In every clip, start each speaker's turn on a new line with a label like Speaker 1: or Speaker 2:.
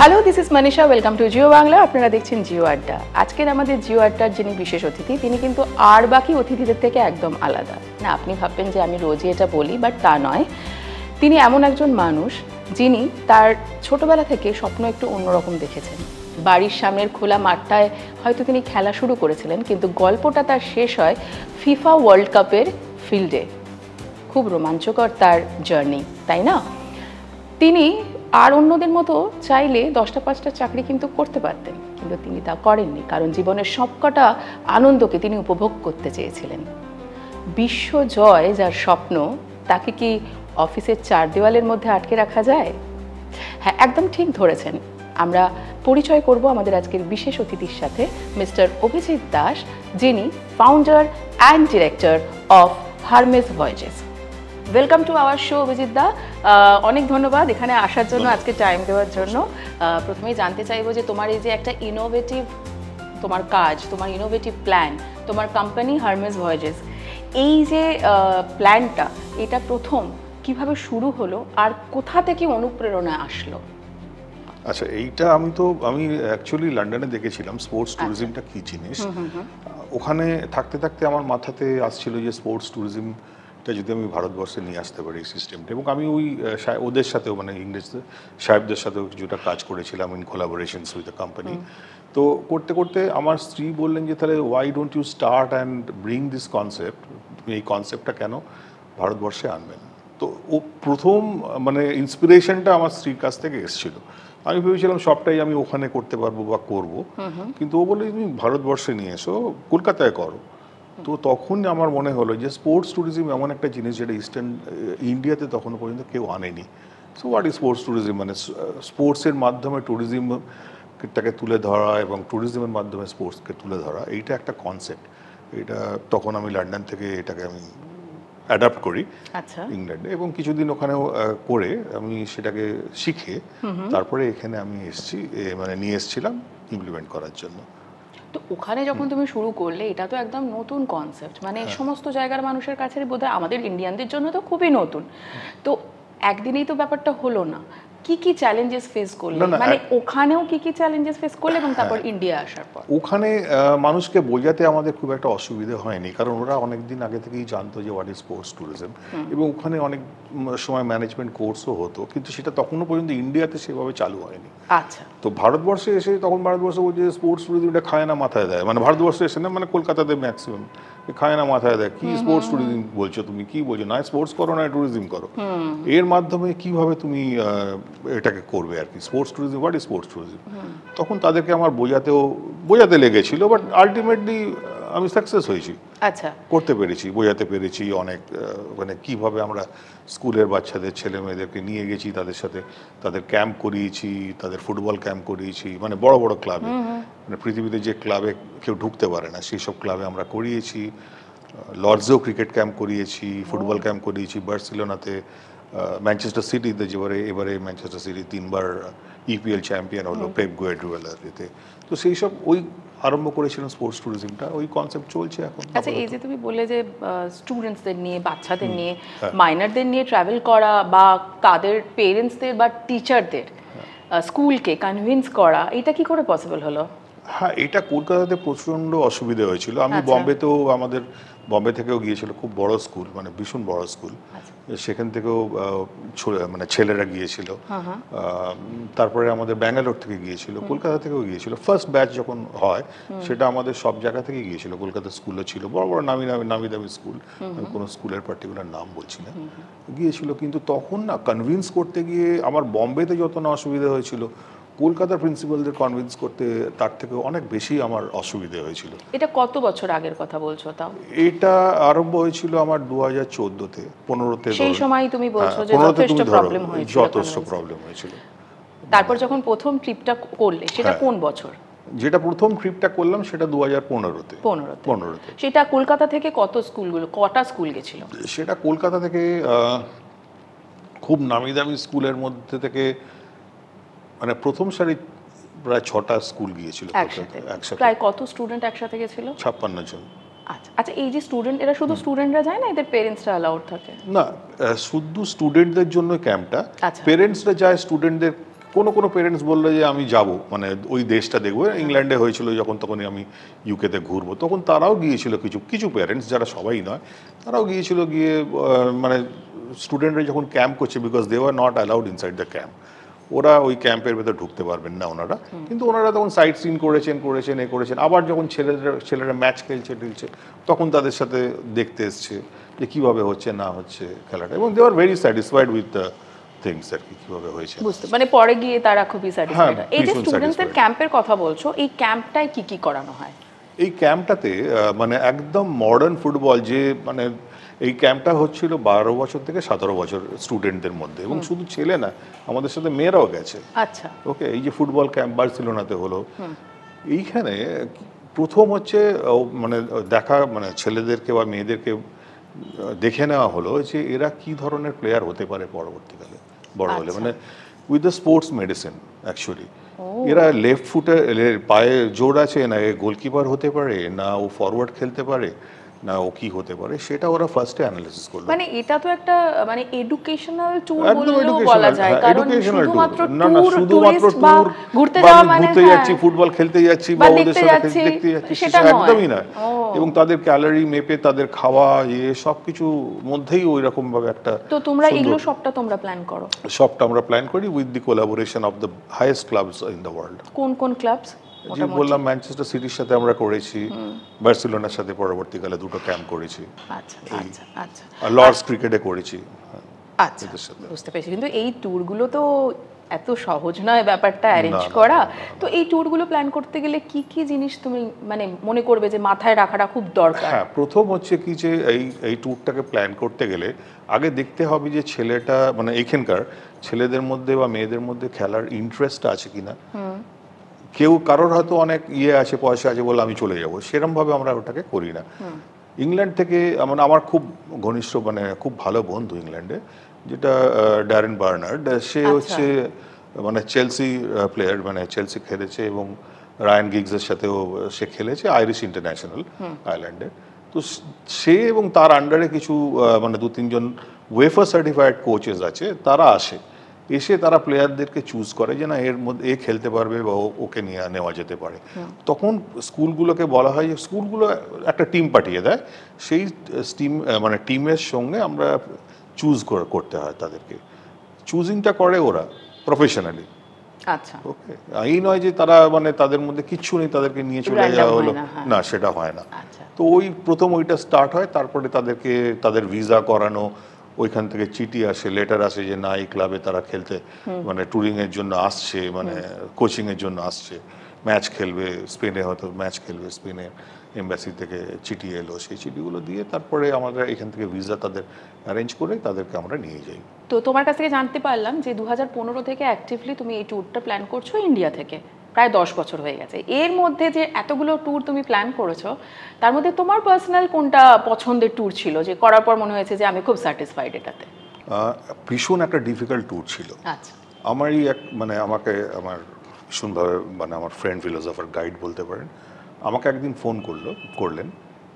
Speaker 1: Hello, this is Manisha. Welcome to Jio Bangla. আপনারা দেখছেন জিও আড্ডা। আজকের আমাদের জিও আড্ডার যিনি বিশেষ অতিথি, তিনি কিন্তু আর বাকি অতিথিদের থেকে একদম আলাদা। না, আপনি ভাববেন যে আমি রোজই এটা বলি, বাট তা নয়। তিনি এমন একজন মানুষ যিনি তার ছোটবেলা থেকে স্বপ্ন একটু অন্যরকম দেখেছেন। বাড়ির সামনের খোলা মাঠটায় হয়তো তিনি খেলা শুরু করেছিলেন, কিন্তু গল্পটা তার শেষ হয় ফিফা ওয়ার্ল্ড কাপের ফিল্ডে। খুব রোমাঞ্চকর তার জার্নি, তাই না? তিনি আর অন্যদের মতো চাইলে 10টা-5টা চাকরি কিন্তু করতে পারতেন, কিন্তু তিনি তা করেননি, কারণ জীবনের সবকটা আনন্দকে তিনি উপভোগ করতে চেয়েছিলেন। বিশ্ব জয় যার স্বপ্ন, তাকে কি অফিসের 4 দেওয়ালের মধ্যে আটকে রাখা যায়? হ্যাঁ, একদম ঠিক ধরেছেন। আমরা পরিচয় করব আমাদের আজকের বিশেষ অতিথির সাথে, মিস্টার অভিজিৎ দাস, যিনি founder and director of Hermes Voyages. Welcome to our show Abhijit da. অনেক ধন্যবাদ এখানে আসার জন্য, আজকে টাইম দেওয়ার জন্য। প্রথমেই জানতে চাইবো যে তোমার এই যে একটা ইনোভেটিভ তোমার কাজ, তোমার ইনোভেটিভ প্ল্যান, তোমার কোম্পানি হারমেস ভয়েজেস, এই যে প্ল্যানটা, এটা প্রথম কিভাবে শুরু হলো আর কোথা থেকে অনুপ্রেরণা আসলো?
Speaker 2: আচ্ছা, এইটা আমি অ্যাকচুয়ালি লন্ডনে দেখেছিলাম স্পোর্টস ট্যুরিজমটা কী জিনিস। ওখানে থাকতে থাকতে আমার মাথাতে আসছিল যে স্পোর্টস ট্যুরিজমটা যদি আমি ভারতবর্ষে নিয়ে আসতে পারি এই সিস্টেমটা, এবং আমি ওদের সাথেও মানে ইংরেজ সাহেবদের সাথেও কিছুটা কাজ করেছিলাম in collaborations with the company. তো করতে করতে আমার স্ত্রী বললেন যে তাহলে why don't you start and bring this concept, তুমি এই কনসেপ্টটা কেন ভারতবর্ষে আনবে না? তো ও প্রথম মানে ইন্সপিরেশনটা আমার স্ত্রীর কাছ থেকে এসেছিল। আমি ভেবেছিলাম সবটাই আমি ওখানে করতে পারবো বা করব, কিন্তু ও বলে তুমি ভারতবর্ষে নিয়ে এসো, কলকাতায় করো। তো তখন আমার মনে হলো যে স্পোর্টস ট্যুরিজম এমন একটা জিনিস যেটা ইস্টার্ন ইন্ডিয়াতে তখনও পর্যন্ত কেউ আনেনি। So what is sports tourism? মানে স্পোর্টসের মাধ্যমে ট্যুরিজমটাকে তুলে ধরা এবং ট্যুরিজমের মাধ্যমে স্পোর্টসকে তুলে ধরা, এইটা একটা কনসেপ্ট। এটা তখন আমি লন্ডন থেকে এটাকে আমি অ্যাডাপ্ট করি ইংল্যান্ডে, এবং কিছুদিন ওখানেও করে আমি সেটাকে শিখে তারপরে এখানে আমি এসেছি, মানে নিয়ে এসেছিলাম ইমপ্লিমেন্ট করার জন্য।
Speaker 1: তো ওখানে যখন তুমি শুরু করলে, এটা তো একদম নতুন কনসেপ্ট, মানে সমস্ত জায়গার মানুষের কাছে বোধহয়, আমাদের ইন্ডিয়ানদের জন্য তো খুবই নতুন। তো একদিনেই তো ব্যাপারটা হলো না। কি কি চ্যালেঞ্জেস ফেস করলে, মানে ওখানেও কি কি চ্যালেঞ্জেস ফেস করলে, এবং তারপর ইন্ডিয়া আসার পর?
Speaker 2: ওখানে মানুষকে বোঝাতে আমাদের খুব একটা অসুবিধে হয়নি, কারণ ওরা অনেকদিন আগে থেকেই জানতো যে হোয়াট ইজ স্পোর্টস ট্যুরিজম, এবং ওখানে অনেক সময় ম্যানেজমেন্ট কোর্সও হতো, কিন্তু সেটা তখনও পর্যন্ত ইন্ডিয়াতে সেভাবে চালু হয়নি।
Speaker 1: আচ্ছা।
Speaker 2: তো ভারতবর্ষে এসে তখন ভারতবর্ষে বলছে স্পোর্টস ট্যুরিজমটা খায় না মাথায় দেয়, মানে ভারতবর্ষে এসে না, মানে কলকাতাতে ম্যাক্সিমাম খায় না মাথায় দেয়, কি স্পোর্টস ট্যুরিজম বলছো তুমি, কি বলছো, না স্পোর্টস করো না ট্যুরিজম করো, এর মাধ্যমে কিভাবে তুমি এটাকে করবে আর কি, sports tourism, what is sports tourism. তখন তাদেরকে আমার বোঝাতে লেগেছিল, বাট আলটিমেটলি আমি সাকসেস হয়েছি।
Speaker 1: আচ্ছা,
Speaker 2: করতে পেরেছি, বোঝাতে পেরেছি অনেক। মানে কিভাবে আমরা স্কুলের বাচ্চাদের, ছেলে মেয়েদেরকে নিয়ে গেছি, তাদের সাথে তাদের ক্যাম্প করিয়েছি, তাদের ফুটবল ক্যাম্প করিয়েছি, মানে বড় বড় ক্লাবে, মানে পৃথিবীতে যে ক্লাবে কেউ ঢুকতে পারে না সেই সব ক্লাবে আমরা করিয়েছি। লর্ডসেও ক্রিকেট ক্যাম্প করিয়েছি, ফুটবল ক্যাম্প করিয়েছি, বার্সেলোনাতে, ম্যানচেস্টার সিটিতে, এবারে ম্যানচেস্টার সিটি 3বার ইপিএল চ্যাম্পিয়ন হলো পেপ গুয়ার্ডিওলার এতে। তো সেই সব ওই আরম্ভ করেছিলাম স্পোর্টস ট্যুরিজমটা, ওই কনসেপ্ট চলছে এখন।
Speaker 1: আচ্ছা, এই যে তুমি বললে যে স্টুডেন্টসদের নিয়ে, বাচ্চাদের নিয়ে, মাইনরদের নিয়ে ট্রাভেল করা, বা তাদের পেরেন্টসদের বা টিচারদের স্কুলকে কনভিন্স করা, এটা কি করে পসিবল হলো?
Speaker 2: হ্যাঁ, এটা কলকাতাতে প্রচণ্ড অসুবিধা হয়েছিল। আমি বম্বেতেও, আমাদের বম্বে থেকেও গিয়েছিল, খুব বড় স্কুল, মানে ভীষণ বড় স্কুল, সেখান থেকেও মানে ছেলেরা গিয়েছিল। তারপরে আমাদের ব্যাঙ্গালোর থেকে গিয়েছিল, কলকাতা থেকেও গিয়েছিল। ফার্স্ট ব্যাচ যখন হয় সেটা আমাদের সব জায়গা থেকে গিয়েছিল। কলকাতা স্কুলও ছিল, বড় বড় নামি দামি স্কুল, আমি কোনো স্কুলের পার্টিকুলার নাম বলছি না, গিয়েছিল। কিন্তু তখন না কনভিন্স করতে গিয়ে আমার বম্বেতে যত না অসুবিধা হয়েছিল, কলকাতার প্রিন্সিপালদের কনভিন্স করতে তার থেকে অনেক বেশি আমার অসুবিধা হয়েছিল।
Speaker 1: এটা কত বছর আগের কথা বলছো তাও?
Speaker 2: এটা আরম্ভ হয়েছিল আমার 2014-তে, 15-তে।
Speaker 1: সেই সময় তুমি বলছো যে যথেষ্ট প্রবলেম হয়েছিল,
Speaker 2: যথেষ্ট প্রবলেম হয়েছিল।
Speaker 1: তারপর যখন প্রথম ট্রিপটা করলে, সেটা কোন বছর?
Speaker 2: যেটা প্রথম ট্রিপটা করলাম সেটা 2015-তে।
Speaker 1: 15-তে। সেটা কলকাতা থেকে কটা স্কুল গেছিল?
Speaker 2: সেটা কলকাতা থেকে খুব নামি দামি স্কুলের মধ্যে থেকে, মানে প্রথম সারি প্রায় 6টা স্কুল গিয়েছিল একসাথে।
Speaker 1: প্রায় কত স্টুডেন্ট একসাথে গেছিল?
Speaker 2: 56 জন।
Speaker 1: আচ্ছা, এই যে স্টুডেন্ট, এরা শুধু স্টুডেন্টরা যায় না, এদের পেরেন্টসরা অ্যালাউড থাকে?
Speaker 2: না, শুধু স্টুডেন্টদের জন্য ক্যাম্পটা। পেরেন্টসরা যায় স্টুডেন্টদের কোনো কোনো পেরেন্টস বললো যে আমি যাব, মানে ওই দেশটা দেখবো। ইংল্যান্ডে হয়েছিল যখন, তখনই আমি ইউকেতে ঘুরবো, তখন তারাও গিয়েছিল, কিছু কিছু পেরেন্টস, যারা সবাই নয়, তারাও গিয়েছিল। গিয়ে মানে স্টুডেন্টরা যখন ক্যাম্প করছে, because they were not allowed inside the camp, ওরা ওই ক্যাম্পের ভেতর ঢুকতে পারবেন না ওনারা, কিন্তু ওনারা তখন সাইট সিন করেছেন। আবার যখন ছেলেরা ম্যাচ খেলছে তখন তাদের সাথে দেখতে এসছে যে কিভাবে হচ্ছে না হচ্ছে খেলাটা, এবং they are very satisfied with the things আর কি, কিভাবে হয়েছে।
Speaker 1: বুঝতে, মানে পরে গিয়ে তারা খুবই স্যাটিসফাইড। এই যে
Speaker 2: ভীষণ
Speaker 1: স্টুডেন্টসদের
Speaker 2: satisfied।
Speaker 1: ক্যাম্পের কথা বলছো, এই ক্যাম্পটায় কি কি করানো হয়?
Speaker 2: এই ক্যাম্পটাতে মানে একদম মডার্ন ফুটবল, যে মানে এই ক্যাম্পটা হচ্ছিল 12 বছর থেকে 17 বছর স্টুডেন্টদের মধ্যে, এবং শুধু ছেলে না, আমাদের সাথে মেয়েরাও গেছে।
Speaker 1: আচ্ছা,
Speaker 2: ওকে, এই যে ফুটবল ক্যাম্প বার্সেলোনাতে হলো, এইখানে প্রথম হচ্ছে মানে দেখা, মানে ছেলেদেরকে বা মেয়েদেরকে দেখে নেওয়া হলো যে এরা কি ধরনের প্লেয়ার হতে পারে পরবর্তীকালে বড় হলে, মানে with the sports medicine actually. এরা লেফট ফুটে, পায়ে জোর আছে না, এ গোলকিপার হতে পারে না, ও ফরওয়ার্ড খেলতে পারে না, ও কি হতে পারে, সেটা ওরা ফার্স্টে অ্যানালিসিস করলো।
Speaker 1: মানে এটা তো একটা মানে এডুকেশনাল ট্যুর
Speaker 2: একদম
Speaker 1: বললেও
Speaker 2: educational,
Speaker 1: বলা যায়,
Speaker 2: হ্যাঁ,
Speaker 1: কারণ
Speaker 2: educational
Speaker 1: শুধুমাত্র
Speaker 2: tour। না, শুধুমাত্র
Speaker 1: টুরিস্ট বা
Speaker 2: tour
Speaker 1: ঘুরতে
Speaker 2: বা
Speaker 1: যাওয়া
Speaker 2: আমি
Speaker 1: মানে
Speaker 2: ঘুরতে যাচ্ছি, ফুটবল খেলতে যাচ্ছি বা
Speaker 1: বা
Speaker 2: ওদের
Speaker 1: দেখতে
Speaker 2: সাথে
Speaker 1: যাচ্ছি,
Speaker 2: দেখতে যাচ্ছি,
Speaker 1: সেটা
Speaker 2: সেটা
Speaker 1: নয়।
Speaker 2: একদমই না।
Speaker 1: ও।
Speaker 2: এবং তাদের ক্যালোরি মেপে, তাদের খাওয়া সবকিছু মধ্যেই ওই রকম ভাবে একটা
Speaker 1: তো তোমরা
Speaker 2: সুন্দর-
Speaker 1: এগুলো সবটা তোমরা প্ল্যান করো?
Speaker 2: সবটা আমরা প্ল্যান করি with the collaboration of the highest clubs in the world.
Speaker 1: কোন কোন ক্লাবস?
Speaker 2: যে বললাম, ম্যানচেস্টার সিটির সাথে আমরা করেছি, বার্সেলোনার সাথে পরবর্তীকালে দুটো ক্যাম্প করেছি,
Speaker 1: আচ্ছা আচ্ছা আচ্ছা
Speaker 2: আর লর্ডস ক্রিকেটে করেছি।
Speaker 1: আচ্ছা,
Speaker 2: এদের সাথে।
Speaker 1: বুঝতে পেরেছি। কিন্তু এই ট্যুরগুলো তো এত সহজ নয় ব্যাপারটা অ্যারেঞ্জ
Speaker 2: না,
Speaker 1: করা। তো এই ট্যুরগুলো প্ল্যান করতে গেলে কি কি জিনিস তুমি মানে মনে করবে যে মাথায় রাখাটা খুব দরকার?
Speaker 2: হ্যাঁ, প্রথম হচ্ছে কি যে এই ট্যুরটাকে প্ল্যান করতে গেলে আগে দেখতে হবে যে ছেলেটা, মানে এইখানকার ছেলেদের মধ্যে বা মেয়েদের মধ্যে খেলার ইন্টারেস্ট আছে কিনা। কারোর হয়তো অনেক আছে, পয়সা আছে বলে আমি চলে যাব, সেরকম ভাবে আমরা ওটাকে করি না। ইংল্যান্ড থেকে মানে আমার খুব ঘনিষ্ঠ, মানে খুব ভালো বন্ধু ইংল্যান্ডে, যেটা ড্যারেন বার্নার্ড, সে হচ্ছে মানে চেলসি প্লেয়ার, মানে চেলসি খেলেছে, এবং রায়ান গিগসের সাথেও সে খেলেছে, আইরিশ ইন্টারন্যাশনাল আয়ারল্যান্ডে। তো সে এবং তার আন্ডারে কিছু মানে 2-3 জন ওয়েফার সার্টিফাইড কোচেস আছে, তারা এসে তারা প্লেয়ারদেরকে চুজ করে যে না, এর মধ্যে এ খেলতে পারবে বা ওকে নিয়ে নেওয়া যেতে পারে। তখন স্কুলগুলোকে বলা হয় যে স্কুলগুলো একটা টিম পাঠিয়ে দেয়, সেই টিম মানে টিমের সঙ্গে আমরা চুজ করতে হয় তাদেরকে। চুজিংটা করে ওরা প্রফেশনালি।
Speaker 1: আচ্ছা,
Speaker 2: ওকে, এই নয় যে তারা মানে তাদের মধ্যে কিচ্ছু নেই, তাদেরকে নিয়ে চলে
Speaker 1: Random
Speaker 2: যাওয়া
Speaker 1: হয়
Speaker 2: হলো,
Speaker 1: না, হ্যাঁ।
Speaker 2: না সেটা হয় না।
Speaker 1: আচ্ছা।
Speaker 2: তো ওই প্রথম ওইটা স্টার্ট হয়, তারপরে তাদেরকে তাদের ভিসা করানো, ওইখান থেকে চিঠি আসে, লেটার আসে যে না, এই ক্লাবে তারা খেলতে মানে ট্যুরিং এর জন্য আসছে, মানে কোচিং এর জন্য আসছে, ম্যাচ খেলবে স্পেনে, হয়তো ম্যাচ খেলবে স্পেনে, এমবাসি থেকে চিঠি এলো, সেই চিঠিগুলো দিয়ে তারপরে আমরা এখান থেকে ভিসা তাদের অ্যারেঞ্জ করে তাদেরকে আমরা নিয়ে যাই।
Speaker 1: তো তোমার কাছ থেকে জানতে পারলাম যে 2015 থেকে অ্যাক্টিভলি তুমি এই ট্যুরটা প্ল্যান করছো ইন্ডিয়া থেকে, প্রায় 10 বছর হয়ে গেছে। এর মধ্যে যে এতগুলো ট্যুর তুমি প্ল্যান করেছো, তার মধ্যে তোমার পার্সোনাল কোনটা পছন্দের ট্যুর ছিল, যে করার পর মনে হয়েছে যে আমি খুব স্যাটিসফাইড এটাতে?
Speaker 2: ভীষণ একটা ডিফিকাল্ট ট্যুর ছিল।
Speaker 1: আচ্ছা,
Speaker 2: আমারই মানে আমাকে আমার ভীষণভাবে, মানে আমার ফ্রেন্ড ফিলোসফার গাইড বলতে পারেন, আমাকে একদিন ফোন করলেন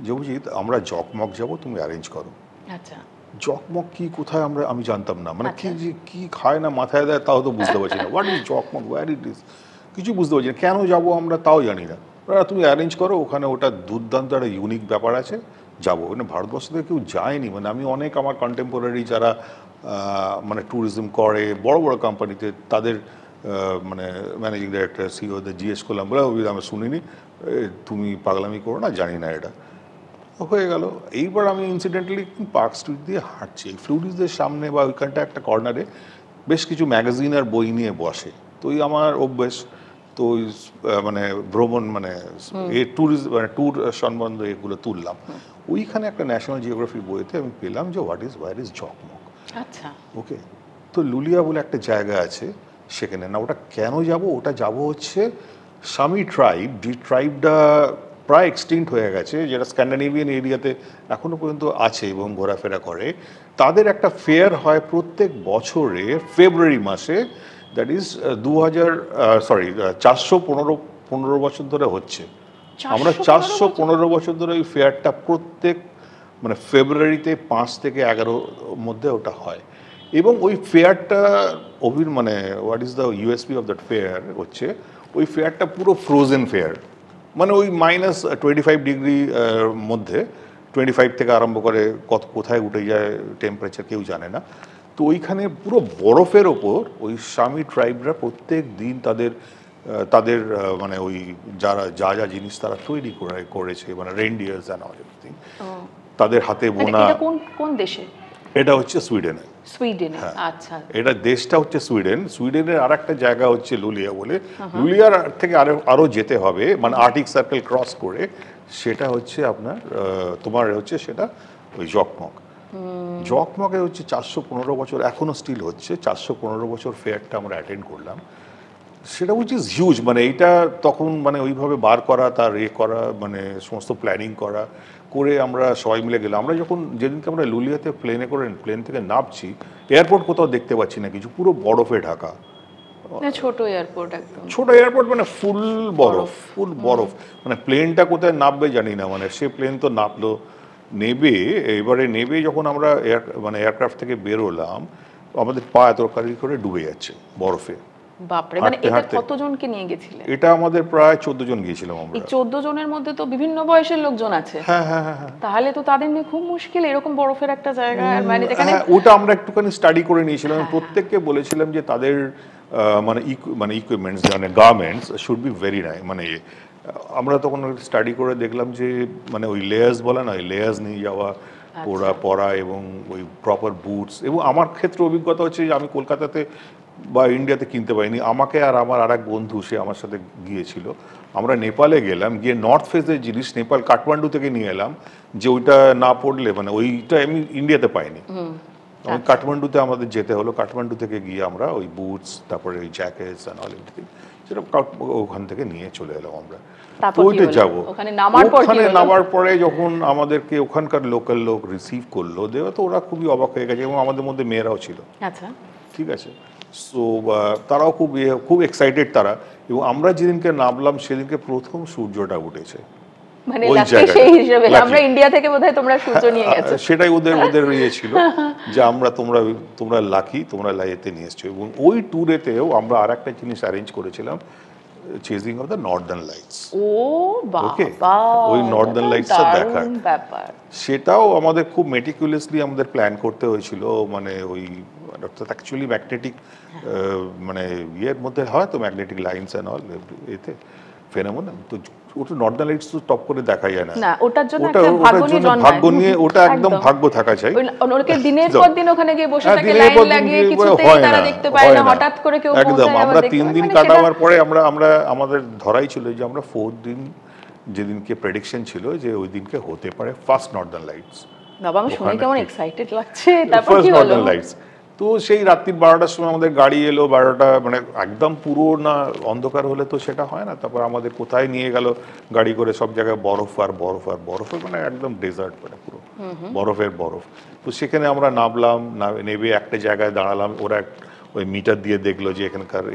Speaker 2: যে অভিজিৎ, আমরা জকমক যাব, তুমি অ্যারেঞ্জ করো।
Speaker 1: আচ্ছা,
Speaker 2: জকমক কি, কোথায় আমি জানতাম না, মানে কি খায় না মাথায় দেয় তাও তো বুঝতে পারছি না, what is Jokkmokk, where it is, কিছু বুঝতে পারছি না, কেন যাব আমরা তাও জানি না। তুমি অ্যারেঞ্জ করো, ওখানে ওটা দুর্দান্ত একটা ইউনিক ব্যাপার আছে, যাবো। মানে ভারতবর্ষ থেকে কেউ যায়নি, মানে আমি অনেক আমার কন্টেম্পোরারি যারা মানে ট্যুরিজম করে বড় বড় কোম্পানিতে, তাদের মানে ম্যানেজিং ডাইরেক্টর, সিইওদের জিজ্ঞেস করলাম, বলে আমি শুনিনি, তুমি পাগলামি করো না, জানি না এটা। হয়ে গেল। এইবার আমি ইনসিডেন্টালি পার্ক স্ট্রিট দিয়ে হাঁটছি, ফ্লুডিসদের সামনে বা ওইখানটা একটা কর্নারে বেশ কিছু ম্যাগাজিন আর বই নিয়ে বসে। তো ওই আমার অভ্যেস, তো ওই মানে ভ্রমণ, মানে ট্যুরিস্ট, মানে ট্যুর সম্বন্ধে এগুলো তুললাম। ওইখানে একটা ন্যাশনাল জিওগ্রাফি বইতে আমি পেলাম যে ওয়্যার ইজ জকমক।
Speaker 1: আচ্ছা,
Speaker 2: ওকে, তো লুলিয়া বলে একটা জায়গা আছে সেখানে। না, ওটা কেন যাব, ওটা যাব হচ্ছে সামি ট্রাইব, যে ট্রাইবটা প্রায় এক্সটিংক্ট হয়ে গেছে, যেটা স্ক্যান্ডিনেভিয়ান এরিয়াতে এখনো পর্যন্ত আছে এবং ঘোরাফেরা করে। তাদের একটা ফেয়ার হয় প্রত্যেক বছরে ফেব্রুয়ারি মাসে, দ্যাট ইজ 415 বছর ধরে হচ্ছে। আমরা 415 বছর ধরে ওই ফেয়ারটা প্রত্যেক মানে ফেব্রুয়ারিতে 5 থেকে 11 মধ্যে ওটা হয়। এবং ওই ফেয়ারটা মানে what is the USP of that fair হচ্ছে ওই ফেয়ারটা পুরো ফ্রোজেন ফেয়ার, মানে ওই -25 ডিগ্রি মধ্যে 25 থেকে আরম্ভ করে কোথায় উঠে যায় টেম্পারেচার কেউ জানে না। তো ওইখানে পুরো বরফের ওপর ওই সামি ট্রাইবরা প্রত্যেক দিন তাদের তাদের মানে ওই যা যা জিনিস তারা তৈরি করেছে, মানে রেইনডিয়ার্স অ্যান্ড অল এভরিথিং, তাদের হাতে বোনা।
Speaker 1: এটা কোন দেশে?
Speaker 2: এটা হচ্ছে সুইডেনে।
Speaker 1: সুইডেনে, আচ্ছা।
Speaker 2: এটা দেশটা হচ্ছে সুইডেন। সুইডেনের আর একটা জায়গা হচ্ছে লুলিয়া বলে, লুলিয়ার থেকে আরো যেতে হবে, মানে আর্টিক সার্কেল ক্রস করে। সেটা হচ্ছে আপনার তোমার হচ্ছে সেটা ওই জকমকে হচ্ছে 415 বছর এখনো স্টিল হচ্ছে, 415 বছর ফেয়ারটা আমরা অ্যাটেন্ড করলাম। সেটা উইচ ইজ হিউজ, মানে এইটা তখন মানে ওইভাবে বার করা, তার করা, মানে সমস্ত প্ল্যানিং করে আমরা সবাই মিলে গেলাম। আমরা যেদিনকে আমরা লুলিয়াতে প্লেন থেকে নামছি, এয়ারপোর্ট কোথাও দেখতে পাচ্ছি না কিছু, পুরো বরফে ঢাকা।
Speaker 1: ছোট এয়ারপোর্ট, একদম
Speaker 2: ছোট এয়ারপোর্ট, মানে ফুল বরফ, মানে প্লেনটা কোথায় নামবে জানি না। মানে সে প্লেন তো নামলো, নেবে যখন আমরা এয়ারক্রাফট থেকে বেরোলাম, আমাদের পা এতকারি করে ডুবে যাচ্ছে বরফে।
Speaker 1: বাপরে, মানে এটা কতজনকে নিয়ে গেছিলেন?
Speaker 2: এটা আমাদের প্রায় 14 জন গিয়েছিলাম আমরা।
Speaker 1: এই 14 জনের মধ্যে তো বিভিন্ন বয়সের লোকজন আছে।
Speaker 2: হ্যাঁ,
Speaker 1: তাহলে তো তাদের নিয়ে খুব মুশকিল, এরকম বরফের একটা জায়গা, মানে যেখানে।
Speaker 2: ওটা আমরা একটুখানি স্টাডি করে নিয়েছিলাম। প্রত্যেককে বলেছিলাম যে তাদের মানে ইকুইপমেন্টস, মানে garments should be very nice. মানে আমরা তখন স্টাডি করে দেখলাম যে মানে ওই লেয়ার্স বলে না, ওই লেয়ার্স নিয়ে যাওয়া, পরা এবং ওই প্রপার বুটস। এবং আমার ক্ষেত্রে অভিজ্ঞতা হচ্ছে যে আমি কলকাতাতে বা ইন্ডিয়াতে কিনতে পাইনি। আমাকে আর আমার আর এক বন্ধু, সে আমার সাথে গিয়েছিল, আমরা নেপালে গেলাম, গিয়ে নর্থ ফেসের জিনিস নেপাল কাঠমান্ডু থেকে নিয়ে এলাম, যে ওইটা না পড়লে মানে ওইটা আমি ইন্ডিয়াতে পাইনি। কাঠমান্ডুতে আমাদের যেতে হলো, কাঠমান্ডু থেকে গিয়ে আমরা ওই বুটস, তারপরে ওই জ্যাকেটস অ্যান্ড অল এভরিথিং সেটা ওখান থেকে নিয়ে চলে এলাম আমরা। ওইটা যাবো, ওখানে নামার পরে যখন আমাদেরকে ওখানকার লোকাল লোক রিসিভ করলো, তো ওরা খুবই অবাক হয়ে গেছে, এবং আমাদের মধ্যে মেয়েরাও ছিল।
Speaker 1: আচ্ছা, ঠিক আছে।
Speaker 2: সো তারাও খুব এক্সাইটেড তারা। এবং আমরা যেদিনকে নামলাম সেদিনকে প্রথম সূর্যটা উঠেছে।
Speaker 1: মানে সেই হিসেবে আমরা ইন্ডিয়া থেকে বোধহয় তোমরা সূর্য নিয়ে গেছো,
Speaker 2: সেটাই ওদের ইয়ে ছিল যে তোমরা লাকি, তোমরা লাইতে নিয়ে এসছো। এবং ওই ট্যুরেতেও আমরা আর একটা জিনিস অ্যারেঞ্জ করেছিলাম, chasing of the northern lights.
Speaker 1: ও বাবা,
Speaker 2: ওই নর্দার্ন লাইটসটা দেখার ব্যাপার, সেটাও আমাদের খুব মেটিকুলাসলি আমাদের প্ল্যান করতে হয়েছিল। মানে ওই অর্থাৎ অ্যাকচুয়ালি ম্যাগনেটিক মানে ইয়ের মধ্যে হয় তো, ম্যাগনেটিক লাইনস অ্যান্ড অল এতে ফেনোমেনন। তো ওটা নর্দার্ন লাইটস তো টপ করে দেখা যায় না,
Speaker 1: ওটার জন্য একটা
Speaker 2: ভাগ্য নিয়ে, ওটা একদম ভাগ্য থাকা চাই।
Speaker 1: ওকে দিনের পর দিন ওখানে গিয়ে বসে থাকে, লাইন লাগিয়ে কিছুতেই তারা দেখতে পায় না, হঠাৎ করে কেউ
Speaker 2: একদম। আমরা 3 দিন কাটাবার পরে আমরা আমাদের ধরাই ছিল যে আমরা 4th দিন, যেদিনকে প্রেডিকশন ছিল যে ওই দিনকে হতে পারে ফার্স্ট নর্দার্ন লাইটস।
Speaker 1: বাবা, আমি শুনে কেমন এক্সাইটেড লাগছে। তারপর কি হলো?
Speaker 2: তো সেই রাত্রি 12টার সময় আমাদের গাড়ি এলো, 12টা মানে একদম পুরো না অন্ধকার হলে তো সেটা হয় না। তারপর আমাদের কোথায় নিয়ে গেল গাড়ি করে, সব জায়গায় বরফ আর বরফের মানে একদম ডেজার্ট, মানে পুরো বরফ। তো সেখানে আমরা নামলাম, নেমে একটা জায়গায় দাঁড়ালাম। ওরা ওই মিটার দিয়ে দেখলো যে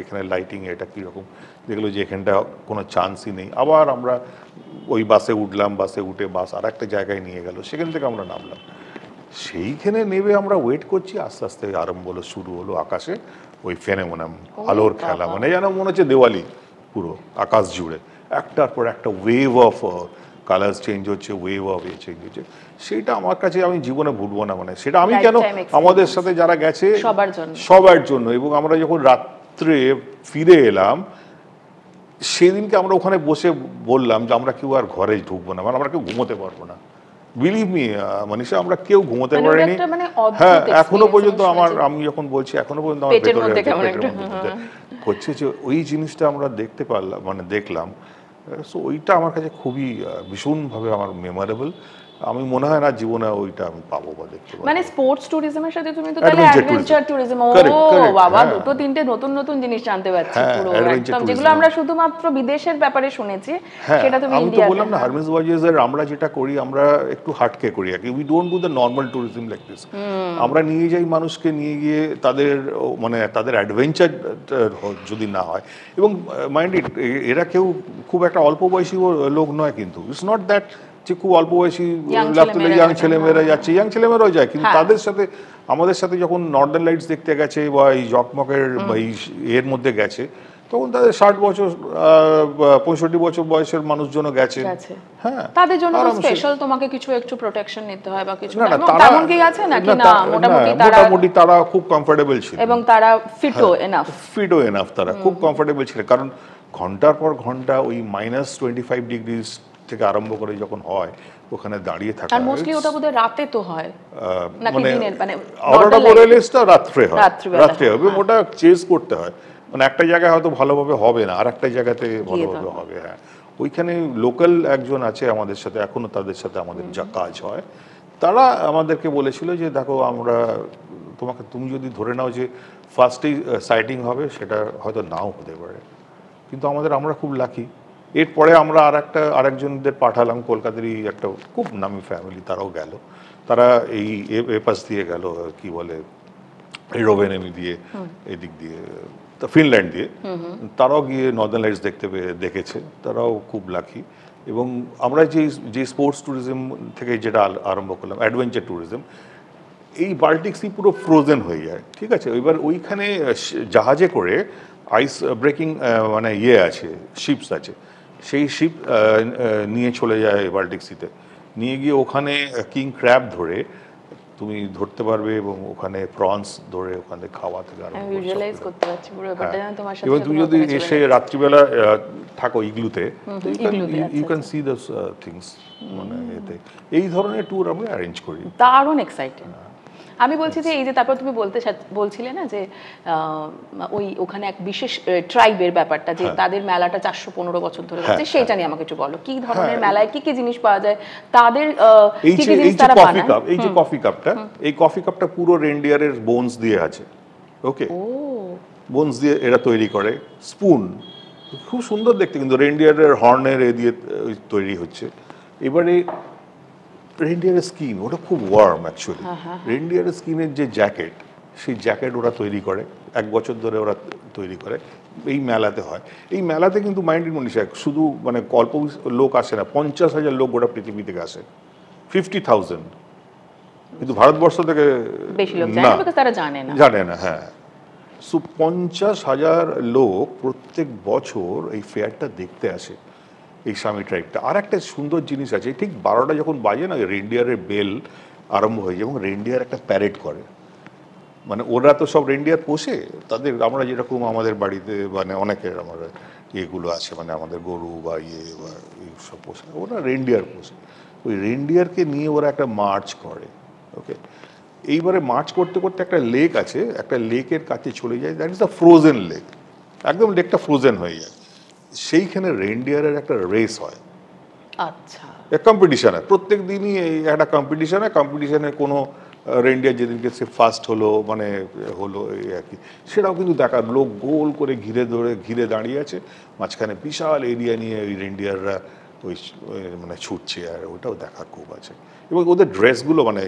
Speaker 2: এখানে লাইটিং এটা কীরকম, দেখলো যে এখানটা কোনো চান্সই নেই। আবার আমরা ওই বাসে উঠলাম, বাসে উঠে বাস আর একটা জায়গায় নিয়ে গেল, সেখান থেকে আমরা নামলাম। সেইখানে নেমে আমরা ওয়েট করছি, আস্তে আস্তে শুরু হলো আকাশে ওই ফেনোমেনন, আলোর খেলা। মানে যেন মনে হচ্ছে দেওয়ালি, পুরো আকাশ জুড়ে একটার পর একটা ওয়েভ অফ কালার্স চেঞ্জ হচ্ছে, ওয়েভ অফ চেঞ্জ হচ্ছে। সেটা আমার কাছে আমি জীবনে ভুলবো না। মানে সেটা আমি কেন, আমাদের সাথে যারা গেছে সবার জন্য। এবং আমরা যখন রাত্রে ফিরে এলাম, সেদিনকে আমরা ওখানে বসে বললাম যে আমরা কেউ আর ঘরে ঢুকবো না, মানে আমরা কেউ ঘুমোতে পারবো না। বিলিভ মি মনীষা, আমরা কেউ ঘুমোতে পারিনি। হ্যাঁ, এখনো পর্যন্ত আমি যখন বলছি, এখনো পর্যন্ত আমার ভেতরে হচ্ছে যে ওই জিনিসটা আমরা দেখতে পারলাম, মানে দেখলাম। সো ওইটা আমার কাছে খুবই ভীষণভাবে আমার মেমোরেবল। আমি মনে হয় না জীবনে ওইটা আমি পাবো বা দেখতে পাবো।
Speaker 1: মানে স্পোর্টস ট্যুরিজমের সাথে তুমি তো তাহলে অ্যাডভেঞ্চার ট্যুরিজম, ও বাবা, দুটো তিনটে নতুন জিনিস জানতে পারছি পুরো একদম, যেগুলো আমরা শুধুমাত্র বিদেশের ব্যাপারে শুনেছি, সেটা তুমি ইন্ডিয়াতে।
Speaker 2: আমি তো বললাম না, হারমেস ভয়েজেসের আমরা যেটা করি, আমরা একটু হাটকে করি আর কি। We don't do the normal tourism like this. আমরা নিয়ে যাই মানুষকে, নিয়ে গিয়ে তাদের অ্যাডভেঞ্চার যদি না হয়। এবং মাইন্ড ইট, এরা কেউ খুব একটা অল্প বয়সী লোক নয়, কিন্তু ইটস নট দ্যাট যে খুব অল্প বয়সী ইয়াং ছেলেমেয়েরা যাচ্ছে, ইয়াং ছেলেমেয়েরাও যায়, কিন্তু তাদের সাথে আমাদের সাথে যখন নর্দার্ন লাইটস দেখতে গেছে বা এই জকমকের এই এর মধ্যে গেছে, তখন তাদের 60 বছর 65 বছর বয়সের মানুষজনও গেছে।
Speaker 1: হ্যাঁ, তাদের জন্য তো স্পেশাল তোমাকে কিছু একটু প্রোটেকশন নিতে হয় বা কিছু,
Speaker 2: না না,
Speaker 1: তেমন কি আছে নাকি? না,
Speaker 2: মোটামুটি তারা খুব কমফোর্টেবল ছিল
Speaker 1: এবং তারা ফিটও এনাফ,
Speaker 2: তারা খুব কমফোর্টেবল ছিল। কারণ ঘন্টার পর ঘন্টা ওই -25 ডিগ্রিজ থেকে আরম্ভ করে যখন হয় ওখানে দাঁড়িয়ে থাকা,
Speaker 1: আর মোস্টলি ওটা বোধহয় রাতে তো হয় নাকি দিনের, মানে
Speaker 2: অরোরা বোরেলিসটা রাত্রে হয়, রাত্রে হবে, ওটা চেজ করতে হয়। মানে একটা জায়গায় হয়তো ভালোভাবে হবে না, আর একটা জায়গাতে ভালোভাবে হবে। হ্যাঁ, ওইখানে লোকাল একজন আছে আমাদের সাথে, এখনো তাদের সাথে আমাদের যা কাজ হয়, তারা আমাদেরকে বলেছিল যে দেখো আমরা তুমি যদি ধরে নাও যে ফার্স্টেই সাইটিং হবে, সেটা হয়তো নাও হতে পারে, কিন্তু আমরা খুব লাকি। এরপরে আমরা আরেকজনদের পাঠালাম, কলকাতারই একটা খুব নামি ফ্যামিলি, তারাও গেল। তারা এই এপাস দিয়ে গেল, কি বলে রোভেনেমি দিয়ে, এদিক দিয়ে ফিনল্যান্ড দিয়ে, তারাও গিয়ে নর্দার্ন লাইটস দেখেছে, তারাও খুব লাকি। এবং আমরা যে স্পোর্টস ট্যুরিজম থেকে যেটা আরম্ভ করলাম, অ্যাডভেঞ্চার ট্যুরিজম, এই বাল্টিক সি পুরো ফ্রোজেন হয়ে যায়, ঠিক আছে। এবার ওইখানে জাহাজে করে আইস ব্রেকিং মানে আছে, শিপস আছে, সেই শিপ নিয়ে চলে যায় বাল্টিক সিতে, নিয়ে গিয়ে ওখানে কিং ক্র্যাব ধরে তুমি ধরতে পারবে, এবং ওখানে প্রনস ধরে ওখানে খাওয়া থেকে এবং তুমি যদি এসে রাত্রিবেলা থাকো ইগলুতে, you can see the things, মানে এতে এই ধরনের ট্যুর আমরা অ্যারেঞ্জ করি।
Speaker 1: দারুণ এক্সাইটিং। আমি বলছি যে এই যে তারপর তুমি বলছিলে না যে ওখানে এক বিশেষ ট্রাইবের ব্যাপারটা, যে তাদের মেলাটা 415 বছর ধরে হচ্ছে, সেটা নিয়ে আমাকে একটু বলো। কি ধরনের মেলায় কি কি জিনিস পাওয়া যায় তাদের?
Speaker 2: এই যে কফি কাপ, এই যে কফি কাপটা, এই কফি কাপটা পুরো রেনডিয়ারের বোনস দিয়ে আছে। ওকে, বোনস দিয়ে এরা তৈরি করে। স্পুন খুব সুন্দর দেখতে, কিন্তু রেনডিয়ারের হর্নের এ দিয়ে তৈরি হচ্ছে। এবারে রেনডিয়ারের স্কিন, ওটা খুব ওয়ার্ম অ্যাকচুয়ালি। রেনডিয়ারের স্কিনের যে জ্যাকেট, সেই জ্যাকেট ওরা তৈরি করে, 1 বছর ধরে ওরা তৈরি করে, এই মেলাতে হয়। এই মেলাতে কিন্তু মাইন্ডেড মনীষা শুধু মানে অল্প লোক আসে না, 50,000 লোক গোটা পৃথিবী থেকে আসে, 50,000। কিন্তু ভারতবর্ষ থেকে
Speaker 1: বেশি লোক জানে না।
Speaker 2: হ্যাঁ, সো 50,000 লোক প্রত্যেক বছর এই ফেয়ারটা দেখতে আসে, এই সামি ট্রাইবটা। আর একটা সুন্দর জিনিস আছে, ঠিক 12টা যখন বাজে না, রেনডিয়ারের বেল আরম্ভ হয়ে যায়, এবং রেনডিয়ার একটা প্যারেড করে। মানে ওরা তো সব রেনডিয়ার পোষে, তাদের আমরা যেরকম আমাদের বাড়িতে মানে অনেকের আমার ইয়েগুলো আছে, মানে আমাদের গরু বা বা এইসব পোষে, ওরা রেনডিয়ার পোষে। ওই রেনডিয়ারকে নিয়ে ওরা একটা মার্চ করে। ওকে, এইবারে মার্চ করতে করতে একটা লেক আছে, একটা লেকের কাছে চলে যায়, that is the frozen lake. একদম লেকটা ফ্রোজেন হয়ে যায়। সেইখানে রেনডিয়ারের একটা রেস হয়,
Speaker 1: আচ্ছা,
Speaker 2: কম্পিটিশন হয় প্রত্যেক দিনই। একটা কম্পিটিশনে কোনো রেনডিয়ার যেদিনকে সে ফার্স্ট হলো, মানে হলো এই আর কি, সেটাও কিন্তু দেখার লোক গোল করে ঘিরে দাঁড়িয়ে আছে, মাঝখানে বিশাল এরিয়া নিয়ে ওই রেনডিয়াররা ওই মানে ছুটছে, আর ওটাও দেখার খুব আছে। এবং ওদের ড্রেসগুলো, মানে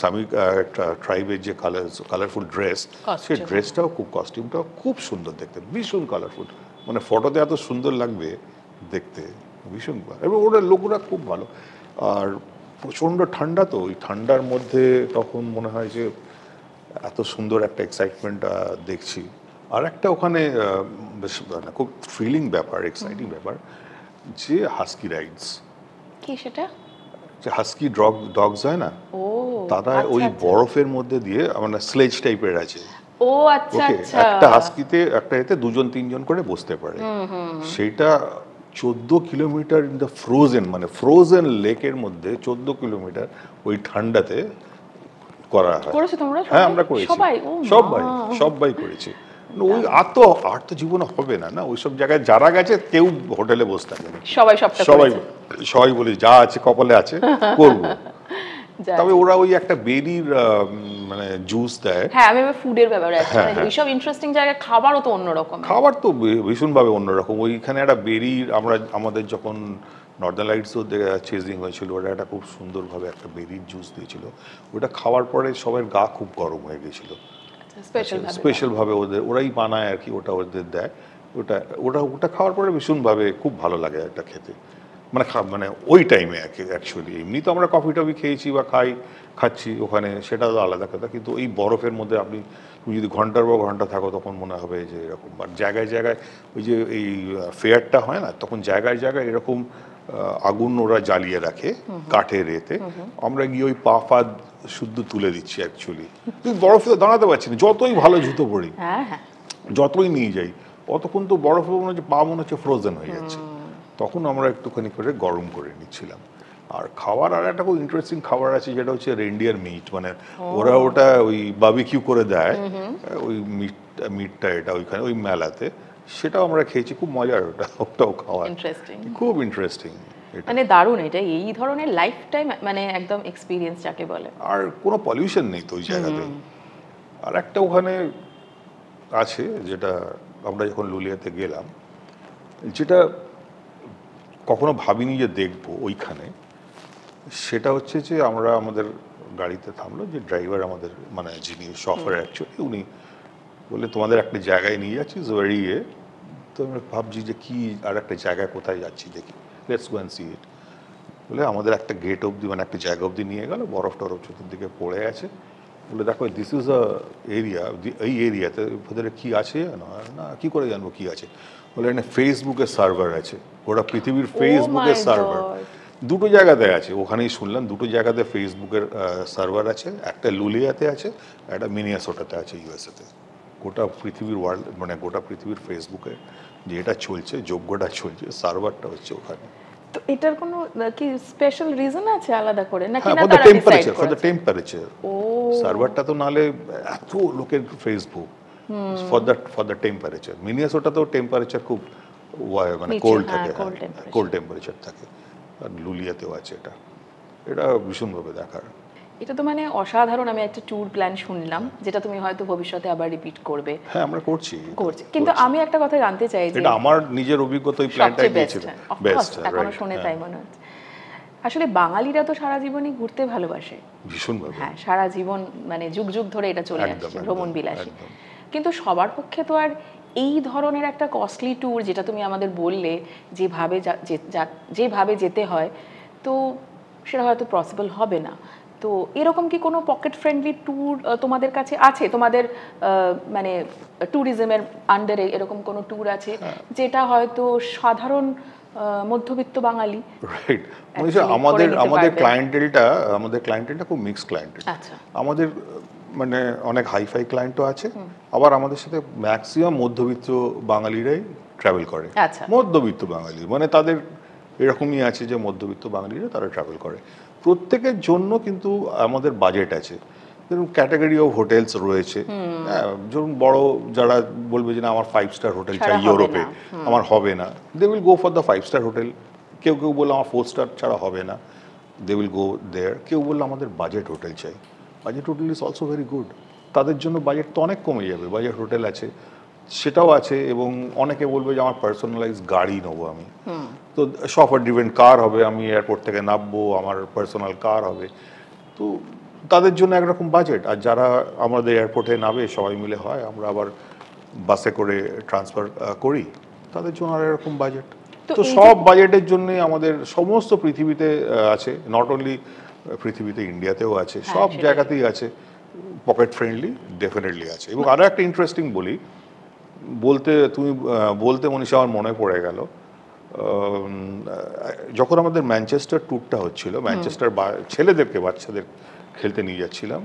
Speaker 2: সামি ট্রাইবের যে কালারফুল ড্রেস, সেই ড্রেসটাও খুব, কস্টিউমটাও খুব সুন্দর দেখতে, ভীষণ কালারফুল, মানে ফটোতে এত সুন্দর লাগবে দেখতে, ভীষণ। এবং ওরা লোকরা খুব ভালো। আর প্রচণ্ড ঠান্ডা, তো ওই ঠান্ডার মধ্যে তখন মনে হয় যে এত সুন্দর একটা এক্সাইটমেন্ট দেখছি। আর একটা ওখানে বেশ মানে খুব থ্রিলিং ব্যাপার, এক্সাইটিং ব্যাপার, যে হাস্কি রাইডস।
Speaker 1: কি সেটা?
Speaker 2: যে হাস্কি ডগস হয় না, তারা ওই বরফের মধ্যে দিয়ে, মানে স্লেজ টাইপের আছে।
Speaker 1: ও আচ্ছা আচ্ছা।
Speaker 2: একটা হাস্কিতে একটা এতে 2-3 করে বসতে পারে। সেইটা 14 কিলোমিটার ইন দ্য ফ্রোজেন, মানে ফ্রোজেন লেকের মধ্যে 14 কিলোমিটার ওই ঠান্ডাতে করা হয়। হ্যাঁ, আমরা করেছি, সবাই করেছি। ওই আর তো জীবনে হবে না, না ওইসব জায়গায় যারা গেছে কেউ হোটেলে বসে থাকে, সবাই বলি যা আছে কপালে আছে করবো। তবে ওরা ওই একটা বেরির মানে জুস দেয়।
Speaker 1: হ্যাঁ, আমি ফুডের ব্যাপারে আছি, এইসব ইন্টারেস্টিং জায়গায় খাবারও তো অন্যরকম,
Speaker 2: খাবার তো ভীষণভাবে অন্যরকম। ওইখানে একটা বেরির, আমাদের যখন নর্দার্ন লাইটসও চেজিং হয়েছিল, ওরা একটা খুব সুন্দরভাবে একটা বেরির জুস দিয়েছিল। ওটা খাওয়ার পরে সবার গা খুব গরম হয়ে গেছিলো, স্পেশালভাবে ওরাই বানায় আর কি, ওটা ওদের দেয়। ওটা খাওয়ার পরে ভীষণভাবে খুব ভালো লাগে এটা খেতে। মানে মানে ওই টাইমে অ্যাকচুয়ালি এমনি তো আমরা কফি টফি খেয়েছি বা খাচ্ছি ওখানে, সেটা তো আলাদা কথা, কিন্তু এই বরফের মধ্যে তুমি যদি ঘন্টার পর ঘন্টা থাকো তখন মনে হবে যে এরকম। আর জায়গায় জায়গায় ওই যে এই ফেয়ারটা হয় না, তখন জায়গায় জায়গায় এরকম আগুন ওরা জ্বালিয়ে রাখে কাঠের এতে, আমরা গিয়ে ওই পা ফা শুদ্ধ তুলে দিচ্ছি অ্যাকচুয়ালি। কিন্তু বরফে তো দাঁড়াতে পারছি না, যতই ভালো জুতো পরি, যতই নিয়ে যাই, অতক্ষণ তো বরফে মনে হচ্ছে পা মনে হচ্ছে ফ্রোজেন হয়ে যাচ্ছে। তখন আমরা একটুখানি করে গরম করে নিচ্ছিলাম। আর খাবার আর একটা খুব ইন্টারেস্টিং খাবার আছে, যেটা হচ্ছে রেন্ডিয়ার মিট, মানে ওরা ওটা ওই বাবিকিউ করে দেয় ওই মিটটা, এটা ওইখানে ওই মেলাতে, সেটাও আমরা খেয়েছি, খুব মজার ওটাও খাওয়া, খুব ইন্টারেস্টিং।
Speaker 1: মানে দারুণ, এটা এই ধরনের লাইফ টাইম মানে একদম এক্সপিরিয়েন্স যাকে বলে।
Speaker 2: আর কোনো পলিউশন নেই তো ওই জায়গাতে। আর একটা ওখানে আছে যেটা আমরা যখন লুলিয়াতে গেলাম, যেটা কখনো ভাবিনি যে দেখবো ওইখানে, সেটা হচ্ছে যে আমরা আমাদের গাড়িতে থামলো, যে ড্রাইভার আমাদের মানে যিনি শফার অ্যাকচুয়ালি, উনি বলে তোমাদের একটা জায়গায় নিয়ে যাচ্ছি ভেরি তো আমরা ভাবছি যে কি আর একটা জায়গায় কোথায় যাচ্ছি দেখি, লেটস গো অ্যান্ড সি ইট। বলে আমাদের একটা গেট অবধি মানে একটা জায়গা অবধি নিয়ে গেল, বরফ টরফ চতুর্দিকে পড়ে আছে, বলে দেখো দিস ইজ আ এরিয়া, এই এরিয়াতে ভেতরে কী আছে জানো? না কী করে জানবো কী আছে? বলে এখানে ফেসবুকের সার্ভার আছে, গোটা পৃথিবীর ফেসবুকের সার্ভার দুটো জায়গাতে আছে। ওখানেই শুনলাম দুটো জায়গাতে ফেসবুকের সার্ভার আছে, একটা লুলিয়াতে আছে, একটা মিনিয়াসোটাতে আছে ইউএসএতে। গোটা পৃথিবীর ওয়ার্ল্ড মানে গোটা পৃথিবীর ফেসবুকে যেটা চলছে, যোগ্যটা চলছে, সার্ভারটা হচ্ছে ওখানে।
Speaker 1: তো এটার কোনো কি স্পেশাল রিজন আছে আলাদা করে নাকি?
Speaker 2: না, for the temperature, for the temperature. সার্ভারটা তো নালে এত লোকের ফেসবুক, ফর দ্য টেম্পারেচার। মিনিয়াসোটাতেও টেম্পারেচার খুব মানে কোল্ড থাকে, কোল্ড টেম্পারেচার থাকে। আর লুলিয়াতেও আছে এটা, এটা ভীষণভাবে দেখার।
Speaker 1: এটা তো মানে অসাধারণ। আমি একটা ট্যুর প্ল্যান শুনলাম, যেটা তুমি হয়তো ভবিষ্যতে আবার রিপিট করবে।
Speaker 2: হ্যাঁ, আমরা করছি।
Speaker 1: কিন্তু আমি একটা কথা জানতে চাই যে
Speaker 2: এটা আমার নিজের অভিজ্ঞতা, এই প্ল্যানটাই দিয়েছিল বেস্ট,
Speaker 1: এখনো শুনে তাই মনে হচ্ছে। আসলে বাঙালিরা তো সারা জীবনই ঘুরতে ভালোবাসে
Speaker 2: ভীষণভাবে।
Speaker 1: হ্যাঁ, সারা জীবন মানে যুগ যুগ ধরে এটা চলে আসছে, ভ্রমণ বিলাসী। কিন্তু সবার পক্ষে তো আর এই ধরনের একটা কস্টলি ট্যুর, যেটা তুমি আমাদের বললে যেভাবে যেতে হয়, তো সেটা হয়তো পসিবল হবে না। তো এরকম কি কোনো পকেট ফ্রেন্ডলি ট্যুর তোমাদের কাছে আছে? তোমাদের মানে ট্যুরিজমের আন্ডারে এরকম কোনো ট্যুর আছে যেটা হয়তো সাধারণ মধ্যবিত্ত বাঙালি?
Speaker 2: রাইট, আমাদের ক্লায়েন্টেলটা খুব মিক্সড ক্লায়েন্টেল। আমাদের মানে অনেক হাইফাই ক্লায়েন্টও আছে, আবার আমাদের সাথে ম্যাক্সিমাম মধ্যবিত্ত বাঙালিরাই ট্রাভেল করে। মধ্যবিত্ত বাঙালি মানে তাদের এরকমই আছে যে মধ্যবিত্ত বাঙালিরা তারা ট্রাভেল করে। প্রত্যেকের জন্য কিন্তু আমাদের বাজেট আছে। ধরুন ক্যাটাগরি অফ হোটেলস রয়েছে, ধরুন বড় যারা বলবে যে না আমার 5 স্টার হোটেল চাই ইউরোপে, আমার হবে না, they will go for the 5 star hotel. কেউ কেউ বললো আমার 4 স্টার ছাড়া হবে না, দে উইল গো দেয়ার। কেউ বললো আমাদের বাজেট হোটেল চাই, budget hotel is also very good. তাদের জন্য বাজেট তো অনেক কমে যাবে, বাজেট হোটেল আছে, সেটাও আছে। এবং অনেকে বলবে যে আমার পার্সোনালাইজ গাড়ি নেবো আমি, তো শফার ড্রিভেন কার হবে, আমি এয়ারপোর্ট থেকে নামবো, আমার পার্সোনাল কার হবে, তো তাদের জন্য একরকম বাজেট। আর যারা আমাদের এয়ারপোর্টে নামে সবাই মিলে হয়, আমরা আবার বাসে করে ট্রান্সফার করি, তাদের জন্য আর এরকম বাজেট। তো সব বাজেটের জন্যই আমাদের সমস্ত পৃথিবীতে আছে, নট অনলি পৃথিবীতে, ইন্ডিয়াতেও আছে, সব জায়গাতেই আছে। পকেট ফ্রেন্ডলি ডেফিনেটলি আছে। এবং আরও একটা ইন্টারেস্টিং বলতে মনীষা আমার মনে পড়ে গেল, যখন আমাদের ম্যানচেস্টার ট্যুরটা হচ্ছিল, ম্যানচেস্টার বাচ্চাদের খেলতে নিয়ে যাচ্ছিলাম,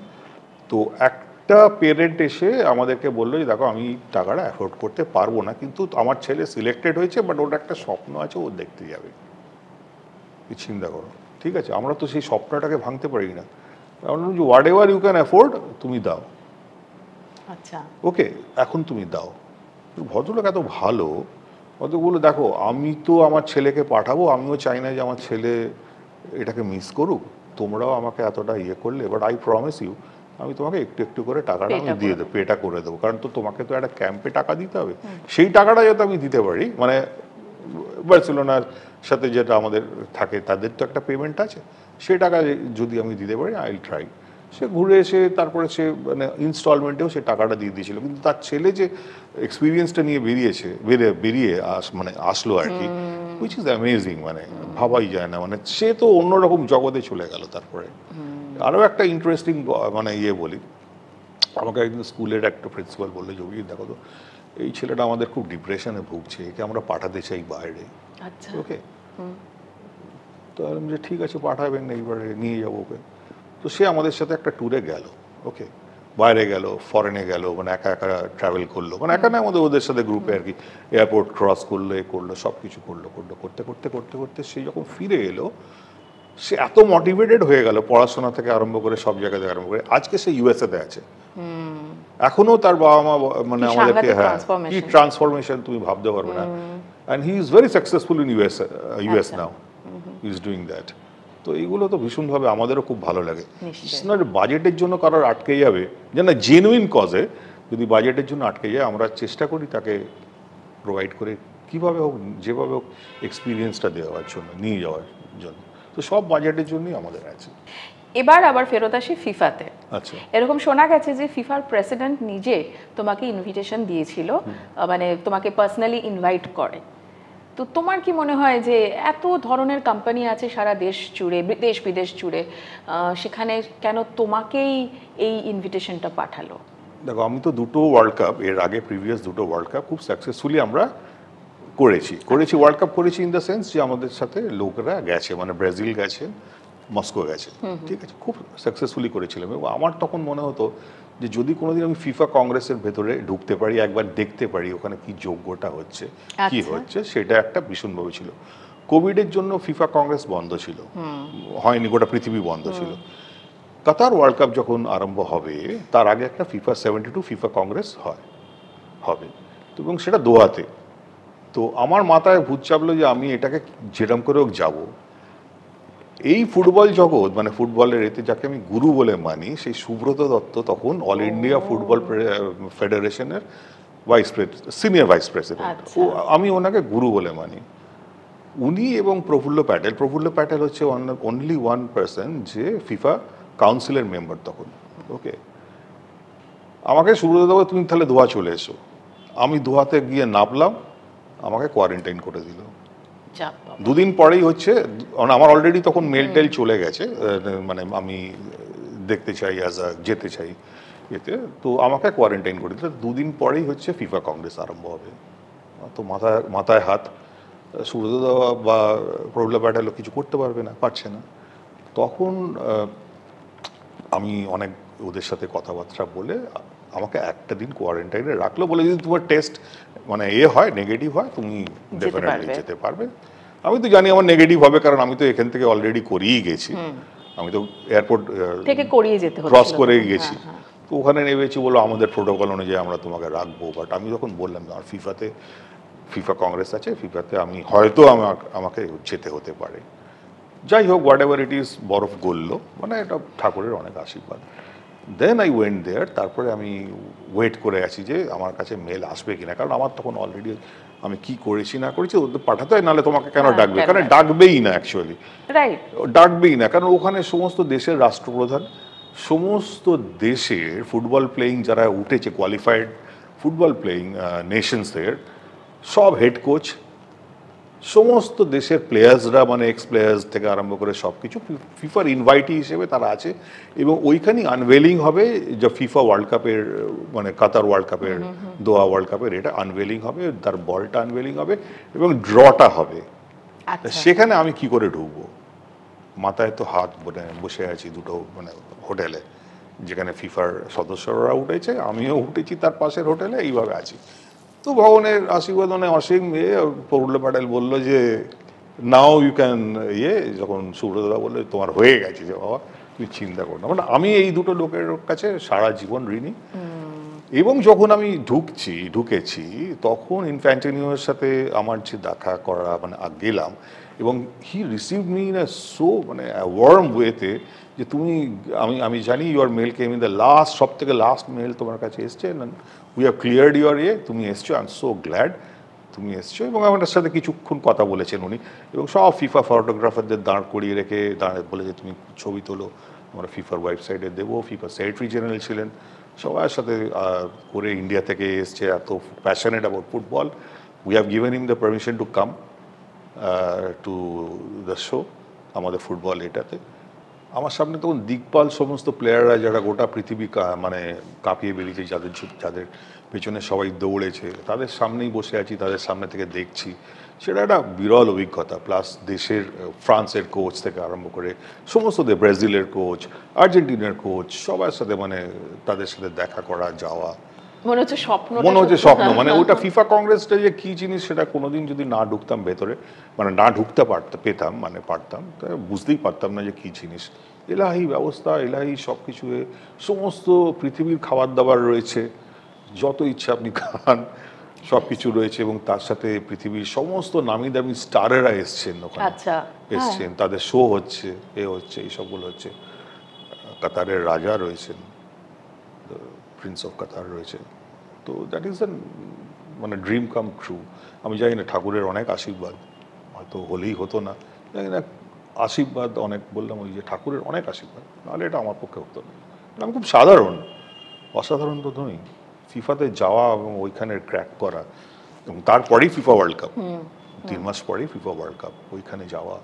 Speaker 2: তো একটা পেরেন্ট এসে আমাদেরকে বললো যে দেখো আমি টাকাটা অ্যাফোর্ড করতে পারবো না, কিন্তু আমার ছেলে সিলেক্টেড হয়েছে, বাট ওটা একটা স্বপ্ন আছে, ও দেখতে যাবে। চিন্তা করো, ঠিক আছে, আমরা তো সেই স্বপ্নটাকে ভাঙতে পারি না। Whatever you can afford তুমি দাও,
Speaker 1: আচ্ছা
Speaker 2: ওকে এখন তুমি দাও। ভদ্রলোক এত ভালো, অত বললো দেখো আমি তো আমার ছেলেকে পাঠাবো, আমিও চাই না যে আমার ছেলে এটাকে মিস করুক, তোমরাও আমাকে এতটা ইয়ে করলে, বাট আই প্রমিস ইউ আমি তোমাকে একটু একটু করে টাকাটা আমি দিয়ে দেবো, পেটা করে দেবো, কারণ তো তোমাকে তো একটা ক্যাম্পে টাকা দিতে হবে, সেই টাকাটা যাতে আমি দিতে পারি, মানে বার্সেলোনার সাথে যেটা আমাদের থাকে তাদের তো একটা পেমেন্ট আছে, সেই টাকা যদি আমি দিতে পারি আই উইল ট্রাই। সে ঘুরে এসে তারপরে সে মানে ইনস্টলমেন্টেও সে টাকাটা দিয়ে দিয়েছিল, কিন্তু তার ছেলে যে এক্সপিরিয়েন্সটা নিয়ে বেরিয়ে আসলো আর কি, হুইচ ইজ অ্যামেজিং, মানে ভাবাই যায় না, মানে সে তো অন্যরকম জগতে চলে গেল। তারপরে আরও একটা ইন্টারেস্টিং মানে বলি, আমাকে একদিন স্কুলের একটা প্রিন্সিপাল বললো, যোগী দেখো তো এই ছেলেটা আমাদের খুব ডিপ্রেশনে ভুগছে, একে আমরা পাঠাতে চাই বাইরে।
Speaker 1: আচ্ছা,
Speaker 2: ওকে, তো আমি যে ঠিক আছে পাঠাবেন, এইবারে নিয়ে যাবো ওকে। তো সে আমাদের সাথে একটা ট্যুরে গেল, ওকে, বাইরে গেল, ফরেনে গেল, মানে একা একা ট্রাভেল করলো, মানে একা না, আমাদের ওদের সাথে গ্রুপে আর কি, এয়ারপোর্ট ক্রস করলো, করলো, সব কিছু করলো, করতে করতে করতে করতে সে যখন ফিরে এলো, সে এত মোটিভেটেড হয়ে গেল, পড়াশোনা থেকে আরম্ভ করে সব জায়গা থেকে আরম্ভ করে, আজকে সে ইউএসএতে আছে। এখনো তার বাবা মা মানে আমাদেরকে, হ্যাঁ, কি ট্রান্সফরমেশন তুমি ভাবতে পারবে না। And he is very successful in US now, he is doing that. তো এইগুলো তো ভীষণভাবে আমাদেরও খুব ভালো লাগে। বাজেটের জন্য কারোর আটকে যাবে যে না, জেনুইন কজে যদি বাজেটের জন্য আটকে যায়, আমরা চেষ্টা করি তাকে প্রোভাইড করে কীভাবে হোক, যেভাবে হোক এক্সপিরিয়েন্সটা দেওয়ার জন্য, নিয়ে যাওয়ার জন্য। তো সব বাজেটের জন্যই আমাদের আছে।
Speaker 1: এবার আবার ফেরত আসি ফিফাতে।
Speaker 2: আচ্ছা,
Speaker 1: এরকম শোনা গেছে যে ফিফার প্রেসিডেন্ট নিজে তোমাকে ইনভিটেশন দিয়েছিল, মানে তোমাকে পার্সোনালি ইনভাইট করে। তো তোমার কি মনে হয় যে এত ধরনের কোম্পানি আছে সারা দেশ জুড়ে, দেশ বিদেশ জুড়ে, সেখানে কেন তোমাকেই এই ইনভিটেশনটা পাঠালো?
Speaker 2: দেখো, আমি তো দুটো ওয়ার্ল্ড কাপ, এর আগে প্রিভিয়াস দুটো ওয়ার্ল্ড কাপ খুব সাকসেসফুলি আমরা করেছি ওয়ার্ল্ড কাপ করেছি ইন দ্য সেন্স যে আমাদের সাথে লোকরা গেছে, মানে ব্রাজিল গেছে, মস্কো গেছে, ঠিক আছে, খুব সাকসেসফুলি করেছিলাম। এবং আমার তখন মনে হতো যে যদি কোনোদিন আমি ফিফা কংগ্রেসের ভেতরে ঢুকতে পারি, একবার দেখতে পারি ওখানে কি যোগ্যটা হচ্ছে, কি হচ্ছে, সেটা একটা ভীষণভাবে ছিল। কোভিডের জন্য ফিফা কংগ্রেস বন্ধ ছিল, হয়নি, গোটা পৃথিবী বন্ধ ছিল। কাতার ওয়ার্ল্ড কাপ যখন আরম্ভ হবে তার আগে একটা ফিফা 72 ফিফা কংগ্রেস হবে তো, এবং সেটা দোহাতে। তো আমার মাথায় ভূত চাপলো যে আমি এটাকে যেরকম করে হোক যাবো। এই ফুটবল জগৎ, মানে ফুটবলের এতে যাকে আমি গুরু বলে মানি, সেই সুব্রত দত্ত তখন অল ইন্ডিয়া ফুটবল ফেডারেশনের সিনিয়র ভাইস প্রেসিডেন্ট। আমি ওনাকে গুরু বলে মানি। উনি এবং প্রফুল্ল প্যাটেল হচ্ছে অনলি ওয়ান পার্সন যে ফিফা কাউন্সিলের মেম্বার তখন। ওকে, আমাকে সুব্রত দত্ত, তুমি তাহলে দোহা চলে এসো। আমি দোহাতে গিয়ে নামলাম, আমাকে কোয়ারেন্টাইন করে দিল। দুদিন পরেই হচ্ছে, আমার অলরেডি তখন মেল টেল চলে গেছে, মানে আমি দেখতে চাই, যেতে চাই এতে, তো আমাকে কোয়ারেন্টাইন করে দিল। দুদিন পরেই হচ্ছে ফিফা কংগ্রেস আরম্ভ হবে। তো মাথায় হাত, সুব্রত বা প্রফুল্ল প্যাটেল কিছু করতে পারছে না। তখন আমি অনেক ওদের সাথে কথাবার্তা বলে আমাকে একটা দিন কোয়ারেন্টাইনে রাখলো, বলে যদি তোমার টেস্ট মানে হয়, নেগেটিভ হয়, তুমি ডেফিনেটলি যেতে পারবে। আমি তো জানি আমার নেগেটিভ হবে, কারণ আমি তো এখান থেকে অলরেডি করিয়ে গেছি, আমি তো এয়ারপোর্ট থেকে ক্রস করে গেছি। তো ওখানে নেমেছি, বলো আমাদের প্রোটোকল অনুযায়ী আমরা তোমাকে রাখবো। বাট আমি যখন বললাম আমার ফিফা কংগ্রেস আছে, ফিফাতে আমি হয়তো আমাকে যেতে হতে পারে, যাই হোক, হোয়াট এভার ইট ইজ, বরফ গললো, মানে এটা ঠাকুরের অনেক আশীর্বাদ। Then I went there. তারপরে আমি ওয়েট করে আছি যে আমার কাছে মেল আসবে কিনা, কারণ আমার তখন অলরেডি আমি কি করেছি না করেছি ওদের পাঠাতে হয়, নাহলে তোমাকে কেন ডাকবে, কারণ ডাকবেই না, অ্যাকচুয়ালি ডাকবেই না, কারণ ওখানে সমস্ত দেশের রাষ্ট্রপ্রধান, সমস্ত দেশের ফুটবল প্লেয়িং যারা উঠেছে, কোয়ালিফাইড ফুটবল প্লেয়িং নেশনসের সব হেড কোচ, সমস্ত দেশের প্লেয়ার্সরা, মানে এক্স প্লেয়ার্স থেকে আরম্ভ করে সব কিছু ফিফার ইনভাইটি হিসেবে তারা আছে। এবং ওইখানেই আনভেলিং হবে যে ফিফা ওয়ার্ল্ড কাপের, মানে কাতার ওয়ার্ল্ড কাপের, দোহা ওয়ার্ল্ড কাপের, এটা আনভেলিং হবে, তার বলটা আনভেলিং হবে এবং ড্রটা হবে। সেখানে আমি কি করে ঢুকবো? মাথায় তো হাত বসে আছি দুটো মানে হোটেলে, যেখানে ফিফার সদস্যরা উঠেছে, আমিও উঠেছি তার পাশের হোটেলে, এইভাবে আছি। তো ভগবানের আশীর্বাদ, মানে অসীম। প্রফুল্ল প্যাটেল বললো যে নাও ইউ ক্যান, যখন সুব্রতদা বললো তোমার হয়ে গেছে, যে বাবা তুই চিন্তা কর না। মানে আমি এই দুটো লোকের কাছে সারা জীবন ঋণী। এবং যখন আমি ঢুকেছি তখন ইনফ্যান্টিনোর সাথে আমার যে দেখা করা, মানে গেলাম, এবং he receive me in a so, মানে ওয়ার্ম ওয়েতে, যে তুমি, আমি জানি your mail came in the last, সব থেকে লাস্ট মেল তোমার কাছে এসছে, উই হ্যাভ ক্লিয়ার্ড ইউর তুমি এসছো, আই এম সো গ্ল্যাড তুমি এসছো। এবং আমার সাথে কিছুক্ষণ কথা বলেছেন উনি, এবং সব ফিফা ফটোগ্রাফারদের দাঁড় করিয়ে রেখে বলে যে তুমি ছবি তোলো, আমরা ফিফার ওয়েবসাইটে দেবো। ফিফার সেক্রেটারি জেনারেল ছিলেন, সবার সাথে করে ইন্ডিয়া থেকে এসছে, এত passionate about football. We have given him the permission to come. To the show, আমাদের ফুটবল এটাতে। আমার সামনে তখন দিকপাল সমস্ত প্লেয়াররা যারা গোটা পৃথিবী মানে কাঁপিয়ে বেরিয়েছে, যাদের পেছনে সবাই দৌড়েছে, তাদের সামনেই বসে আছি, তাদের সামনে থেকে দেখছি। সেটা একটা বিরল অভিজ্ঞতা। প্লাস দেশের ফ্রান্সের কোচ থেকে আরম্ভ করে সমস্ত ব্রাজিলের কোচ, আর্জেন্টিনার কোচ, সবার সাথে মানে তাদের সাথে দেখা করা, যাওয়া,
Speaker 1: মনে হচ্ছে স্বপ্ন,
Speaker 2: মানে ওটা ফিফা কংগ্রেসটা যে কি জিনিস সেটা কোনোদিন যদি না ঢুকতাম ভেতরে, মানে না ঢুকতে পারতাম তা বুঝতেই পারতাম না যে কি জিনিস। এলাহি ব্যবস্থা, এলাহি সব কিছু, সমস্ত পৃথিবীর খাবার দাবার রয়েছে, যত ইচ্ছা আপনি খান, সব কিছু রয়েছে। এবং তার সাথে পৃথিবীর সমস্ত নামি দামি স্টারেরা এসছেন ওখানে, এসছেন, তাদের শো হচ্ছে, এই সবগুলো হচ্ছে। কাতারের রাজা রয়েছেন, প্রিন্স অফ কাতার রয়েছে। তো দ্যাট ইজ মানে ড্রিম কাম ট্রু। আমি জানি না, ঠাকুরের অনেক আশীর্বাদ, হয়তো হলেই হতো না, জানি না, আশীর্বাদ অনেক, বললাম ওই যে ঠাকুরের অনেক আশীর্বাদ, নাহলে এটা আমার পক্ষে হতো না। আমি খুব অসাধারণ তো নই। ফিফাতে যাওয়া এবং ওইখানের ক্র্যাক করা, এবং তারপরেই ফিফা ওয়ার্ল্ড কাপ, 3 মাস পরেই ফিফা ওয়ার্ল্ড কাপ, ওইখানে যাওয়া,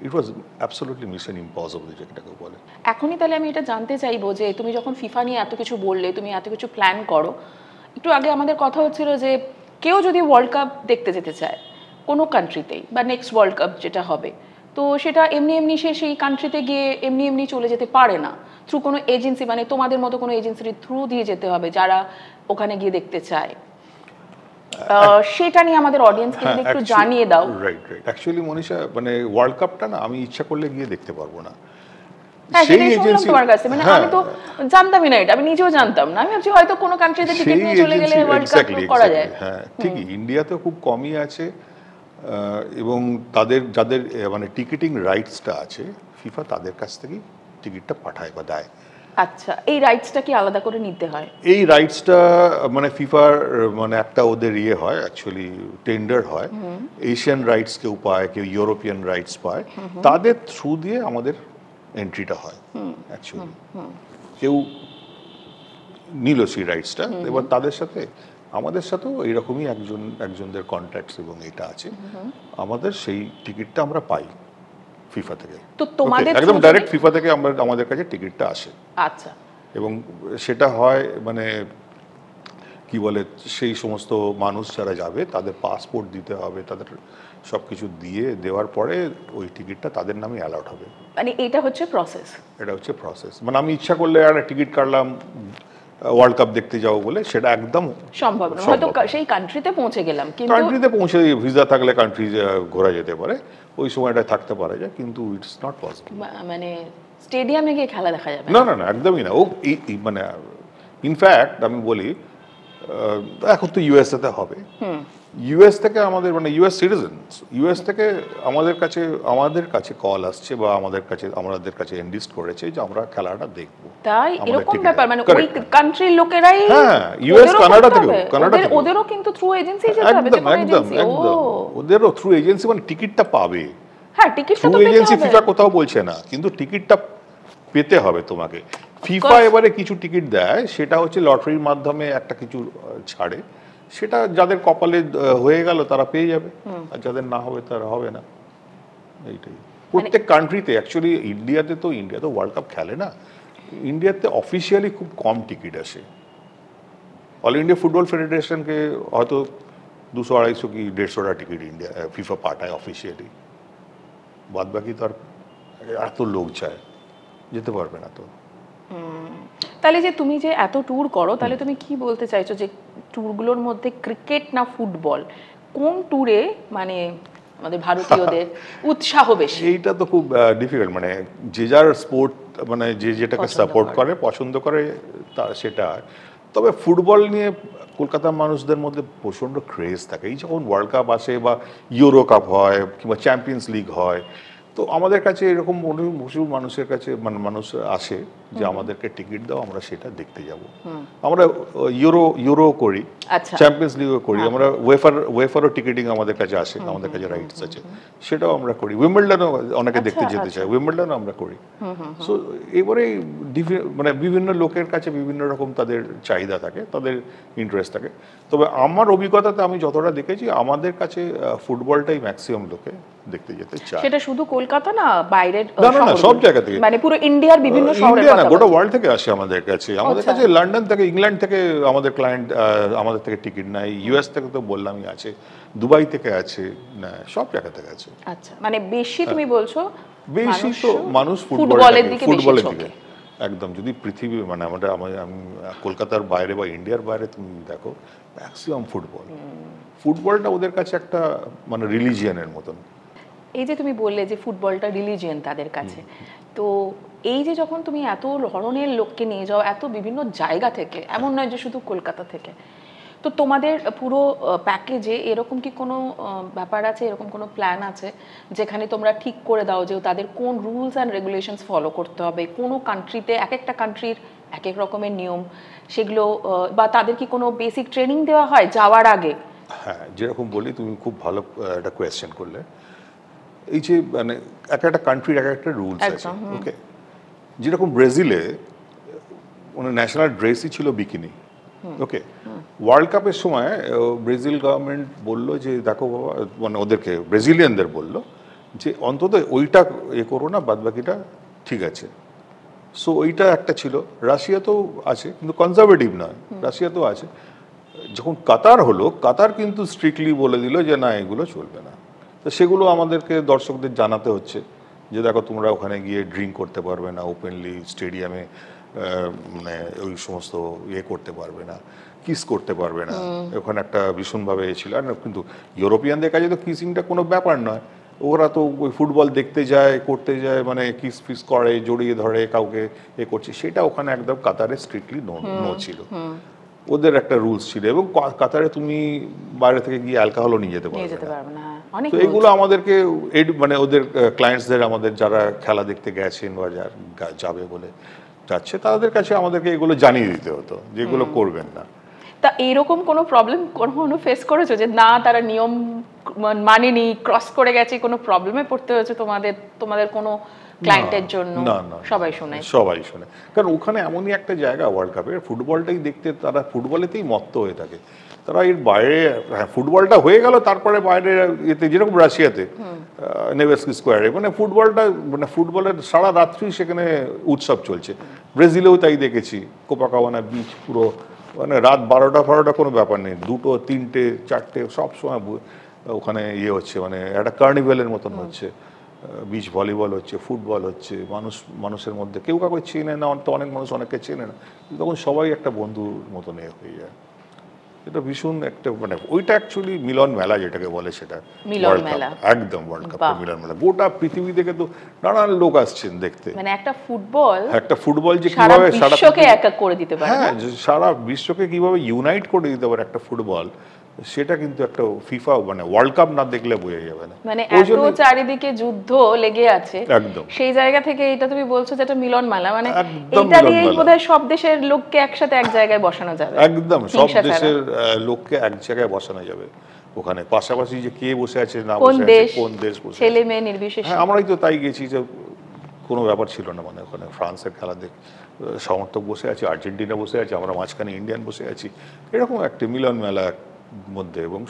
Speaker 2: ইট ওয়াজ অ্যাবসলিউটলি মিশন ইম্পসিবল যেটাকে বলে।
Speaker 1: এখনই তাহলে আমি এটা জানতে চাইবো যে তুমি যখন ফিফা নিয়ে এত কিছু বললে, তুমি এত কিছু প্ল্যান করো, একটু আগে আমাদের কথা হচ্ছিল যে কেউ যদি ওয়ার্ল্ড কাপ দেখতে যেতে চায় কোনো কান্ট্রিতেই, বা নেক্সট ওয়ার্ল্ড কাপ যেটা হবে, তো সেটা এমনি সে সেই কান্ট্রিতে গিয়ে এমনি চলে যেতে পারে না, থ্রু কোনো এজেন্সি, মানে তোমাদের মতো কোনো এজেন্সির থ্রু দিয়ে যেতে হবে যারা ওখানে গিয়ে দেখতে চায়। সেটা নিয়ে আমাদের অডিয়েন্সকে একটু জানিয়ে দাও।
Speaker 2: রাইট। অ্যাকচুয়ালি মনীষা, মানে ওয়ার্ল্ড কাপটা না আমি ইচ্ছা করলে গিয়ে দেখতে পারবো না।
Speaker 1: তোমার কাছে মানে আমি তো জানতামই না এটা, আমি নিজেও জানতাম না। আমি ভাবছি হয়তো কোনো কান্ট্রিতে টিকিট নিয়ে চলে গেলে ওয়ার্ল্ড কাপ করা যায়।
Speaker 2: হ্যাঁ ঠিকই, ইন্ডিয়াতে খুব কমই আছে, এবং যাদের মানে টিকিটিং রাইটসটা আছে, ফিফা তাদের কাছ থেকেই টিকিটটা পাঠায় বা দেয়।
Speaker 1: আচ্ছা, এই রাইটসটা কি আলাদা করে নিতে হয়?
Speaker 2: এই রাইটসটা মানে ফিফার মানে একটা ওদের হয়, অ্যাকচুয়ালি টেন্ডার হয়, এশিয়ান রাইটস কেউ পায়, কেউ ইউরোপিয়ান রাইটস পায়, তাদের থ্রু দিয়ে আমাদের এন্ট্রিটা হয়। অ্যাকচুয়ালি কেউ নিল সেই রাইটসটা, এবার তাদের সাথে আমাদের সাথেও এইরকমই একজনদের কন্ট্যাক্টস এবং এটা আছে, আমাদের সেই টিকিটটা আমরা পাই ফিফা থেকে।
Speaker 1: তো তোমাদের
Speaker 2: একদম ডাইরেক্ট ফিফা থেকে আমাদের কাছে টিকিটটা আসে।
Speaker 1: আচ্ছা।
Speaker 2: এবং সেটা হয় মানে কি বলে, সেই সমস্ত মানুষ যারা যাবে তাদের পাসপোর্ট দিতে হবে, তাদের সব কিছু দেওয়ার পরে ওই টিকিটটা তাদের নামে অ্যালাউড হবে।
Speaker 1: মানে এটা হচ্ছে প্রসেস।
Speaker 2: মানে আমি ইচ্ছা করলে আর টিকিট কাটলাম ওয়ার্ল্ড কাপ দেখতে যাবো বলে, সেটা একদম
Speaker 1: সম্ভব না। হয়তো সেই কান্ট্রিতে পৌঁছে গেলাম, কিন্তু
Speaker 2: কান্ট্রিতে পৌঁছে ভিসা থাকলে কান্ট্রি ঘোরা যেতে পারে, ওই সময়টা থাকতে পারা যায়, কিন্তু ইটস নট পসিবল।
Speaker 1: মানে স্টেডিয়ামে গিয়ে খেলা দেখা যাবে
Speaker 2: না, একদমই না। ও মানে ইনফ্যাক্ট আমি বলি, এখন তো ইউএসএ তে হবে, ইউএস থেকে আমাদের মানে ইউএস সিটিজেন্স, ইউএস থেকে আমাদের কাছে কল আসছে, বা আমাদের কাছে এনলিস্ট করেছে যে আমরা খেলাটা দেখবো।
Speaker 1: তাই এরকম ব্যাপার, মানে ওই কান্ট্রির লোকেরাই,
Speaker 2: হ্যাঁ, ইউএস কানাডা থেকে,
Speaker 1: ওদেরও কিন্তু থ্রু এজেন্সি যেতে হবে,
Speaker 2: একদম ওদেরও থ্রু এজেন্সি, মানে টিকিটটা পাবে।
Speaker 1: হ্যাঁ, টিকিটটা তো
Speaker 2: এজেন্সি ফিফা কোথাও বলছে না, কিন্তু টিকিটটা পেতে হবে তোমাকে। ফিফা এবারে কিছু টিকিট দেয়, সেটা হচ্ছে লটারির মাধ্যমে একটা কিছু ছাড়ে, সেটা যাদের কপালে হয়ে গেল তারা পেয়ে যাবে, আর যাদের না হবে তারা হবে না। এইটাই প্রত্যেক কান্ট্রিতে। অ্যাকচুয়ালি ইন্ডিয়া তো ওয়ার্ল্ড কাপ খেলে না, ইন্ডিয়াতে অফিসিয়ালি খুব কম টিকিট আসে। অল ইন্ডিয়া ফুটবল ফেডারেশনকে হয়তো 200-250 কি 150টা টিকিট ফিফা পাঠায় অফিসিয়ালি, বাদ বাকি তো আর এত লোক চায়, যেতে পারবে না। তো
Speaker 1: তাহলে যে তুমি যে এত ট্যুর করো, তাহলে তুমি কি বলতে চাইছো যে ট্যুরগুলোর মধ্যে ক্রিকেট না ফুটবল, কোন ট্যুরে মানে আমাদের ভারতীয়দের উৎসাহ বেশি?
Speaker 2: এইটা তো খুব ডিফিকাল্ট, মানে যে যার স্পোর্ট, মানে যেটাকে সাপোর্ট করে, পছন্দ করে, তার সেটা। তবে ফুটবল নিয়ে কলকাতার মানুষদের মধ্যে প্রচণ্ড ক্রেজ থাকে। এই যখন ওয়ার্ল্ড কাপ আসে, বা ইউরো কাপ হয়, কিংবা চ্যাম্পিয়ন্স লিগ হয়, তো আমাদের কাছে এরকম প্রচুর মানুষের কাছে মানুষ আসে যে আমাদেরকে টিকিট দাও, আমরা সেটা দেখতে যাব। আমরা ইউরো করি, চ্যাম্পিয়ন্স লিগও করি, আমরা ওয়েফারও টিকিটিং আমাদের কাছে আসে, আমাদের কাছে রাইটস আছে, সেটাও আমরা করি। উইম্বলডনও অনেকে দেখতে যেতে চায়, উইম্বলডনও আমরা করি। সো এবারে মানে বিভিন্ন লোকের কাছে বিভিন্ন রকম তাদের চাহিদা থাকে, তাদের ইন্টারেস্ট থাকে। তবে আমার অভিজ্ঞতাতে আমি যতটা দেখেছি, আমাদের কাছে ফুটবলটাই ম্যাক্সিমাম লোকে দেখতে যেতে চায়।
Speaker 1: সেটা শুধু কলকাতা না, বাইরের
Speaker 2: না সব জায়গা থেকে,
Speaker 1: মানে পুরো ইন্ডিয়ার বিভিন্ন শহরে,
Speaker 2: না গোটা ওয়ার্ল্ড থেকে আসে আমাদের কাছে। আমাদের কাছে লন্ডন থেকে, ইংল্যান্ড থেকে আমাদের ক্লায়েন্ট আমাদের থেকে টিকিট নেয়, ইউএস থেকে তো বললামই আছে, দুবাই থেকে আছে, না সব জায়গা থেকে আছে।
Speaker 1: আচ্ছা, মানে বেশি তুমি বলছো
Speaker 2: বেশি তো মানুষ ফুটবলের দিকে একদম। যদি পৃথিবী মানে আমি কলকাতার বাইরে বা ইন্ডিয়ার বাইরে তুমি দেখো, ম্যাক্সিমাম ফুটবলটা ওদের কাছে একটা মানে রিলিজিয়নের মতন।
Speaker 1: এই যে তুমি বললে যে ফুটবলটা রিলিজিয়ন তাদের কাছে, তো এই যে যখন তুমি এত ধরনের লোককে নিয়ে যাও এত বিভিন্ন জায়গা থেকে, এমন নয় যে শুধু কলকাতা থেকে, তো তোমাদের পুরো প্যাকেজে এরকম কি কোনো ব্যাপার আছে, এরকম কোনো প্ল্যান আছে যেখানে তোমরা ঠিক করে দাও যে তাদের কোন রুলস অ্যান্ড রেগুলেশনস ফলো করতে হবে, কোনো কান্ট্রিতে এক একটা কান্ট্রির এক এক রকমের নিয়ম, সেগুলো বা তাদের কি কোনো বেসিক ট্রেনিং দেওয়া হয় যাওয়ার আগে?
Speaker 2: হ্যাঁ, যেরকম বলি, তুমি খুব ভালো একটা কোয়েশ্চেন করলে। এই যে মানে এক একটা কান্ট্রির এক একটা রুলস আছে, ওকে। যেরকম ব্রাজিলে মানে ন্যাশনাল ড্রেসই ছিল বিকিনি, ওকে। ওয়ার্ল্ড কাপের সময় ব্রাজিল গভর্নমেন্ট বলল যে দেখো বাবা, মানে ওদেরকে ব্রাজিলিয়ানদের বলল যে অন্তত ওইটা করো না, বাদ বাকিটা ঠিক আছে। সো ওইটা একটা ছিল। রাশিয়াতেও আছে, কিন্তু কনজারভেটিভ নয়, রাশিয়াতেও আছে। যখন কাতার হলো, কাতার কিন্তু স্ট্রিক্টলি বলে দিল যে না, এগুলো চলবে না। তো সেগুলো আমাদেরকে দর্শকদের জানাতে হচ্ছে যে দেখো, তোমরা ওখানে গিয়ে ড্রিঙ্ক করতে পারবে না ওপেনলি, স্টেডিয়ামে মানে ওই সমস্ত করতে পারবে না, কিস করতে পারবে না। ওখানে একটা ভীষণভাবে ছিল। আর কিন্তু ইউরোপিয়ানদের কাছে তো কিসিংটা কোনো ব্যাপার নয়, ওরা তো ওই ফুটবল দেখতে যায়, করতে যায়, মানে কিস ফিস করে, জড়িয়ে ধরে কাউকে করছে, সেটা ওখানে একদম কাতারে স্ট্রিক্টলি নো ছিল। ওদের একটা রুলস ছিল। এবং কাতারে তুমি বাইরে থেকে গিয়ে অ্যালকোহলও নিয়ে যেতে পারবে না। তো এগুলো আমাদেরকে মানে ওদের ক্লায়েন্টসদের, আমাদের যারা খেলা দেখতে গেছেন বা যাবে বলে যাচ্ছে, তাদের কাছে আমাদেরকে এগুলো জানিয়ে দিতে হতো যে এগুলো করবেন না।
Speaker 1: তা এরকম কোনো প্রবলেম কখনো ফেস করেছো যে না, তারা নিয়ম মানেনি, ক্রস করে গেছে, কোনো প্রবলেমে পড়তে হয়েছে তোমাদের কোনো ক্লায়েন্টের জন্য?
Speaker 2: না,
Speaker 1: সবাই
Speaker 2: শোনে। কারণ ওখানে এমনই একটা জায়গা, ওয়ার্ল্ড কাপের ফুটবলটাই দেখতে তারা ফুটবলেতেই মত্ত হয়ে থাকে। তারা এর বাইরে, হ্যাঁ ফুটবলটা হয়ে গেল, তারপরে বাইরে এতে যেরকম রাশিয়াতে নেভেস্কি স্কোয়ারে মানে ফুটবলের সারা রাত্রি সেখানে উৎসব চলছে। ব্রাজিলেও তাই দেখেছি, কোপাকাবানা বিচ পুরো মানে রাত 12টা কোনো ব্যাপার নেই, 2টো 3টে 4টে সব সময় ওখানে হচ্ছে, মানে একটা কার্নিভেলের মতন হচ্ছে। বিচ ভলিবল হচ্ছে, ফুটবল হচ্ছে, মানুষের মধ্যে কেউ কাউকে চেনে না, তো অনেক মানুষ অনেককে চেনে না, তখন সবাই একটা বন্ধুর মতন হয়ে যায়। এটা ভীষণ একটা মানে ওইটা অ্যাকচুয়ালি মিলন মেলা যেটাকে বলে, সেটা
Speaker 1: মিলন মেলা,
Speaker 2: একদম ওয়ার্ল্ড কাপের মিলন মেলা। গোটা পৃথিবী থেকে তো নানান লোক আসছেন দেখতে।
Speaker 1: মানে একটা ফুটবল
Speaker 2: যে কিভাবে
Speaker 1: সারা বিশ্বকে এক করে দিতে পারে,
Speaker 2: হ্যাঁ সারা বিশ্বকে কিভাবে ইউনাইট করে দিতে পারে একটা ফুটবল, সেটা কিন্তু একটা ফিফা মানে ওয়ার্ল্ড কাপ না দেখলে বোঝা যাবে না।
Speaker 1: মানে এত চারিদিকে যুদ্ধ লেগে আছে,
Speaker 2: একদম
Speaker 1: সেই জায়গা থেকে এটা তুমি বলছো যেটা মিলন মেলা, মানে এটা দিয়েই বোধহয় সব দেশের লোককে একসাথে এক জায়গায় বসানো যাবে।
Speaker 2: একদম সব দেশের লোককে এক জায়গায় বসানো যাবে। ওখানে পাশাপাশি যে কে বসে আছে না বসে আছে, কোন দেশ বসে আছে,
Speaker 1: ছেলে মেয়ে নির্বিশেষে।
Speaker 2: হ্যাঁ, আমরাই তো তাই গেছি যে কোনো ব্যাপার ছিল না, মানে ওখানে ফ্রান্সের খেলা দেখ সমর্থক বসে আছে, আর্জেন্টিনা বসে আছে, আমরা মাঝখানে ইন্ডিয়ান বসে আছি, এরকম একটা মিলন মেলা মধ্যে। এবং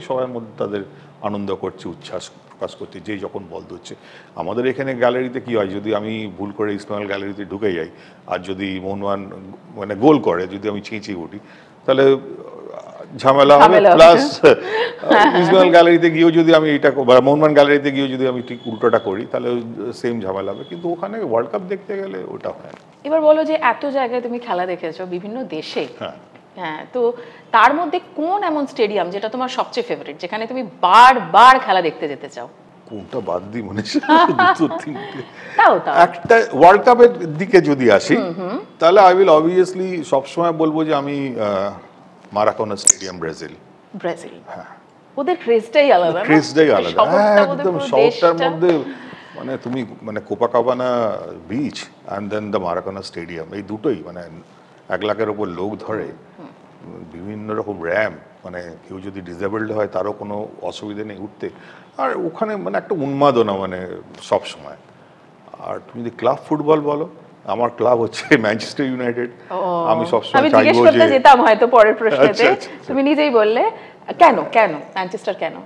Speaker 2: সবার মধ্যে তাদের আনন্দ করছে, উচ্ছ্বাস প্রকাশ করছে, যেই যখন বল দিচ্ছে। আমাদের এখানে গ্যালারিতে কি হয়, যদি আমি ভুল করে ইসমাইল গ্যালারিতে ঢুকে যাই, আর যদি মোহনবাগান মানে গোল করে, যদি আমি চেঁচিয়ে উঠি, তাহলে ঝামেলা হবে। প্লাস ইসমাইল গ্যালারিতে গিয়েও যদি আমি এটা, মোহনবাগান গ্যালারিতে গিয়েও যদি আমি ঠিক উল্টোটা করি, তাহলে সেম ঝামেলা হবে। কিন্তু ওখানে ওয়ার্ল্ড কাপ দেখতে গেলে ওটা হয়।
Speaker 1: এবার বলো যে এত জায়গায় তুমি খেলা দেখেছো বিভিন্ন দেশে, হ্যাঁ, তো তার মধ্যে কোন এমন স্টেডিয়াম যেটা তোমার সবচেয়ে ফেভারিট, যেখানে তুমি বারবার খেলা দেখতে যেতে চাও?
Speaker 2: কোনটা বাদ দিই, মনে
Speaker 1: তাও
Speaker 2: একটা ওয়ার্ল্ড কাপের দিকে যদি আসি, তাহলে আই উইল অবভিয়াসলি সবসময় বলবো যে আমি মারাকানা স্টেডিয়াম, ব্রাজিল। হ্যাঁ,
Speaker 1: ওদের ক্রেজটাই আলাদা,
Speaker 2: একদম শহরটার মধ্যে মানে তুমি মানে Copacabana beach and then the Maracana stadium, এই দুটোই মানে 1 লাখের ওপর লোক ধরে, বিভিন্ন রকম র্যাম্প, মানে কেউ যদি ডিসেবলড হয় তারও কোনো অসুবিধা নেই উঠতে, আর ওখানে মানে একটা উন্মাদনা মানে সব সময়। আর তুমি যদি ক্লাব ফুটবল বলো, আমার ক্লাব হচ্ছে ম্যানচেস্টার ইউনাইটেড। আমি সবসময় চাইবো যে
Speaker 1: যেতাম হয়তো পরের প্রশ্নেতে,
Speaker 2: আচ্ছা।
Speaker 1: তুমি নিজেই বললে কেন কেন ম্যানচেস্টার কেন?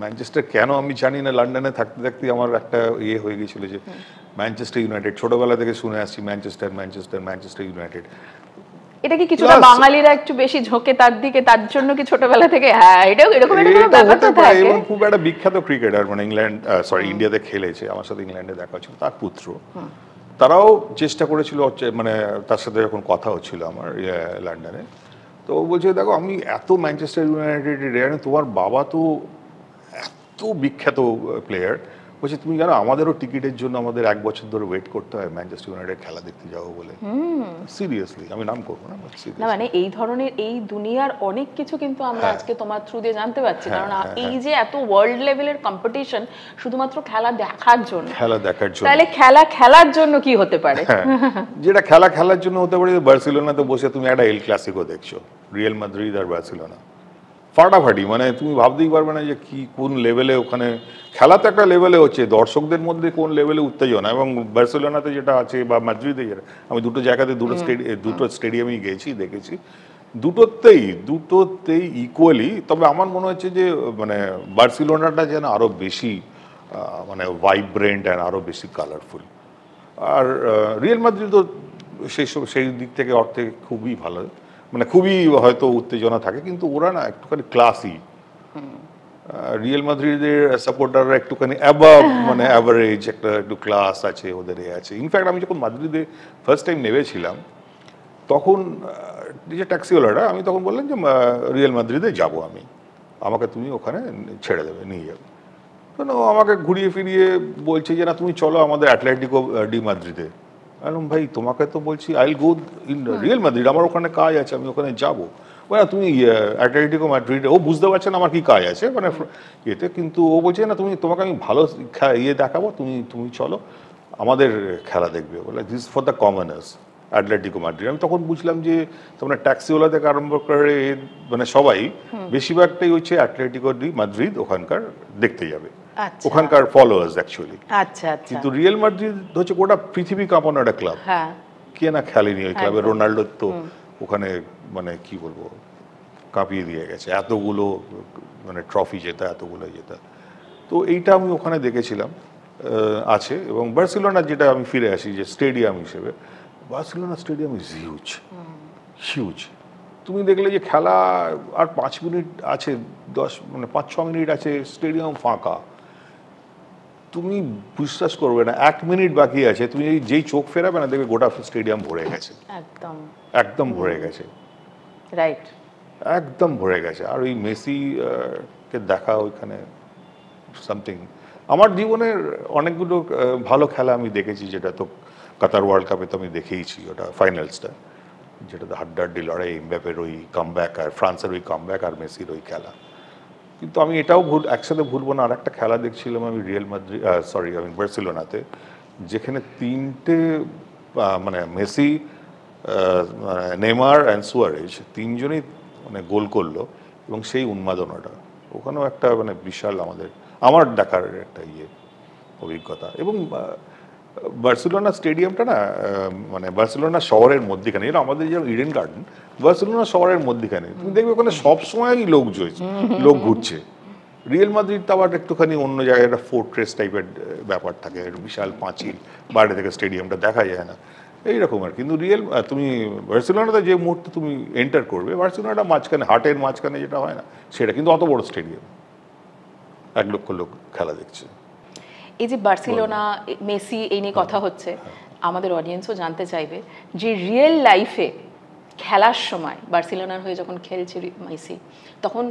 Speaker 2: ম্যানচেস্টার কেন আমি জানি না, লন্ডনে থাকতে থাকতে আমার একটা ইয়ে হয়ে গেছিল যে ম্যানচেস্টার ইউনাইটেড, ছোটবেলা থেকে শুনে আসছি ম্যানচেস্টার ম্যানচেস্টার ম্যানচেস্টার ইউনাইটেড।
Speaker 1: এটা কি কিছুটা বাঙালিরা একটু বেশি ঝোঁকে তার দিকে, তার জন্য কি ছোটবেলা থেকে? হ্যাঁ, এটাও এরকম একটা ব্যাপার তো থাকে।
Speaker 2: এবং খুব একটা বিখ্যাত ক্রিকেটার, মানে ইংল্যান্ড ইন্ডিয়াতে খেলেছে, আমার সাথে ইংল্যান্ডে দেখা হচ্ছিল, তার পুত্র, তারাও চেষ্টা করেছিল, মানে তার সাথে যখন কথা হচ্ছিল আমার লন্ডনে, তো ও বলছে দেখো আমি এত ম্যানচেস্টার ইউনাইটেড, তোমার বাবা তো এত বিখ্যাত প্লেয়ার, বলছে তুমি জানো আমাদেরও টিকিটের জন্য আমাদের 1 বছর ধরে ওয়েট করতে হয় ম্যানচেস্টার ইউনাইটেড খেলা দেখতে যাবো বলে। সিরিয়াসলি, আমি নাম করবো না,
Speaker 1: না মানে এই ধরনের এই দুনিয়ার অনেক কিছু কিন্তু আমরা আজকে তোমার থ্রু দিয়ে জানতে পারছি, কারণ এই যে এত ওয়ার্ল্ড লেভেলের কম্পিটিশন শুধুমাত্র খেলা দেখার জন্য, তাহলে খেলা খেলার জন্য কি হতে পারে?
Speaker 2: যেটা খেলা খেলার জন্য হতে পারে, বার্সেলোনাতে বসে তুমি একটা এল ক্লাসিকো দেখছো, রিয়াল মাদ্রিদ আর বার্সেলোনা, ফাটাফাটি, মানে তুমি ভাবতেই পারবে না যে কি কোন লেভেলে ওখানে খেলা, তো একটা লেভেলে হচ্ছে, দর্শকদের মধ্যে কোন লেভেলে উত্তেজনা। এবং বার্সেলোনাতে যেটা আছে বা মাদ্রিদে যেটা, আমি দুটো জায়গাতে দুটো স্টেডিয়ামই গেছি, দেখেছি, দুটোতেই ইকুয়ালি। তবে আমার মনে হচ্ছে যে মানে বার্সেলোনাটা যেন আরো বেশি মানে ভাইব্রেন্ট অ্যান্ড আরো বেশি কালারফুল। আর রিয়াল মাদ্রিদ তো সেই দিক থেকে অর্থে খুবই ভালো, মানে খুবই হয়তো উত্তেজনা থাকে, কিন্তু ওরা না একটুখানি ক্লাসি। রিয়াল মাদ্রিদের সাপোর্টাররা একটুখানি অ্যাবাভ, মানে অ্যাভারেজ, একটু ক্লাস আছে ওদের, আছে। ইনফ্যাক্ট আমি যখন মাদ্রিদে ফার্স্ট টাইম নেমেছিলাম, তখন যে ট্যাক্সিওয়ালাটা, আমি তখন বললাম যে রিয়াল মাদ্রিদে যাব আমি, আমাকে তুমি ওখানে ছেড়ে দেবে, নিয়ে যাবে। কেন আমাকে ঘুরিয়ে ফিরিয়ে বলছে যে না তুমি চলো আমাদের অ্যাটলেটিকো ডি মাদ্রিদে। বললাম ভাই তোমাকে তো বলছি I will go in Real Madrid, আমার ওখানে কাজ আছে, আমি ওখানে যাবো। মানে তুমি অ্যাটলেটিকো মাদ্রিদে, ও বুঝতে পারছে না আমার কি কাজ আছে মানে ইয়েতে, কিন্তু ও বলছে না তোমাকে আমি ভালো ইয়ে দেখাবো, তুমি চলো আমাদের খেলা দেখবে, বলে this for the commoners Atletico Madrid. আমি তখন বুঝলাম যে তোমরা ট্যাক্সিওয়ালা থেকে আরম্ভ করে মানে সবাই বেশিরভাগটাই হচ্ছে অ্যাটলেটিকো ডি মাদ্রিদ ওখানকার দেখতে যাবে, ওখানকার ফলোয়ার্স অ্যাকচুয়ালি। কিন্তু রিয়াল মাদ্রিদ হচ্ছে গোটা পৃথিবী কাঁপানো একটা ক্লাব, কে না খেলেনি ওই ক্লাবে, রোনাল্ডো তো ওখানে মানে কি বলবো কাঁপিয়ে দিয়ে গেছে, এতগুলো মানে ট্রফি জেতা, এতগুলো জেতা। তো এইটা আমি ওখানে দেখেছিলাম আছে। এবং বার্সেলোনা, যেটা আমি ফিরে আসি যে স্টেডিয়াম হিসেবে, Barcelona stadium is huge huge. তুমি দেখলে যে খেলা আর 5 মিনিট আছে, 5-6 মিনিট আছে, স্টেডিয়াম ফাঁকা, তুমি বিশ্বাস করবে না 1 মিনিট বাকি আছে, তুমি যেই চোখ ফেরাবে না দেখবে গোটা স্টেডিয়াম ভরে গেছে, একদম ভরে গেছে,
Speaker 1: রাইট,
Speaker 2: একদম ভরে গেছে। আর ওই মেসি কে দেখা ওইখানে সামথিং। আমার জীবনের অনেকগুলো ভালো খেলা আমি দেখেছি, যেটা তো কাতার ওয়ার্ল্ড কাপে তো আমি দেখেইছি, ওটা ফাইনালসটা, যেটাতে হাড্ডাহাড্ডি লড়াই, এমবাপ্পের ওই কামব্যাক আর ফ্রান্সের ওই কামব্যাক আর মেসির ওই খেলা। কিন্তু আমি এটাও একসাথে ভুলবো না, আর একটা খেলা দেখছিলাম আমি রিয়াল মাদ্রিদ, আমি বার্সেলোনাতে, যেখানে 3টে মানে মেসি, নেইমার অ্যান্ড সুয়ারেজ, 3জনই মানে গোল করলো, এবং সেই উন্মাদনাটা ওখানেও একটা মানে বিশাল আমার দেখার একটা অভিজ্ঞতা। এবং বার্সেলোনা স্টেডিয়ামটা না মানে বার্সেলোনা শহরের মধ্যেখানে, এরা আমাদের যেমন ইডেন গার্ডেন, বার্সেলোনা শহরের মধ্যেখানে, তুমি দেখবে ওখানে সবসময়ই লোক ঘুরছে। রিয়াল মাদ্রিদ তো আবার একটুখানি অন্য জায়গায়, একটা ফোর্ট্রেস টাইপের ব্যাপার থাকে, বিশাল পাঁচিল, বাইরে থেকে স্টেডিয়ামটা দেখা যায় না, এইরকম আর। কিন্তু তুমি বার্সেলোনাতে যে মুহূর্তে তুমি এন্টার করবে, বার্সেলোনাটা মাঝখানে, হাটের মাঝখানে যেটা হয় না সেটা, কিন্তু অত বড় স্টেডিয়াম, 1 লক্ষ লোক খেলা দেখছে।
Speaker 1: এই যে বার্সেলোনা মেসি এই নিয়ে কথা হচ্ছে, আমাদের অডিয়েন্সও জানতে চাইবে যে রিয়েল লাইফে খেলার সময় বার্সেলোনার হয়ে যখন খেলছে মেসি, তখন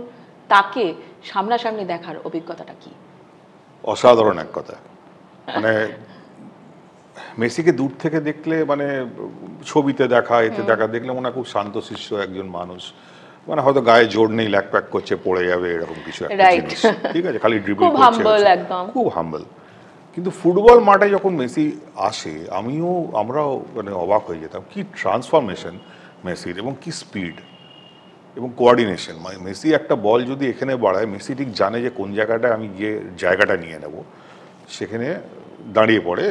Speaker 1: তাকে সামনাসামনি দেখার অভিজ্ঞতাটা কি?
Speaker 2: অসাধারণ এক কথা। মানে মেসিকে দূর থেকে দেখলে, মানে ছবিতে দেখা, এতে দেখা দেখলে মনে হয় খুব শান্তশিষ্ট একজন মানুষ, মানে হয়তো গায়ে জোর নেই, ল্যাকপ্যাক করছে, পড়ে যাবে, এরকম কিছু একটা জিনিস, ঠিক আছে, খালি ড্রিবল করছে, খুব হাম্বল। কিন্তু ফুটবল মাঠে যখন মেসি আসে আমরাও মানে অবাক হয়ে যেতাম, কি ট্রান্সফরমেশন মেসির, এবং কি স্পিড এবং কোঅর্ডিনেশন। মানে মেসি একটা বল যদি এখানে বাড়ায়, মেসি ঠিক জানে যে কোন জায়গাটা আমি গিয়ে জায়গাটা নিয়ে নেব, সেখানে দাঁড়িয়ে পড়ে,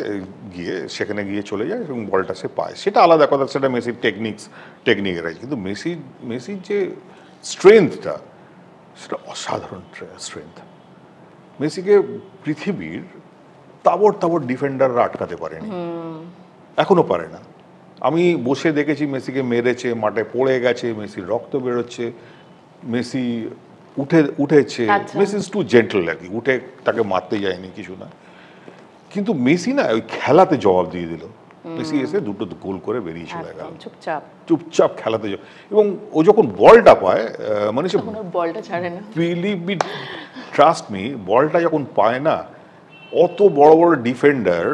Speaker 2: সেখানে গিয়ে চলে যায় এবং বলটা সে পায়। সেটা আলাদা কথা, সেটা মেসির টেকনিকের আছে। কিন্তু মেসির যে স্ট্রেংথটা, সেটা অসাধারণ স্ট্রেংথ। মেসিকে পৃথিবীর তাবড় ডিফেন্ডাররা আটকাতে পারেনি, এখনো পারে না। আমি বসে দেখেছি মেসিকে মেরেছে, মাঠে পড়ে গেছে, মেসির রক্ত বেরোচ্ছে, মেসি উঠেছে। মেসি ইজ টু জেন্টল আর কি, উঠে তাকে মারতে যায়নি, কিছু না। কিন্তু মেসি না ওই খেলাতে জবাব দিয়ে দিল। মেসি এসে দুটো গোল করে বেরিয়ে চলে গেল, চুপচাপ খেলাতে। এবং ও যখন বলটা পায়, মানে সে
Speaker 1: বলটা ছাড়ে না,
Speaker 2: বিলিভ মি, ট্রাস্ট মি, বলটা যখন পায় না, অত বড় বড় ডিফেন্ডার,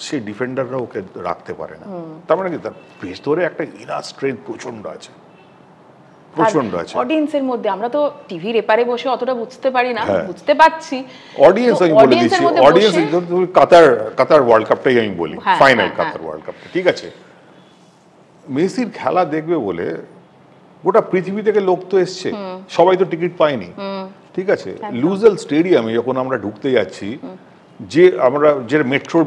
Speaker 2: সেই ডিফেন্ডাররা ওকে রাখতে পারে না। তার মানে কি, তার ভেতরে একটা ইনার স্ট্রেংথ প্রচন্ড আছে।
Speaker 1: অডিয়েন্সের মধ্যে আমরা তো টিভির এপারে বসে অতটা বুঝতে পারি না, বুঝতে পারছি।
Speaker 2: অডিয়েন্স আমি বলে দিচ্ছি, অডিয়েন্স কাতার ওয়ার্ল্ড কাপটাই আমি বলি, ফাইনাল কাতার ওয়ার্ল্ড কাপটা, ঠিক আছে? মেসির খেলা দেখবে বলে গোটা পৃথিবী থেকে লোক তো এসছে, সবাই তো টিকিট পায়নি, ঠিক আছে? লুজেল স্টেডিয়ামে যখন আমরা ঢুকতে যাচ্ছি, যে মেট্রোর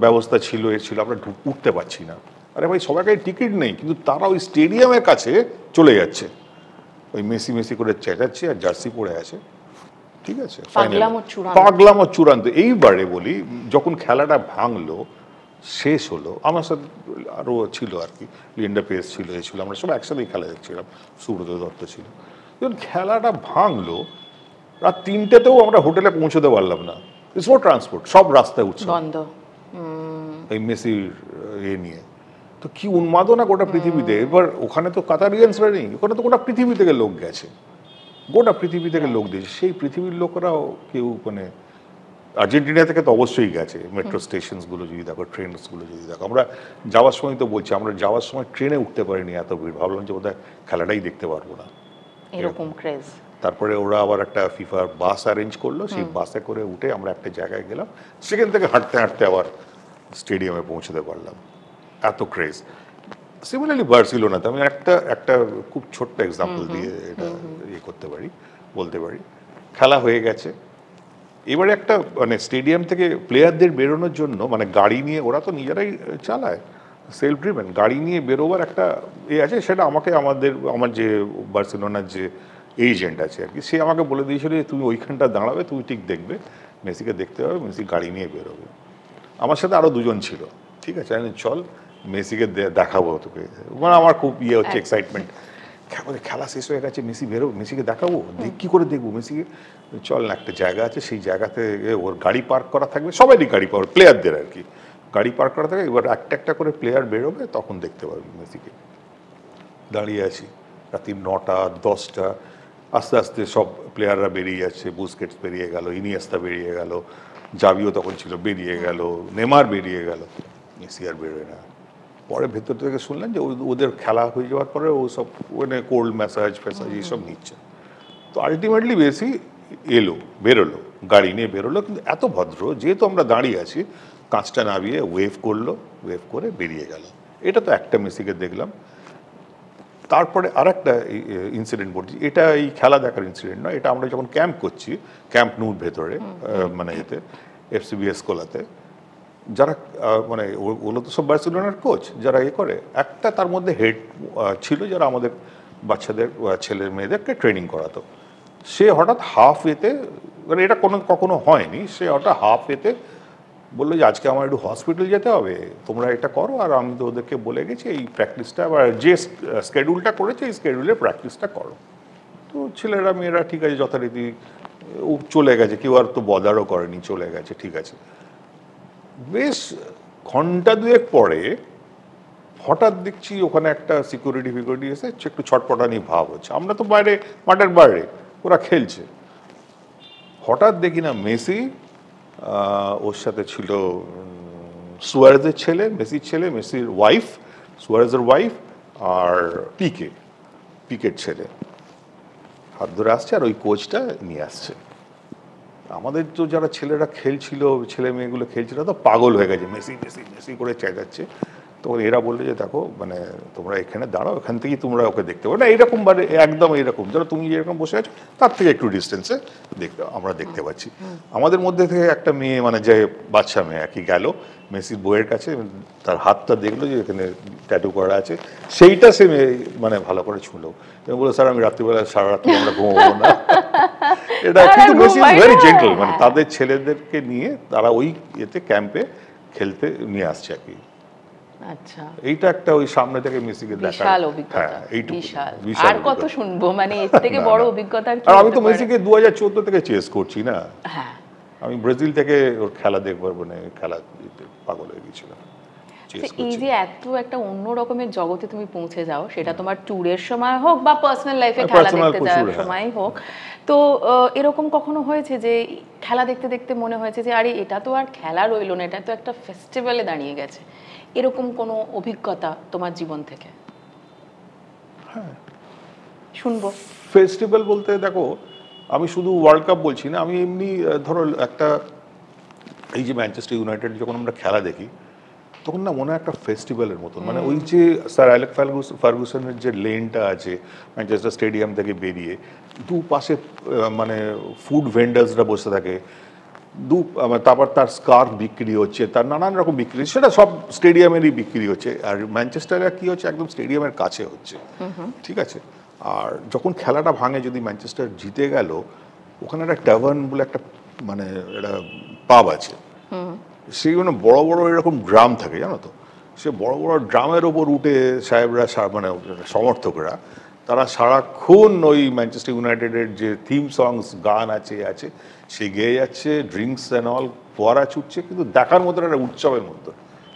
Speaker 2: ব্যবস্থা ছিল, আমরা উঠতে পারছি না। আরে ভাই, সবার কাছে টিকিট নেই, কিন্তু তারা ওই স্টেডিয়ামের কাছে চলে যাচ্ছে, ওই মেসি করে চেঁচাচ্ছে আর জার্সি পরে আছে, ঠিক আছে? পাগলামো চূড়ান্ত। এইবারে বলি, যখন খেলাটা ভাঙলো, শেষ হলো, আমার সাথে আরও ছিল আর কি, লিন্ডা পেস ছিল, আমরা সব একসাথেই খেলা দেখছিলাম, সুব্রত দত্ত ছিল। যখন খেলাটা ভাঙলো, রাত 3টেতেও আমরা হোটেলে পৌঁছতে পারলাম না, ইটস নো ট্রান্সপোর্ট, সব রাস্তায় উঠছে এই মেসির নিয়ে। তো কি উন্মাদনা গোটা পৃথিবীতে। এবার ওখানে তো কাতারিয়ানসরা নেই, ওখানে তো গোটা পৃথিবী থেকে লোক গেছে, গোটা পৃথিবী থেকে লোক দিয়েছে। সেই পৃথিবীর লোকরাও কেউ, মানে আর্জেন্টিনা থেকে তো অবশ্যই গেছে, মেট্রো স্টেশনসগুলো যদি দেখো, ট্রেনসগুলো যদি দেখো। আমরা যাওয়ার সময় তো বলছি, আমরা যাওয়ার সময় ট্রেনে উঠতে পারিনি, এত ভিড়, ভাবলাম যে বোধহয় খেলাটাই দেখতে পারবো না,
Speaker 1: এরকম ক্রেজ।
Speaker 2: তারপরে ওরা আবার একটা ফিফার বাস অ্যারেঞ্জ করলো, সেই বাসে করে উঠে আমরা একটা জায়গায় গেলাম, সেখান থেকে হাঁটতে হাঁটতে আবার স্টেডিয়ামে পৌঁছতে পারলাম, এত ক্রেজ। সিমিলারলি বার্সেলোনাতে আমি একটা খুব ছোট্ট এক্সাম্পল দিয়ে এটা বলতে পারি। খেলা হয়ে গেছে, এবারে একটা মানে স্টেডিয়াম থেকে প্লেয়ারদের বেরোনোর জন্য, মানে গাড়ি নিয়ে, ওরা তো নিজেরাই চালায়, সেলফ ড্রিভেন, গাড়ি নিয়ে বেরোবার একটা আছে। সেটা আমার যে বার্সেলোনার যে এজেন্ট আছে আর কি, সে আমাকে বলে দিয়েছিল যে তুমি ওইখানটা দাঁড়াবে, তুমি ঠিক দেখবে, মেসিকে দেখতে হবে, মেসি গাড়ি নিয়ে বেরোবে। আমার সাথে আরও দুজন ছিল, ঠিক আছে, আমি চল মেসিকে দেখাবো তোকে, মানে আমার খুব হচ্ছে এক্সাইটমেন্ট। খেলা শেষ হয়ে গেছে, মেসিকে দেখাবো, কি করে দেখবো মেসিকে? চল না, একটা জায়গা আছে, সেই জায়গাতে ওর গাড়ি পার্ক করা থাকবে, সবারই গাড়ি পাওয়ার, প্লেয়ারদের আর কি গাড়ি পার্ক করা থাকবে। এবার একটা করে প্লেয়ার বেরোবে, তখন দেখতে পারবি মেসিকে। দাঁড়িয়ে আছি, রাত্রি 9টা 10টা, আস্তে আস্তে সব প্লেয়াররা বেরিয়ে যাচ্ছে, বুস্কেটস বেরিয়ে গেল, ইনিয়েস্তা বেরিয়ে গেল, জাভিও তখন ছিল, বেরিয়ে গেল, নেমার বেরিয়ে গেল, মেসি আর বেরোয় না। পরে ভেতর থেকে শুনলেন যে ওদের খেলা হয়ে যাওয়ার পরে ও সব মানে কোল্ড ম্যাসাজ এইসব নিচ্ছে। তো আলটিমেটলি মেসি বেরোলো, গাড়ি নিয়ে বেরোলো, কিন্তু এত ভদ্র, যেহেতু আমরা দাঁড়িয়ে আছি, কাঁচটা নামিয়ে ওয়েভ করে বেরিয়ে গেল। এটা তো একটা মেসিকে দেখলাম। তারপরে আর একটা ইনসিডেন্ট বলছি, এটা এই খেলা দেখার ইনসিডেন্ট নয়, এটা আমরা যখন ক্যাম্প করছি, ক্যাম্প নুর ভেতরে, মানে এতে FCBS কোলাতে, যারা মানে ওগুলো তো সব বার্সেলোনার কোচ, যারা করে, একটা তার মধ্যে হেড ছিল, যারা আমাদের বাচ্চাদের, ছেলে মেয়েদেরকে ট্রেনিং করাতো। সে হঠাৎ হাফ এতে, মানে এটা কখনো হয়নি, সে হঠাৎ হাফ এতে বললো যে আজকে আমার একটু হসপিটাল যেতে হবে, তোমরা এটা করো, আর আমি তো ওদেরকে বলে গেছি এই প্র্যাকটিসটা, বা যে স্কেডিউলটা করেছে এই স্কেডিউলের প্র্যাকটিসটা করো। তো ছেলেরা মেয়েরা ঠিক আছে, যথারীতি ও চলে গেছে, কেউ আর তো বদারও করেনি, চলে গেছে, ঠিক আছে। বেশ ঘন্টা দুয়েক পরে হঠাৎ দেখছি ওখানে একটা সিকিউরিটি এসে একটু ছটপটানি ভাব হচ্ছে। আমরা তো বাইরে, মাঠের বাইরে, ওরা খেলছে। হঠাৎ দেখি না মেসি, ওর সাথে ছিল সুয়ারেজের ছেলে, মেসির ওয়াইফ, সুয়ারেজের ওয়াইফ, আর পিকের ছেলে হাত ধরে আসছে, আর ওই কোচটা নিয়ে আসছে। আমাদের তো যারা ছেলেরা খেলছিল, ছেলে মেয়েগুলো খেলছিল, তো পাগল হয়ে গেছে, মেসি মেসি মেসি করে চেঁচাচ্ছে। তখন এরা বললো যে দেখো মানে তোমরা এখানে দাঁড়াও, এখান থেকেই তোমরা ওকে দেখতে পারো না, এইরকম মানে একদম এইরকম, ধরো তুমি যেরকম বসে আছো তার থেকে একটু ডিস্টেন্সে আমরা দেখতে পাচ্ছি। আমাদের মধ্যে থেকে একটা মেয়ে, মানে যে বাচ্চা মেয়ে আর কি, গেল মেসির বইয়ের কাছে, তার হাতটা দেখলো যে এখানে ট্যাটু করা আছে, সেইটা সে মানে ভালো করে ছুঁলো এবং বললো স্যার আমি রাত্রিবেলা সারা রাত্রি আমরা ঘুমাবো না। এটা কিন্তু মেসি ইজ ভেরি জেন্টল, মানে তাদের ছেলেদেরকে নিয়ে তারা ওই এতে ক্যাম্পে খেলতে নিয়ে আসছে আর কি।
Speaker 1: আচ্ছা,
Speaker 2: এইটা একটা ওই সামনে থেকে মেসিকে দেখা,
Speaker 1: বিশাল অভিজ্ঞতা।
Speaker 2: হ্যাঁ এইটুকু
Speaker 1: বিশাল। আর কত শুনবো, মানে এর থেকে বড় অভিজ্ঞতা আর কি?
Speaker 2: আর আমি তো মেসিকে 2014 থেকে চেস করছি না।
Speaker 1: হ্যাঁ,
Speaker 2: আমি ব্রাজিল থেকে ওর খেলা দেখবার মানে খেলা পাগল হয়ে গেছিলাম।
Speaker 1: এই যে এত একটা অন্য রকমের জগতে তুমি পৌঁছে যাও, সেটা তোমার ট্যুরের সময় হোক বা পার্সোনাল লাইফে খেলা দেখতে যাওয়ার সময় হোক, তো এরকম কখনো হয়েছে যে খেলা দেখতে দেখতে মনে হয়েছে যে আরে এটা তো আর খেলা রইলো না, এটা তো একটা ফেস্টিভ্যালে দাঁড়িয়ে গেছে, এরকম কোনো অভিজ্ঞতা তোমার জীবন থেকে?
Speaker 2: হ্যাঁ,
Speaker 1: শুনবো।
Speaker 2: ফেস্টিভ্যাল বলতে দেখো, আমি শুধু ওয়ার্ল্ড কাপ বলছি না, আমি এমনি ধরো একটা, এই যে ম্যানচেস্টার ইউনাইটেড যখন আমরা খেলা দেখি তখন না মনে হয় একটা ফেস্টিভ্যালের মতন, মানে ওই যে স্যার অ্যালেক ফার্গুসনের যে লেনটা আছে ম্যানচেস্টার স্টেডিয়াম থেকে বেরিয়ে, দুপাশে মানে ফুড ভেন্ডার্সরা বসে থাকে, তারপর তার স্কার্ফ বিক্রি হচ্ছে, তার নানান রকম বিক্রি, সেটা সব স্টেডিয়ামেরই বিক্রি হচ্ছে। আর ম্যানচেস্টারে কি হচ্ছে, একদম স্টেডিয়ামের কাছে হচ্ছে, ঠিক আছে। আর যখন খেলাটা ভাঙে, যদি ম্যানচেস্টার জিতে গেল, ওখানে একটা ট্যাভার্ন বলে একটা মানে একটা পাব আছে, সেইগুলো বড় বড় এরকম ড্রাম থাকে জানো তো, সে বড় বড় ড্রামের ওপর উঠে সাহেবরা মানে সমর্থকরা তারা সারাক্ষণ ওই ম্যানচেস্টার ইউনাইটেডের যে থিম সংস গান আছে সে গেয়ে যাচ্ছে, ড্রিঙ্কস অ্যান্ড অল, ফোয়ারা ছুটছে, কিন্তু দেখার মতো একটা উৎসবের মধ্যে,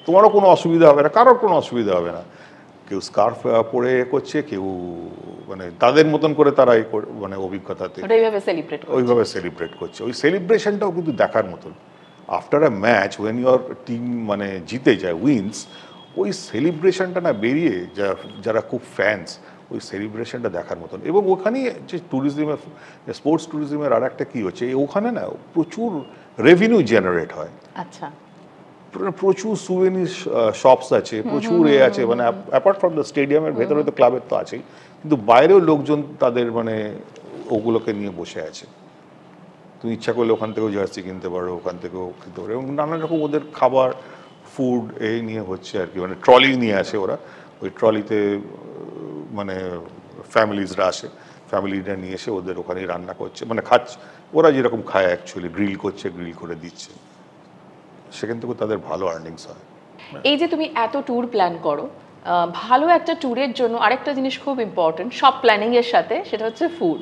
Speaker 2: তোমারও কোনো অসুবিধা হবে না, কারোর কোনো অসুবিধা হবে না। কেউ স্কার্ফ পরে করছে, কেউ মানে তাদের মতন করে তারা মানে অভিজ্ঞতাতে ওইভাবে সেলিব্রেট করছে। ওই সেলিব্রেশনটাও কিন্তু দেখার মতন। After a match when your team মানে জিতে যায়, উইন্স, ওই সেলিব্রেশনটা না বেরিয়ে যারা খুব ফ্যান্স, ওই সেলিব্রেশনটা দেখার মতন। এবং ওখানে যে ট্যুরিজমের, স্পোর্টস ট্যুরিজমের আর একটা কী হচ্ছে, ওখানে না প্রচুর রেভিনিউ জেনারেট হয়।
Speaker 1: আচ্ছা,
Speaker 2: প্রচুর সুভেনির শপস আছে, প্রচুর আছে, মানে অ্যাপার্ট ফ্রম দ্য স্টেডিয়ামের ভেতরে তো ক্লাবের তো আছেই, কিন্তু বাইরেও লোকজন তাদের মানে ওগুলোকে নিয়ে বসে আছে। তুমি ইচ্ছা করলে ওখান থেকেও জার্সি কিনতে পারো, ওখান থেকেও কিনতে পারো, এবং নানান রকম ওদের খাবার ফুড এই নিয়ে হচ্ছে আর কি, মানে ট্রলি নিয়ে আসে ওরা, ওই ট্রলিতে মানে ফ্যামিলিজরা আসে, ফ্যামিলিরা নিয়ে এসে ওদের ওখানেই রান্না করছে, মানে খাচ্ছে ওরা যেরকম খায় অ্যাকচুয়ালি, গ্রিল করছে, গ্রিল করে দিচ্ছে, সেখান থেকে তাদের ভালো আর্নিংস হয়।
Speaker 1: এই যে তুমি এত ট্যুর প্ল্যান করো, ভালো একটা ট্যুরের জন্য আরেকটা জিনিস খুব ইম্পর্টেন্ট সব প্ল্যানিং এর সাথে, সেটা হচ্ছে ফুড।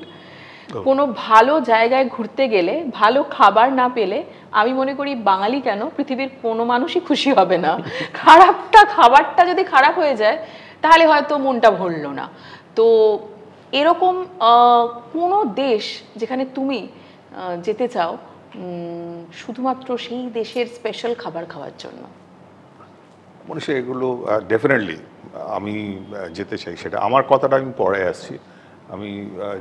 Speaker 1: কোনো ভালো জায়গায় ঘুরতে গেলে ভালো খাবার না পেলে আমি মনে করি বাঙালি কেন, পৃথিবীর কোনো মানুষই খুশি হবে না। খাবারটা যদি খারাপ হয়ে যায় তাহলে হয়তো মনটা ভরলো না। তো এরকম কোনো দেশ যেখানে তুমি যেতে চাও শুধুমাত্র সেই দেশের স্পেশাল খাবার খাওয়ার জন্য?
Speaker 2: মানে এগুলো ডেফিনেটলি আমি যেতে চাই, সেটা আমার কথাটা আমি পরে আসছি। আমি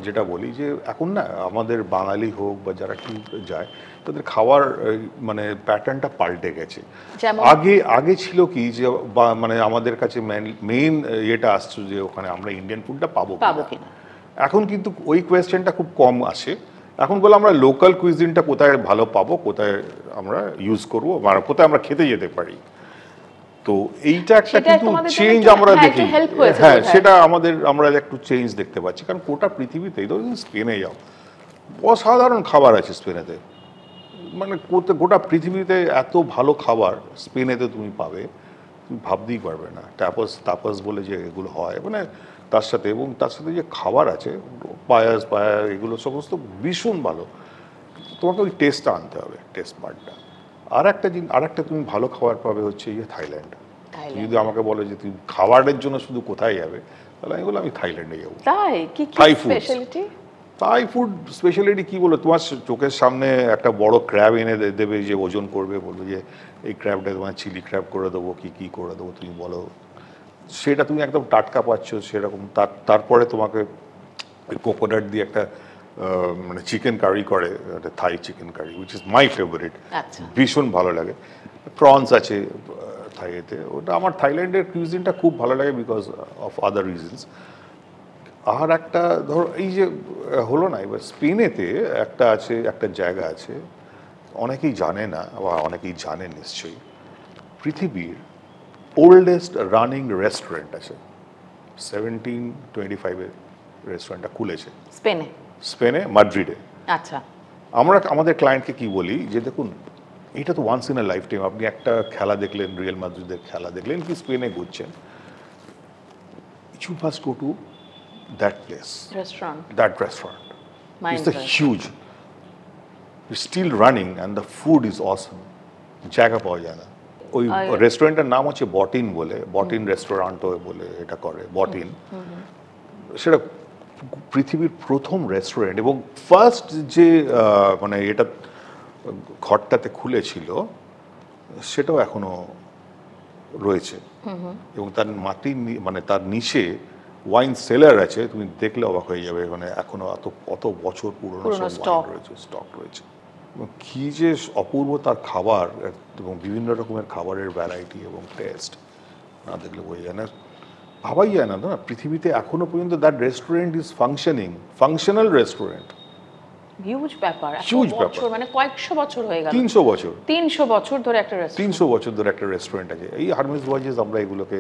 Speaker 2: যেটা বলি যে এখন না আমাদের বাঙালি হোক বা যারা ট্যুর যায়, তাদের খাওয়ার মানে প্যাটার্নটা পাল্টে গেছে। আগে ছিল কি যে মানে আমাদের কাছে মেইন ইয়েটা আসছে যে ওখানে আমরা ইন্ডিয়ান ফুডটা পাবো কিনা। এখন কিন্তু ওই কোয়েশ্চেনটা খুব কম আসে। এখন বলে আমরা লোকাল কুইজিনটা কোথায় ভালো পাবো, কোথায় আমরা ইউজ করবো, মানে কোথায় আমরা খেতে যেতে পারি। তো এইটা একটা কিন্তু চেঞ্জ আমরা দেখি, হ্যাঁ সেটা আমরা একটু চেঞ্জ দেখতে পাচ্ছি। কারণ গোটা পৃথিবীতে, স্পেনে যাও, অসাধারণ খাবার আছে স্পেনেতে, মানে গোটা পৃথিবীতে এত ভালো খাবার স্পেনেতে তুমি পাবে, তুমি ভাবতেই পারবে না। তাপাস বলে যে এগুলো হয়, মানে তার সাথে যে খাবার আছে, পায়াস এগুলো সমস্ত ভীষণ ভালো। তোমাকে ওই টেস্টটা আনতে হবে, টেস্ট পার্টটা। আর একটা তুমি ভালো খাবার পাবে হচ্ছে থাইল্যান্ড। যদি আমাকে বলে যে তুমি খাবারের জন্য শুধু কোথায় যাবে, তাহলে আমি বললাম আমি থাইল্যান্ডে যাবো। থাই ফুড স্পেশালিটি কি বলো, তোমার চোখের সামনে একটা বড় ক্র্যাব এনে দেবে, যে ওজন করবে, বলবে যে এই ক্র্যাবটা তোমার চিলি ক্র্যাব করে দেবো, কি করে দেবো তুমি বলো, সেটা তুমি একদম টাটকা পাচ্ছ সেরকম। তারপরে তোমাকে ওই কোকোনাট দিয়ে একটা মানে চিকেন কারি করে, Thai chicken curry, which is my favourite.
Speaker 1: আচ্ছা।
Speaker 2: ভীষণ ভালো লাগে। প্রনস আছে থাইতে, ওটা আমার থাইল্যান্ডের কিউজিনটা খুব ভালো লাগে বিকজ অফ আদার রিজনস। আর একটা ধর এই যে হলো না, এবার স্পেনেতে একটা আছে, একটা জায়গা আছে অনেকেই জানে না বা অনেকেই জানে নিশ্চয়ই, পৃথিবীর ওল্ডেস্ট রানিং রেস্টুরেন্ট আছে, 1725-এ রেস্টুরেন্টটা খুলেছে স্পেনে, মাদ্রিদে।
Speaker 1: আচ্ছা।
Speaker 2: আমরা আমাদের ক্লায়েন্টকে কি বলি যে দেখুন এটা তো once in a life time, আপনি একটা খেলা দেখলেন, রিয়াল মাদ্রিদের খেলা দেখলেন, কি স্পেনে ঘুরছেন, you must go to that place, that restaurant. It's a huge, it's still running and the food is awesome. জায়গা পাওয়া যায় না। ওই রেস্টুরেন্টের নাম হচ্ছে বটিন বলে, বটিন রেস্টুরেন্টও বলে এটা করে, বটিন। সেটা পৃথিবীর প্রথম রেস্টুরেন্ট এবং ফার্স্ট যে মানে এটা ঘরটাতে খুলেছিল সেটাও এখনো রয়েছে এবং তার মাটি মানে তার নিচে ওয়াইন সেলার আছে, তুমি দেখলে অবাক হয়ে যাবে, মানে এখনো অত বছর পুরনো স্টক রয়েছে। কি যে অপূর্ব তার খাবার এবং বিভিন্ন রকমের খাবারের ভ্যারাইটি এবং টেস্ট, না দেখলে বোঝা যায় না, ভাবাই যায় না। পৃথিবীতে এখনো পর্যন্ত that restaurant is functional restaurant.
Speaker 1: Huge ব্যাপার,
Speaker 2: হিউজ ব্যাপার,
Speaker 1: মানে কয়েকশো বছর হয়ে গেল,
Speaker 2: 300 বছর
Speaker 1: ধরে একটা রেস্টুরেন্ট,
Speaker 2: 300 বছর ধরে একটা রেস্টুরেন্ট আছে। এই হারমিস ভয়েজেস আমরা এগুলোকে,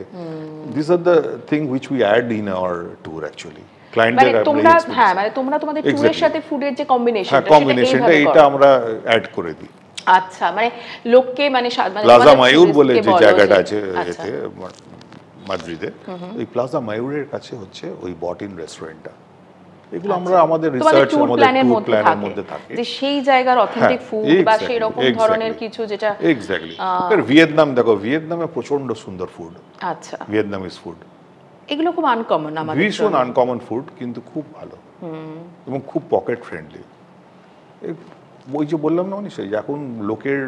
Speaker 2: this are the thing which we add in our tour actually. ক্লায়েন্টদের
Speaker 1: মানে তোমরা তোমাদের ট্যুরের সাথে ফুডের যে
Speaker 2: কম্বিনেশনটা এটা আমরা অ্যাড করে দিই।
Speaker 1: আচ্ছা, মানে লোককে মানে
Speaker 2: প্লাজা মায়ুর বলে যে জায়গাটা আছে এতে মাদ্রিদে, এই প্লাজা মায়ুরের কাছে হচ্ছে ওই বটিন রেস্টুরেন্টটা। এগুলো আমরা আমাদের রিসার্চ, আমাদের ট্যুর প্ল্যানের মধ্যে থাকে যে
Speaker 1: সেই জায়গার অথেন্টিক ফুড বা সেই রকম ধরনের কিছু যেটা
Speaker 2: এক্স্যাক্টলি। ভিয়েতনাম দেখো, ভিয়েতনামে প্রচন্ড সুন্দর ফুড।
Speaker 1: আচ্ছা,
Speaker 2: ভিয়েতনামিজ ফুড,
Speaker 1: এগুলো খুব আনকমন, আমাদের
Speaker 2: ভীষণ আনকমন ফুড, কিন্তু খুব ভালো এবং খুব পকেট ফ্রেন্ডলি। ওই যে বললাম না মানে সেই এখন লোকের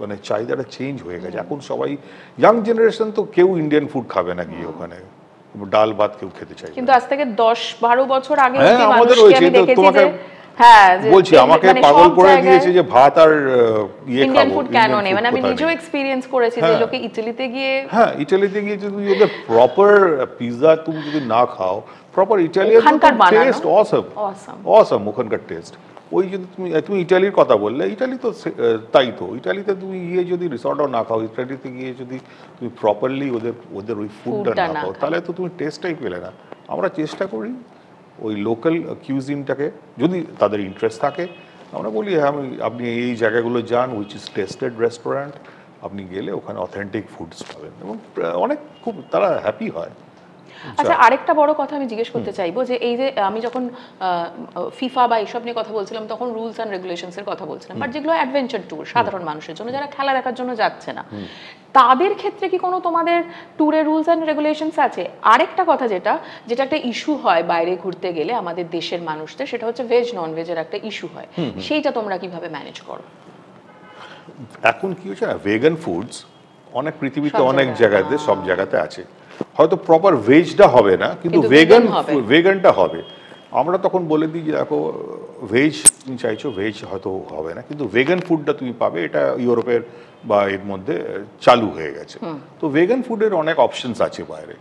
Speaker 2: মানে চাহিদাটা চেঞ্জ হয়ে গেছে, এখন সবাই ইয়াং জেনারেশন তো কেউ ইন্ডিয়ান ফুড খাবে না গিয়ে ওখানে, ডাল ভাত কেউ খেতে চায়,
Speaker 1: কিন্তু আজ থেকে 10-12 বছর আগে
Speaker 2: আমাদের রয়েছে। তোমাকে বলছি, আমাকে পাগল করে দিয়েছে যে ভাত আর
Speaker 1: ইন্ডিয়ান ফুড কেন নেই, মানে আমি নিজেও এক্সপেরিয়েন্স করেছি যে লোকে ইতালিতে গিয়ে, ইতালিতে গিয়ে
Speaker 2: যদি ওদের প্রপার পিৎজা তুমি যদি না খাও, প্রপার ইটালিয়ান টেস্ট অসম, ওখানকার টেস্ট। ওই যদি তুমি ইটালির কথা বললে, ইটালি তো তাই তো, ইটালিতে তুমি গিয়ে যদি রিসর্টও না খাও, ইটালিতে গিয়ে যদি তুমি প্রপারলি ওদের ওই ফুডটা না খাও, তাহলে তো তুমি টেস্টটাই পেলে না। আমরা চেষ্টা করি ওই লোকাল কিউজিনটাকে, যদি তাদের ইন্টারেস্ট থাকে আমরা বলি হ্যাঁ আপনি এই জায়গাগুলো যান, উইচ ইজ টেস্টেড রেস্টুরেন্ট, আপনি গেলে ওখানে অথেন্টিক ফুডস পাবেন এবং অনেক খুব তারা হ্যাপি হয়।
Speaker 1: আচ্ছা, আরেকটা বড় কথা আমি জিজ্ঞেস করতে চাইবো যে এই যে আমি যখন ফিফা বা এইসব নিয়ে কথা বলছিলাম তখন রুলস অ্যান্ড রেগুলেশনস এর কথা বলছিলাম, বাট যেগুলো অ্যাডভেঞ্চার ট্যুর সাধারণ মানুষের জন্য, যারা খেলা দেখার জন্য যাচ্ছে না, তাদের ক্ষেত্রে কি কোনো তোমাদের ট্যুরে রুলস অ্যান্ড রেগুলেশনস আছে? আরেকটা কথা যেটা একটা ইস্যু হয় বাইরে ঘুরতে গেলে আমাদের দেশের মানুষদের, সেটা হচ্ছে ভেজ নন ভেজের একটা ইস্যু হয়, সেইটা তোমরা কিভাবে ম্যানেজ করো?
Speaker 2: এখন কি হচ্ছে না, ভেগান ফুডস অনেক পৃথিবীতে অনেক জায়গাতে, সব জায়গাতে আছে, হয়তো প্রপার ভেজটা হবে না কিন্তু ভেগানটা হবে। আমরা তখন বলে দিই যে দেখো ভেজ তুমি চাইছো, ভেজ হয়তো হবে না কিন্তু ভেগান ফুডটা তুমি পাবে, এটা ইউরোপের বা এর মধ্যে চালু হয়ে গেছে। তো ভেগান ফুডের অনেক অপশনস আছে বাইরে,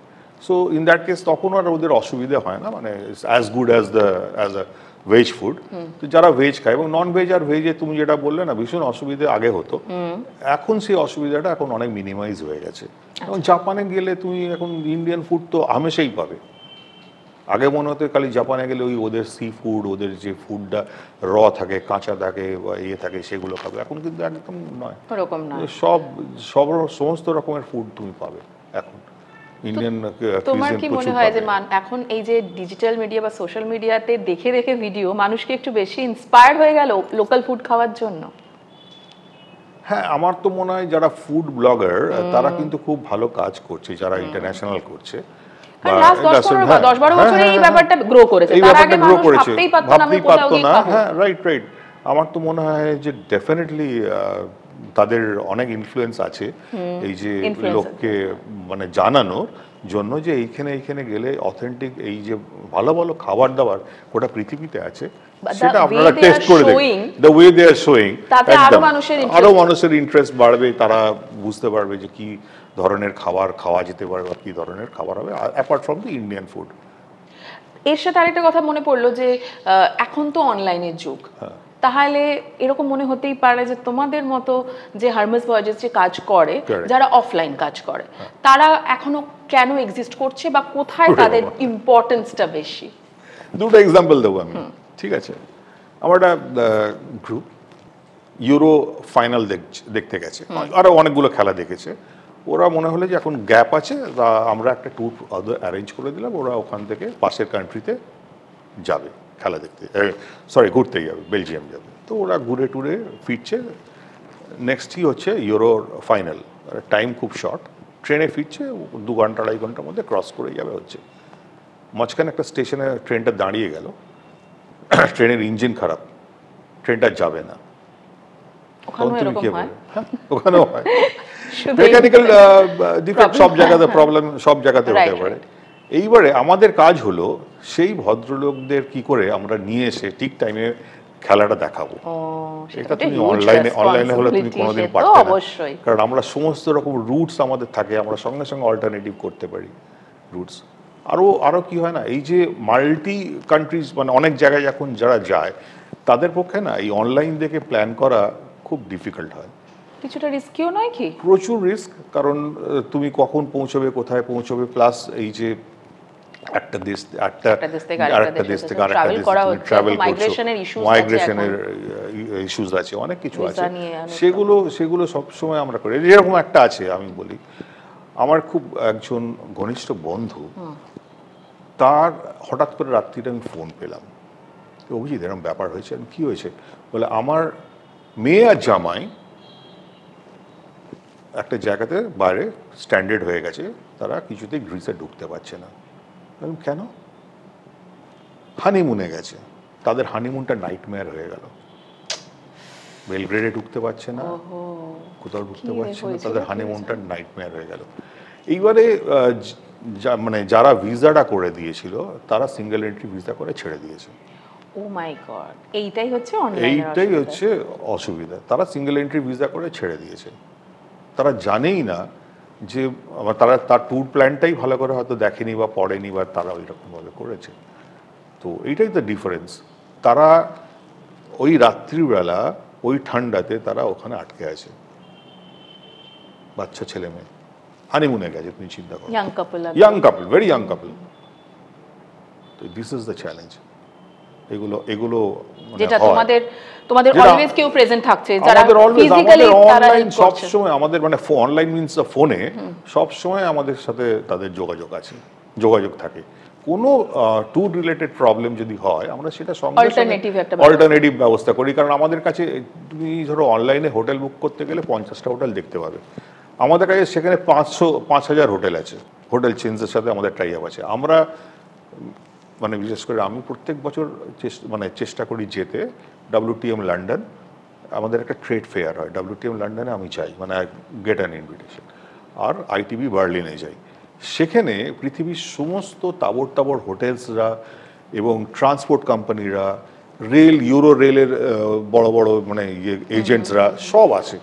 Speaker 2: সো ইন দ্যাট কেস তখন আর ওদের অসুবিধা হয় না, মানে as good as a veg food. তো যারা ভেজ খায়, এবং নন ভেজ আর ভেজে তুমি যেটা বললে না ভীষণ অসুবিধা আগে হতো, এখন সেই অসুবিধাটা এখন অনেক মিনিমাইজ হয়ে গেছে। এবং জাপানে গেলে তুমি এখন ইন্ডিয়ান ফুড তো হামেশাই পাবে। আগে মনে হতো খালি জাপানে গেলে ওই ওদের সি ফুড, ওদের যে ফুডটা র থাকে, কাঁচা থাকে বা ইয়ে থাকে সেগুলো খাবে, এখন কিন্তু একদম নয়, সমস্ত রকমের ফুড তুমি পাবে এখন ইন্ডিয়ান।
Speaker 1: তোমার কি মনে হয় যে এখন এই যে ডিজিটাল মিডিয়া বা সোশ্যাল মিডিয়াতে দেখে দেখে ভিডিও, মানুষ কি একটু বেশি ইন্সপায়ার্ড হয়ে গেল লোকাল ফুড খাওয়ার জন্য?
Speaker 2: হ্যাঁ, আমার তো মনে হয় যারা ফুড ব্লগার তারা কিন্তু খুব ভালো কাজ করছে, যারা ইন্টারন্যাশনাল করছে। আমার তো মনে হয় যে ডেফিনেটলি তাদের অনেক ইনফ্লুয়েন্স আছে এই যে লোককে মানে জানানোর, জন্য যে এইখানে গেলে অথেন্টিক এই যে ভালো ভালো খাবার দাবার গোটা পৃথিবীতে আছে সেটা আপনারা টেস্ট করে দেখুন। The way they are showing, আরো মানুষের ইন্টারেস্ট বাড়বে, তারা বুঝতে পারবে যে কি ধরনের খাবার খাওয়া যেতে পারে বা কি ধরনের খাবার হবে apart from the Indian food.
Speaker 1: এর সাথে আরেকটা কথা মনে পড়লো যে এখন তো অনলাইনের যুগ, তাহলে এরকম মনে হতেই পারে যে তোমাদের মতো যে হারমাস ভয়েজেস যে কাজ করে, যারা অফলাইন কাজ করে, তারা এখনো কেন এক্সিস্ট করছে বা কোথায় তাদের ইম্পর্টেন্সটা বেশি?
Speaker 2: দুটো এক্সাম্পল দেবো আমি, ঠিক আছে? আমার একটা গ্রুপ ইউরো ফাইনাল দেখতে গেছে, আরো অনেকগুলো খেলা দেখেছে। ওরা মনে হলো যে এখন গ্যাপ আছে, আমরা একটা ট্যুর অ্যারেঞ্জ করে দিলাম, ওরা ওখান থেকে পাশের কান্ট্রিতে যাবে খেলা দেখতে, ঘুরতে যাবে, বেলজিয়াম যাবে। তো ওরা ঘুরে টুরে ফিরছে, নেক্সটই হচ্ছে ইউরোর ফাইনাল, টাইম খুব শর্ট, ট্রেনে ফিরছে 2 ঘন্টা 2.5 ঘন্টার মধ্যে ক্রস করে যাবে হচ্ছে। মাঝখানে একটা স্টেশনে ট্রেনটা দাঁড়িয়ে গেল, ট্রেনের ইঞ্জিন খারাপ, ট্রেনটা যাবে না। ওখানেও হয় মেকানিক্যাল ডিফেক্ট, সব জায়গাতে প্রবলেম, সব জায়গাতে হতে পারে। এইবারে আমাদের কাজ হলো সেই ভদ্রলোকদের কি করে আমরা নিয়ে এসে ঠিক টাইমে খেলাটা দেখাবো। এটা তুমি অনলাইনে হলে তুমি কোনোদিন পারবে না, কারণ আমরা সমস্ত রকম রুটস আমাদের থাকে, আমরা সঙ্গে সঙ্গে অল্টারনেটিভ করতে পারি রুটস। আরো কি হয় না, এই যে মাল্টি কান্ট্রিজ, মানে অনেক জায়গায় এখন যারা যায়, তাদের পক্ষে না এই অনলাইন দেখে প্ল্যান করা খুব ডিফিকাল্ট হয়।
Speaker 1: কিছুটা রিস্কিও নয় কি?
Speaker 2: প্রচুর রিস্ক, কারণ তুমি কখন পৌঁছবে, কোথায় পৌঁছবে, প্লাস এই যে একটা দেশ আরেকটা দেশ থেকে ট্রাভেল মাইগ্রেশনের ইস্যুস আছে, অনেক কিছু আছে, সেগুলো সবসময় আমরা করি। যেরকম একটা আছে, আমি বলি, আমার খুব একজন ঘনিষ্ঠ বন্ধু, তার হঠাৎ করে রাত্রিটা আমি ফোন পেলাম, অভিজিৎ এরকম ব্যাপার হয়েছে। কি হয়েছে? বলে আমার মেয়ে আর জামাই একটা জায়গাতে বাইরে স্ট্যান্ডার্ড হয়ে গেছে, তারা কিছুতেই গ্রিসে ঢুকতে পারছে না। কেন? হানিমুনে গেছে, তাদের হানিমুনটা নাইটমেয়ার হয়ে গেল, বেলগ্রেডে ঢুকতে পারছে না, কোথাও ঢুকতে পারছে না, তাদের হানিমুনটা নাইটমেয়ার হয়ে গেল। এইবারে মানে যারা ভিসাটা করে দিয়েছিল, তারা সিঙ্গেল এন্ট্রি ভিসা করে ছেড়ে দিয়েছে।
Speaker 1: ও মাই গড, এইটাই হচ্ছে
Speaker 2: অসুবিধা। তারা সিঙ্গেল এন্ট্রি ভিসা করে ছেড়ে দিয়েছে, তারা জানেই না যে তারা তার ট্যুর প্ল্যানটাই ভালো করে হয়তো দেখেনি বা পড়েনি, বা তারা ওই রকমভাবে করেছে। তো এইটাই তো ডিফারেন্স। তারা ওই রাত্রিবেলা ওই ঠান্ডাতে তারা ওখানে আটকে আছে, বাচ্চা ছেলে মেয়ে, হানিমুনে গেছে, তুমি চিন্তা করো, ইয়াং কাপল, ভেরি ইয়াং কাপল। তো দিস ইজ দ্য চ্যালেঞ্জ। এগুলো
Speaker 1: যেটা তোমাদের অলওয়েজ কেউ প্রেজেন্ট থাকছে, যারা ফিজিক্যালি
Speaker 2: অনলাইন সব সময় আমাদের, মানে অনলাইন মিন্স ফোনে সব সময় আমাদের সাথে তাদের যোগাযোগ থাকে। কোনো ট্যুর রিলেটেড প্রবলেম যদি হয়, আমরা সেটা সঙ্গে অল্টারনেটিভ ব্যবস্থা করি। কারণ আমাদের কাছে তুমি ধরো অনলাইনে হোটেল বুক করতে গেলে 50টা হোটেল দেখতে পাবে, আমাদের কাছে সেখানে 5,000 হোটেল আছে, হোটেল চেইনসের সাথে আমাদের টাই আপ আছে। আমরা মানে বিশেষ করে আমি প্রত্যেক বছর চেষ্টা করি যেতে WTM লন্ডন, আমাদের একটা ট্রেড ফেয়ার হয় WTM লন্ডনে, আমি চাই, মানে গেট অ্যান ইনভিটেশন। আর ITB বার্লিনে যাই, সেখানে পৃথিবীর সমস্ত তাবড় হোটেলসরা এবং ট্রান্সপোর্ট কোম্পানিরা, ইউরো রেলের বড় বড় মানে এজেন্টসরা সব আছে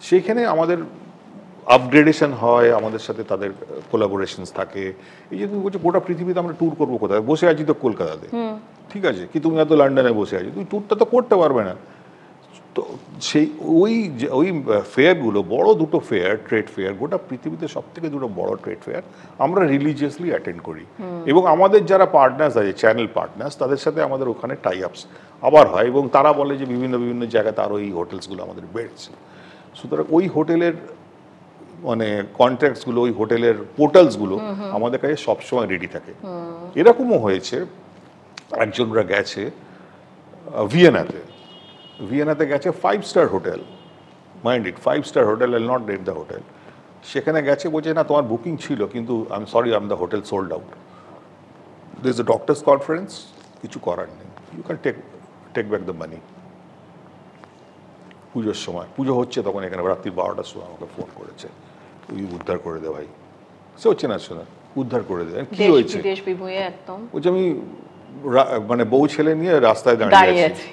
Speaker 2: সেখানে। আমাদের আপগ্রেডেশন হয়, আমাদের সাথে তাদের কোলাবোরেশনস থাকে। এই যে তুমি বলছো গোটা পৃথিবীতে আমরা ট্যুর করবো, কোথায় বসে আছি তো কলকাতাতে, ঠিক আছে, কি তুমি এত লন্ডনে বসে আছি, তুমি ট্যুরটা তো করতে পারবে না। তো সেই ওই ফেয়ারগুলো, বড় দুটো ফেয়ার, ট্রেড ফেয়ার, গোটা পৃথিবীতে সব থেকে দুটো বড় ট্রেড ফেয়ার আমরা রিলিজিয়াসলি অ্যাটেন্ড করি। এবং আমাদের যারা পার্টনার্স আছে, চ্যানেল পার্টনার্স, তাদের সাথে আমাদের ওখানে টাই আপস আবার হয়, এবং তারা বলে যে বিভিন্ন জায়গাতে আরও এই হোটেলসগুলো আমাদের বেড়েছে। সুতরাং ওই হোটেলের মানে কন্ট্রাক্টসগুলো, ওই হোটেলের পোর্টালসগুলো আমাদের কাছে সবসময় রেডি থাকে। এরকমও হয়েছে, একজনরা গেছে ভিয়েনাতে গেছে 5-star hotel, mind it, 5-star hotel, I will not name the hotel. সেখানে গেছে, বলছে না তোমার বুকিং ছিল, কিন্তু I am sorry, the hotel sold out, this is a doctors conference, কিছু করার নেই, you can take back the money. পুজোর সময়, পুজো হচ্ছে তখন, এখানে রাত্রি 12টার সময় আমাকে ফোন করেছে, তুই উদ্ধার করে দে ভাই। সে হচ্ছে না, শোনা উদ্ধার করে দেয়। কি
Speaker 1: দেশ
Speaker 2: হয়েছে?
Speaker 1: বিদেশ বিভুঁইয়ে একদম
Speaker 2: বলছে আমি মানে বউ ছেলে নিয়ে রাস্তায়
Speaker 1: দাঁড়িয়ে
Speaker 2: দাঁড়িয়ে
Speaker 1: আছি।
Speaker 2: আছি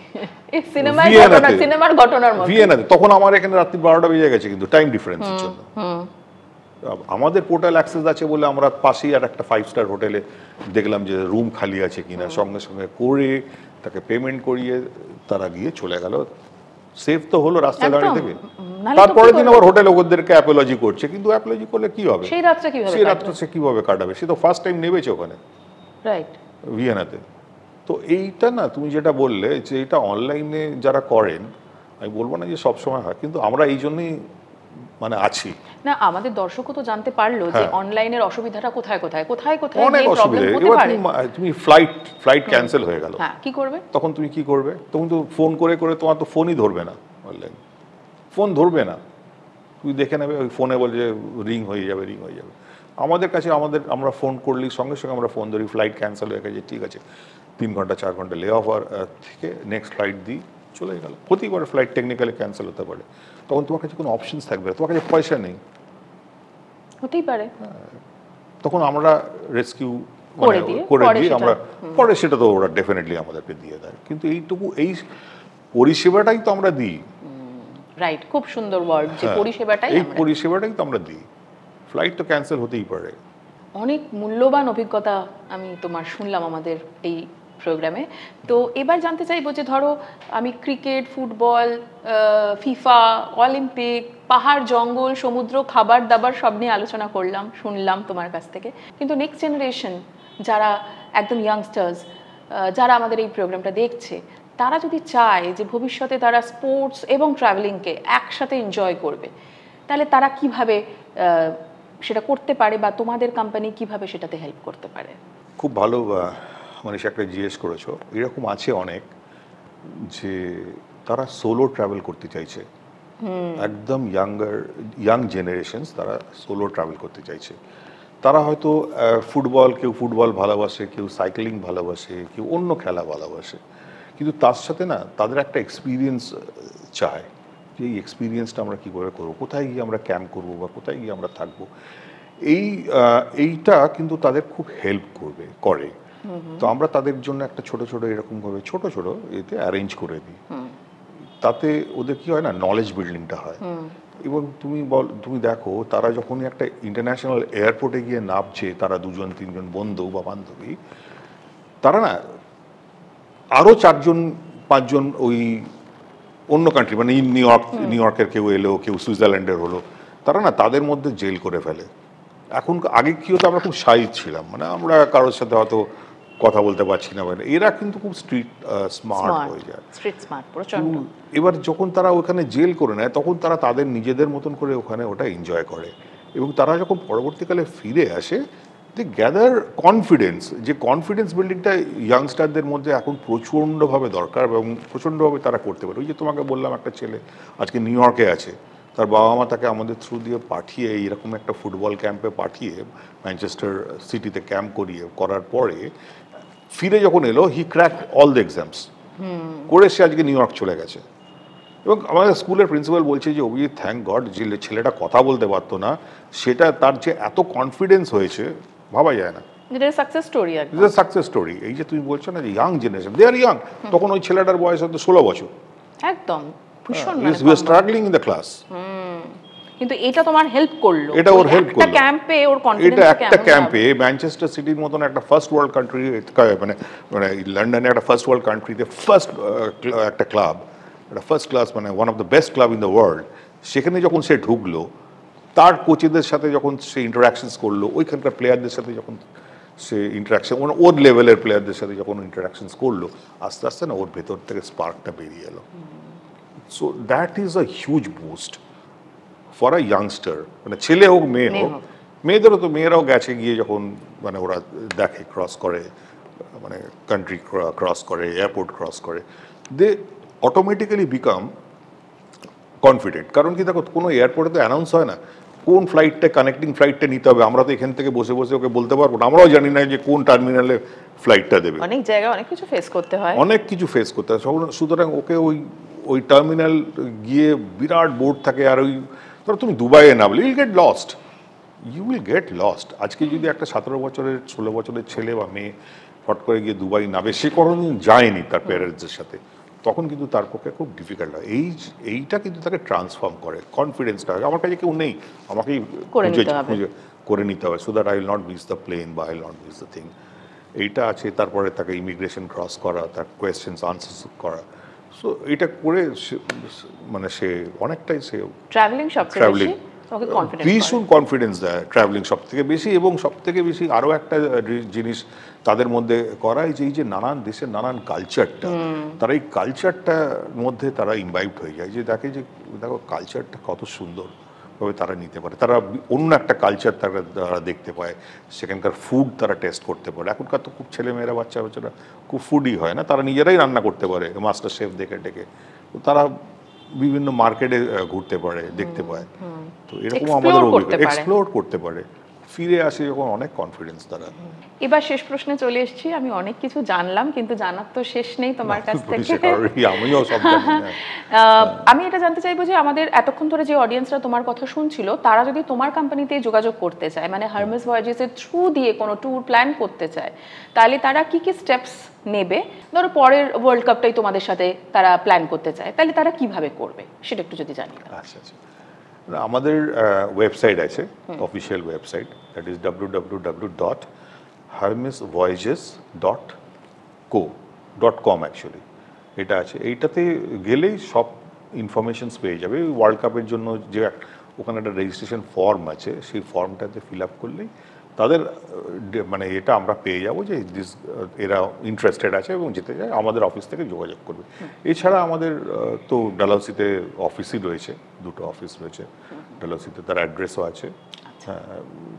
Speaker 1: এই সিনেমার
Speaker 2: ভিয়েনাতে।
Speaker 1: ঘটনা, সিনেমার ঘটনার মতো।
Speaker 2: ভিয়েনাতে। তখন আমার এখানে রাত্রি 12টা বেজে গেছে, কিন্তু টাইম ডিফারেন্সের জন্য। আমাদের পোর্টাল অ্যাক্সেস আছে বলে আমরা পাশেই আর একটা 5 স্টার হোটেলে দেখলাম যে রুম খালি আছে কিনা, সঙ্গে সঙ্গে করে তাকে পেমেন্ট করিয়ে তারা গিয়ে চলে গেল। সেফ তো হলো রাস্তায় দাঁড়িয়ে
Speaker 1: একদম।
Speaker 2: থেকে।
Speaker 1: নাহলে তো
Speaker 2: তারপরের
Speaker 1: কি
Speaker 2: দিন
Speaker 1: করবে?
Speaker 2: আবার হোটেল ওদেরকে অ্যাপোলজি করছে, কিন্তু অ্যাপোলজি করলে কি হবে?
Speaker 1: সেই রাতটা কিভাবে
Speaker 2: সেই রাতটা সে কিভাবে কাটাবে? সে তো ফার্স্ট টাইম নেমেছে ওখানে
Speaker 1: রাইট।
Speaker 2: ভিয়েনাতে। তো এইটা না, তুমি যেটা বললে যে এটা অনলাইনে যারা করেন, আমি বলবো না যে সবসময় হয়, কিন্তু আমরা এই জন্যই মানে আছি।
Speaker 1: না, আমাদের দর্শকও তো জানতে পারলো যে অনলাইনের অসুবিধাটা কোথায় কোথায় কোথায় কোথায়
Speaker 2: অনেক
Speaker 1: গিয়ে প্রবলেম
Speaker 2: অসুবিধা।
Speaker 1: হতে
Speaker 2: এবার
Speaker 1: পারে।
Speaker 2: তুমি ফ্লাইট ক্যান্সেল হয়ে গেল,
Speaker 1: হ্যাঁ, কি করবে?
Speaker 2: তখন তুমি কি করবে? তখন তো ফোন করে করে তোমার তো ফোনই ধরবে না, অনলাইন ফোন ধরবে না। তুমি দেখে নেবে ওই ফোনে বলে যে রিং হয়ে যাবে। আমাদের কাছে আমরা ফোন করলেই সঙ্গে সঙ্গে আমরা ফোন ধরি, ফ্লাইট ক্যান্সেল হয়ে গেছে, ঠিক আছে 3 ঘন্টা 4 ঘন্টা লে অফ থেকে নেক্সট ফ্লাইট দিই, চলে গেল। হতেই পারে ফ্লাইট টেকনিক্যালি ক্যান্সেল হতে পারে, তখন তোমার কাছে কোনো অপশনস থাকবে না, তোমার কাছে পয়সা নেই,
Speaker 1: হতেই পারে।
Speaker 2: তখন আমরা রেস্কিউ
Speaker 1: করে দিয়ে
Speaker 2: আমরা পরে সেটা তো ওরা ডেফিনেটলি আমাদেরকে দিয়ে দেয়। কিন্তু এই পরিষেবাটাই তো আমরা দিই।
Speaker 1: রাইট, খুব সুন্দর ওয়ার্ড, যে পরিষেবাটাই
Speaker 2: এই
Speaker 1: আমরা।
Speaker 2: পরিষেবাটাই তো আমরা দিই। ফ্লাইট তো ক্যান্সেল হতেই পারে।
Speaker 1: অনেক মূল্যবান অভিজ্ঞতা আমি তোমার শুনলাম আমাদের এই প্রোগ্রামে। তো এবার জানতে চাইবো যে ধরো আমি ক্রিকেট, ফুটবল, ফিফা, অলিম্পিক, পাহাড়, জঙ্গল, সমুদ্র, খাবার দাবার সব নিয়ে আলোচনা করলাম, শুনলাম তোমার কাছ থেকে। কিন্তু নেক্সট জেনারেশন যারা একদম ইয়াংস্টার্স, যারা আমাদের এই প্রোগ্রামটা দেখছে, তারা যদি চায় যে ভবিষ্যতে তারা স্পোর্টস এবং ট্রাভেলিংকে একসাথে এনজয় করবে, তাহলে তারা কিভাবে সেটা করতে পারে, বা তোমাদের কোম্পানি কিভাবে সেটাতে হেল্প করতে পারে?
Speaker 2: খুব ভালো মানে একটা জিজ্ঞেস করেছো। এরকম আছে অনেক যে তারা সোলো ট্রাভেল করতে চাইছে, একদম ইয়াং জেনারেশনস, তারা সোলো ট্রাভেল করতে চাইছে। তারা হয়তো কেউ ফুটবল ভালোবাসে, কেউ সাইক্লিং ভালোবাসে, কেউ অন্য খেলা ভালোবাসে, কিন্তু তার সাথে না তাদের একটা এক্সপিরিয়েন্স চায়, যে এই এক্সপিরিয়েন্সটা আমরা কী করে করবো, কোথায় গিয়ে আমরা ক্যাম্প করবো বা কোথায় গিয়ে আমরা থাকবো। এইটা কিন্তু তাদের খুব হেল্প করে। তো আমরা তাদের জন্য একটা ছোট এরকমভাবে ছোট এতে অ্যারেঞ্জ করে দিই। তাতে ওদের কি হয় না, নলেজ বিল্ডিংটা হয়। এবং তুমি দেখো, তারা যখনই একটা ইন্টারন্যাশনাল এয়ারপোর্টে গিয়ে নামছে, তারা 2-3 বন্ধু বা বান্ধবী, তারা না আরও 4-5 ওই অন্য কান্ট্রি, মানে নিউ ইয়র্কের কেউ এলো, কেউ সুইজারল্যান্ডের হলো, তারা না তাদের মধ্যে জেল করে ফেলে। এখন আগে কি হতো, আমরা খুব শাই ছিলাম, মানে আমরা কারোর সাথে হয়তো কথা বলতে পারছি না, মানে এরা কিন্তু খুব স্মার্ট হয়ে যায়। এবার যখন তারা ওখানে জেল করে নেয়, তখন তারা তাদের নিজেদের মতন করে ওখানে ওটা এনজয় করে, এবং তারা যখন পরবর্তীকালে ফিরে আসে, দে গ্যাদার কনফিডেন্স। যে কনফিডেন্স বিল্ডিংটা ইয়াংস্টারদের মধ্যে এখন প্রচণ্ডভাবে দরকার, এবং প্রচণ্ডভাবে তারা করতে পারে। ওই যে তোমাকে বললাম, একটা ছেলে আজকে নিউ ইয়র্কে আছে, তার বাবা মা তাকে আমাদের থ্রু দিয়ে পাঠিয়ে, এইরকম একটা ফুটবল ক্যাম্পে পাঠিয়ে, ম্যানচেস্টার সিটিতে ক্যাম্প করার পরে ফিরে যখন এলো, হি ক্র্যাক অল দ্য এক্সামস করে সে আজকে নিউ ইয়র্ক চলে গেছে। এবং আমাদের স্কুলের প্রিন্সিপাল বলছে যে অভিজিৎ, থ্যাংক গড, যে ছেলেটা কথা বলতে পারতো না, সেটা তার যে এত কনফিডেন্স হয়েছে, ভাবা যায় না।
Speaker 1: Success
Speaker 2: story. এই যে তুমি বলছো না যে ইয়াং জেনারেশন, দে আর ইয়াং, তখন ওই ছেলেটার বয়স হয়তো 16 বছর।
Speaker 1: একদম ভীষণ,
Speaker 2: we are struggling in the class.
Speaker 1: কিন্তু এটা তোমার হেল্প করলো,
Speaker 2: এটা ওর হেল্প করলো,
Speaker 1: একটা ক্যাম্পে ওর কনফিডেন্স,
Speaker 2: এটা একটা ক্যাম্পে ম্যানচেস্টার সিটির মতন একটা ফার্স্ট ওয়ার্ল্ড কান্ট্রি, মানে লন্ডনে একটা ফার্স্ট ওয়ার্ল্ড কান্ট্রিতে একটা ক্লাব, একটা ফার্স্ট ক্লাস, মানে one of the best club in the world, সেখানে যখন সে ঢুকলো, তার কোচেদের সাথে যখন সে ইন্টারাকশনস করলো, ওইখানকার প্লেয়ারদের সাথে যখন সে ইন্টারাকশন, মানে ওর লেভেলের প্লেয়ারদের সাথে যখন ইন্টারাকশনস করলো, আস্তে আস্তে না ওর ভেতর থেকে স্পার্কটা বেরিয়ে এলো। So that is a huge boost for a youngster, মানে ছেলে হোক মেয়ে হোক। মেয়েদেরও তো, মেয়েরাও গেছে গিয়ে যখন মানে ওরা দেখে, ক্রস করে, মানে কান্ট্রি ক্রস করে, এয়ারপোর্ট ক্রস করে, দে অটোমেটিক্যালি বিকাম কনফিডেন্ট। কারণ কি দেখো, কোনো এয়ারপোর্টে তো অ্যানাউন্স হয় না কোন ফ্লাইটটা, কানেক্টিং ফ্লাইটটা নিতে হবে। আমরা তো এখান থেকে বসে ওকে বলতে পারবো না, আমরাও জানি না যে কোন টার্মিনালে ফ্লাইটটা দেবে।
Speaker 1: অনেক জায়গায় অনেক কিছু ফেস করতে হয়,
Speaker 2: সুতরাং ওকে ওই টার্মিনাল গিয়ে বিরাট বোর্ড থাকে, আর ওই ধরো তুমি দুবাইয়ে নামলে, you'll get lost, you will get lost. আজকে যদি একটা 17 বছরের 16 বছরের ছেলে বা মেয়ে হট করে গিয়ে দুবাই নামে, সে কোনোদিন যায়নি তার প্যারেন্টসদের সাথে, তখন কিন্তু তার পক্ষে খুব ডিফিকাল্ট হয়। এইটা কিন্তু তাকে ট্রান্সফর্ম করে, কনফিডেন্সটা হয় আমার কাছে কেউ নেই, আমাকেই খুঁজে করে নিতে হবে, so that I will not miss the plane বা I will not miss the thing. এইটা আছে। তারপরে তাকে ইমিগ্রেশন ক্রস করা, তার কোয়েশ্চেন্স আনসার্স করা, সো এটা করে মানে সে অনেকটাই সে
Speaker 1: ট্রাভেলিং সবচেয়ে
Speaker 2: ভীষণ কনফিডেন্স দেয় ট্রাভেলিং সব থেকে বেশি। এবং সব থেকে বেশি আরও একটা জিনিস তাদের মধ্যে করায় যে এই যে নানান দেশের নানান কালচারটা, তারা এই কালচারটার মধ্যে তারা ইনভাইট হয়ে যায়, যে দেখে যে দেখো কালচারটা কত সুন্দর ভাবে তারা নিতে পারে, তারা অন্য একটা কালচার তারা দেখতে পায়, সেখানকার ফুড তারা টেস্ট করতে পারে। এখনকার তো খুব ছেলেমেয়েরা বাচ্চা বাচ্চারা খুব ফুডই হয় না, তারা নিজেরাই রান্না করতে পারে মাস্টার শেফ দেখে ডেকে, তারা বিভিন্ন মার্কেটে ঘুরতে পারে, দেখতে পায়। তো এরকম আমাদের এক্সপ্লোর করতে পারে, ফিরে আসে যখন অনেক কনফিডেন্স তারা।
Speaker 1: এবার শেষ প্রশ্নে চলে এসেছি। আমি অনেক কিছু জানলাম, কিন্তু জানার তো শেষ নেই তোমার কাছ থেকে।
Speaker 2: আমিও সব জানি না।
Speaker 1: আমি এটা জানতে চাইবো যে আমাদের এতক্ষণ ধরে যে অডিয়েন্সরা তোমার কথা শুনছিল, তারা যদি তোমার কোম্পানিতে যোগাযোগ করতে চায়, মানে হারমেস ভয়েজেসের থ্রু দিয়ে কোনো ট্যুর প্ল্যান করতে চায়, তাহলে তারা কি কি স্টেপস নেবে? ধরো পরের ওয়ার্ল্ড কাপটাই তোমাদের সাথে তারা প্ল্যান করতে চায়, তাহলে তারা কিভাবে করবে সেটা একটু যদি জানি।
Speaker 2: আচ্ছা আচ্ছা, আমাদের ওয়েবসাইট আছে, official website, that is www.hermesvoyages.com actually, এটা আছে। এইটাতে গেলেই সব ইনফরমেশনস পেয়ে যাবে। ওয়ার্ল্ড কাপের জন্য যে ওখানে একটা রেজিস্ট্রেশন ফর্ম আছে, সেই ফর্মটাতে ফিল আপ করলেই তাদের মানে এটা আমরা পেয়ে যাবো যে এরা ইন্টারেস্টেড আছে এবং যেতে চায়, আমাদের অফিস থেকে যোগাযোগ করবে। এছাড়া আমাদের তো ডালহাউসিতে অফিসই রয়েছে, দুটো অফিস রয়েছে ডালহাউসিতে, তার অ্যাড্রেসও আছে,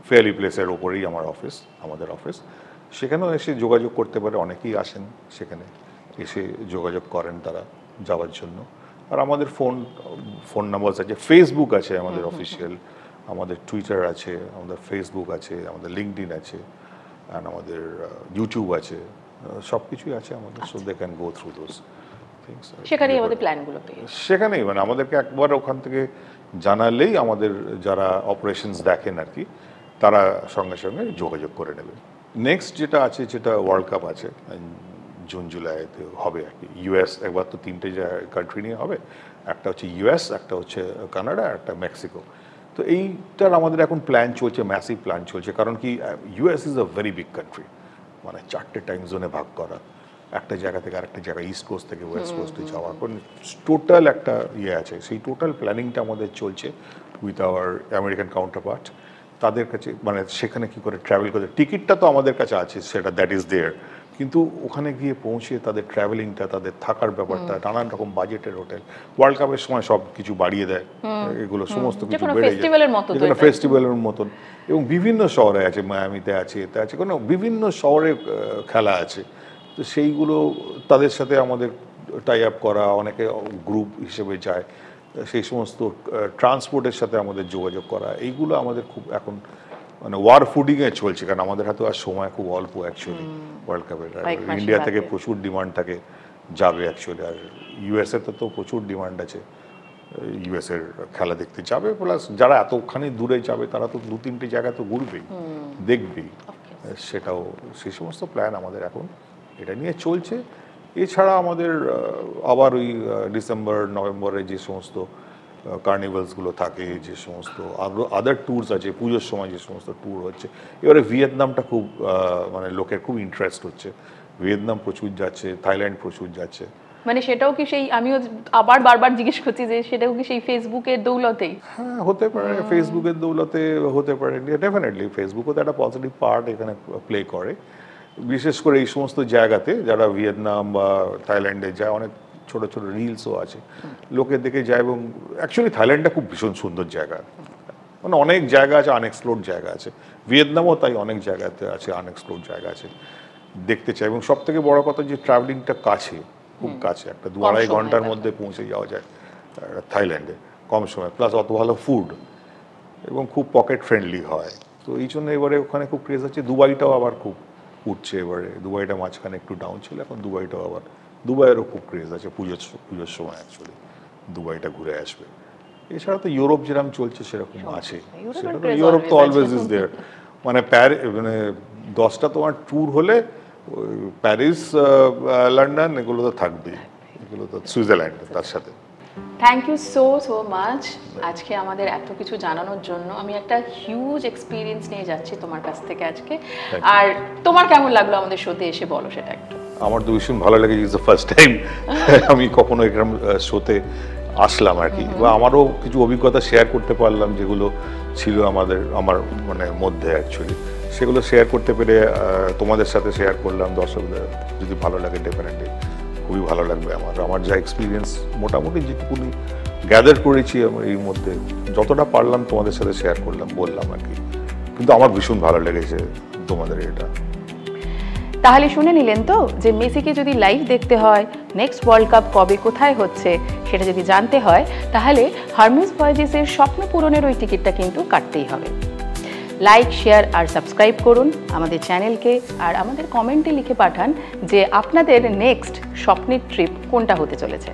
Speaker 2: ফেয়ারলি প্লেসের ওপরেই আমাদের অফিস। সেখানেও এসে যোগাযোগ করতে পারে, অনেকেই আসেন সেখানে, এসে যোগাযোগ করেন তারা যাওয়ার জন্য। আর আমাদের ফোন নাম্বার আছে, ফেসবুক আছে আমাদের অফিসিয়াল, আমাদের টুইটার আছে, আমাদের ফেসবুক আছে, আমাদের লিঙ্কডইন আছে, অ্যান্ড আমাদের ইউটিউব আছে, সব কিছুই আছে আমাদের। So they can go through those things.
Speaker 1: সেখানেই আমাদের প্ল্যানগুলো পেয়ে,
Speaker 2: সেখানেই মানে আমাদেরকে একবার ওখান থেকে জানালেই আমাদের যারা অপারেশনস দেখেন আর কি, তারা সঙ্গে সঙ্গে যোগাযোগ করে নেবে। নেক্সট যেটা আছে, যেটা ওয়ার্ল্ড কাপ আছে জুন জুলাইতে হবে আর কি, ইউএস, একবার তো 3টে কান্ট্রি নিয়ে হবে, একটা হচ্ছে ইউএস, একটা হচ্ছে কানাডা, একটা মেক্সিকো। তো এইটার আমাদের এখন প্ল্যান চলছে, ম্যাসিভ প্ল্যান চলছে, কারণ কি US is a very big country, মানে 4টে টাইম জোনে ভাগ করা, একটা জায়গা থেকে আরেকটা জায়গায়, ইস্ট কোস্ট থেকে ওয়েস্ট কোস্টে যাওয়ার পর টোটাল একটা ইয়ে আছে, সেই টোটাল প্ল্যানিংটা আমাদের চলছে উইথ আওয়ার আমেরিকান কাউন্টারপার্ট। তাদের কাছে মানে সেখানে কি করে ট্রাভেল করে, টিকিটটা তো আমাদের কাছে আছে, সেটা দ্যাট ইজ দেয়ার, কিন্তু ওখানে গিয়ে পৌঁছে তাদের ট্রাভেলিংটা, তাদের থাকার ব্যাপারটা, নানান রকম বাজেটের হোটেল, ওয়ার্ল্ড কাপের সময় সব কিছু বাড়িয়ে দেয়, এগুলো সমস্ত কিছু বেড়ে যায়, যেগুলো ফেস্টিভ্যালের মতন। এবং বিভিন্ন শহরে আছে, মায়ামিতে আছে, এতে আছে, কোনো বিভিন্ন শহরে খেলা আছে। তো সেইগুলো তাদের সাথে আমাদের টাই আপ করা, অনেকে গ্রুপ হিসেবে যায়, সেই সমস্ত ট্রান্সপোর্টের সাথে আমাদের যোগাযোগ করা, এইগুলো আমাদের খুব এখন মানে ওয়ার ফুডিংয়ে চলছে, কারণ আমাদের হাতে আর সময় খুব অল্প অ্যাকচুয়ালি ওয়ার্ল্ড কাপের। ইন্ডিয়া থেকে প্রচুর ডিমান্ড থাকে যাবে অ্যাকচুয়ালি, আর ইউএসএ তো প্রচুর ডিমান্ড আছে, ইউএসএর খেলা দেখতে যাবে, প্লাস যারা এতখানি দূরে যাবে তারা তো 2-3টে জায়গা তো ঘুরবেই, দেখবেই, সেটাও সেই সমস্ত প্ল্যান আমাদের এখন এটা নিয়ে চলছে। এছাড়া আমাদের আবার ওই ডিসেম্বর নভেম্বরে যে সমস্ত কার্নিভালসগুলো থাকে, যে সমস্ত আদার ট্যুরস আছে, পুজোর সময় যে সমস্ত ট্যুর হচ্ছে, এবারে ভিয়েতনামটা খুব মানে লোকের খুব ইন্টারেস্ট হচ্ছে, ভিয়েতনাম প্রচুর যাচ্ছে, থাইল্যান্ড প্রচুর যাচ্ছে।
Speaker 1: মানে সেটাও কি সেই, আমিও আবার বারবার জিজ্ঞেস করছি যে সেটাও কি সেই ফেসবুকের দৌলতেই?
Speaker 2: হ্যাঁ, হতে পারে, ফেসবুকের দৌলতে হতে পারে, ডেফিনেটলি ফেসবুকও তো একটা পজিটিভ পার্ট এখানে প্লে করে, বিশেষ করে এই সমস্ত জায়গাতে যারা ভিয়েতনাম বা থাইল্যান্ডে যায়, অনেক ছোট ছোট রিলসও আছে, লোকে দেখে যায়। এবং অ্যাকচুয়ালি থাইল্যান্ডটা খুব ভীষণ সুন্দর জায়গা, মানে অনেক জায়গা আছে, আনএক্সপ্লোর্ড জায়গা আছে, ভিয়েতনামও তাই অনেক জায়গাতে আছে, আনএক্সপ্লোর্ড জায়গা আছে, দেখতে চাই। এবং সব থেকে বড় কথা যে ট্রাভেলিংটা কাছে, খুব কাছে, একটা 2-2.5 ঘন্টার মধ্যে পৌঁছে যাওয়া যায় থাইল্যান্ডে, কম সময়, প্লাস অত ভালো ফুড, এবং খুব পকেট ফ্রেন্ডলি হয়। তো এই জন্য এবারে ওখানে খুব ক্রেজ আছে। দুবাইটাও আবার খুব উঠছে এবারে, দুবাইটা মাঝখানে একটু ডাউন ছিল, এখন দুবাইটাও আবার, দুবাইয়েরও খুব ক্রেজ আছে পুজোর সময়, অ্যাকচুয়ালি দুবাইটা ঘুরে আসবে। এছাড়া তো ইউরোপ যেরকম চলছে সেরকম আছে,
Speaker 1: ইউরোপের craze
Speaker 2: ইউরোপ তো
Speaker 1: always
Speaker 2: অলওয়েজ
Speaker 1: আছে।
Speaker 2: Is there. মানে মানে 10টা তোমার ট্যুর হলে ওই প্যারিস, লন্ডন এগুলো তো থাকবেই, এগুলো তো সুইজারল্যান্ড তার সাথে।
Speaker 1: থ্যাংক ইউ সো মাচ আজকে আমাদের এত কিছু জানানোর জন্য। আমি একটা হিউজ এক্সপিরিয়েন্স নিয়ে যাচ্ছি তোমার কাছ থেকে আজকে। আর তোমার কেমন লাগলো আমাদের শোতে এসে, বলো সেটা একটু।
Speaker 2: আমার তো ভীষণ ভালো লাগে, ইজ দ্য ফার্স্ট টাইম আমি কখনো এরকম শোতে আসলাম আর কি, বা আমারও কিছু অভিজ্ঞতা শেয়ার করতে পারলাম যেগুলো ছিল আমার মানে মধ্যে অ্যাকচুয়ালি, সেগুলো শেয়ার করতে পেরে তোমাদের সাথে শেয়ার করলাম। দর্শকদের যদি ভালো লাগে ডেফিনেটলি খুবই ভালো লাগবে। আমার যা এক্সপিরিয়েন্স মোটামুটি যেটুকুনি গ্যাদার করেছি আমার এই মধ্যে, যতটা পারলাম তোমাদের সাথে শেয়ার করলাম, বললাম আর কি। কিন্তু আমার ভীষণ ভালো লেগেছে তোমাদের এটা।
Speaker 1: তাহলে শুনে নিলেন তো যে মেসিকে যদি লাইভ দেখতে হয়, নেক্সট ওয়ার্ল্ড কাপ কবে কোথায় হচ্ছে সেটা যদি জানতে হয়, তাহলে হারমিস ভয়েজেসের স্বপ্ন পূরণের ওই টিকিটটা কিন্তু কাটতেই হবে। লাইক, শেয়ার আর সাবস্ক্রাইব করুন আমাদের চ্যানেলকে, আর আমাদের কমেন্টে লিখে পাঠান যে আপনাদের নেক্সট স্বপ্নের ট্রিপ কোনটা হতে চলেছে।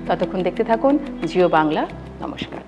Speaker 1: ততক্ষণ দেখতে থাকুন জিও বাংলা। নমস্কার।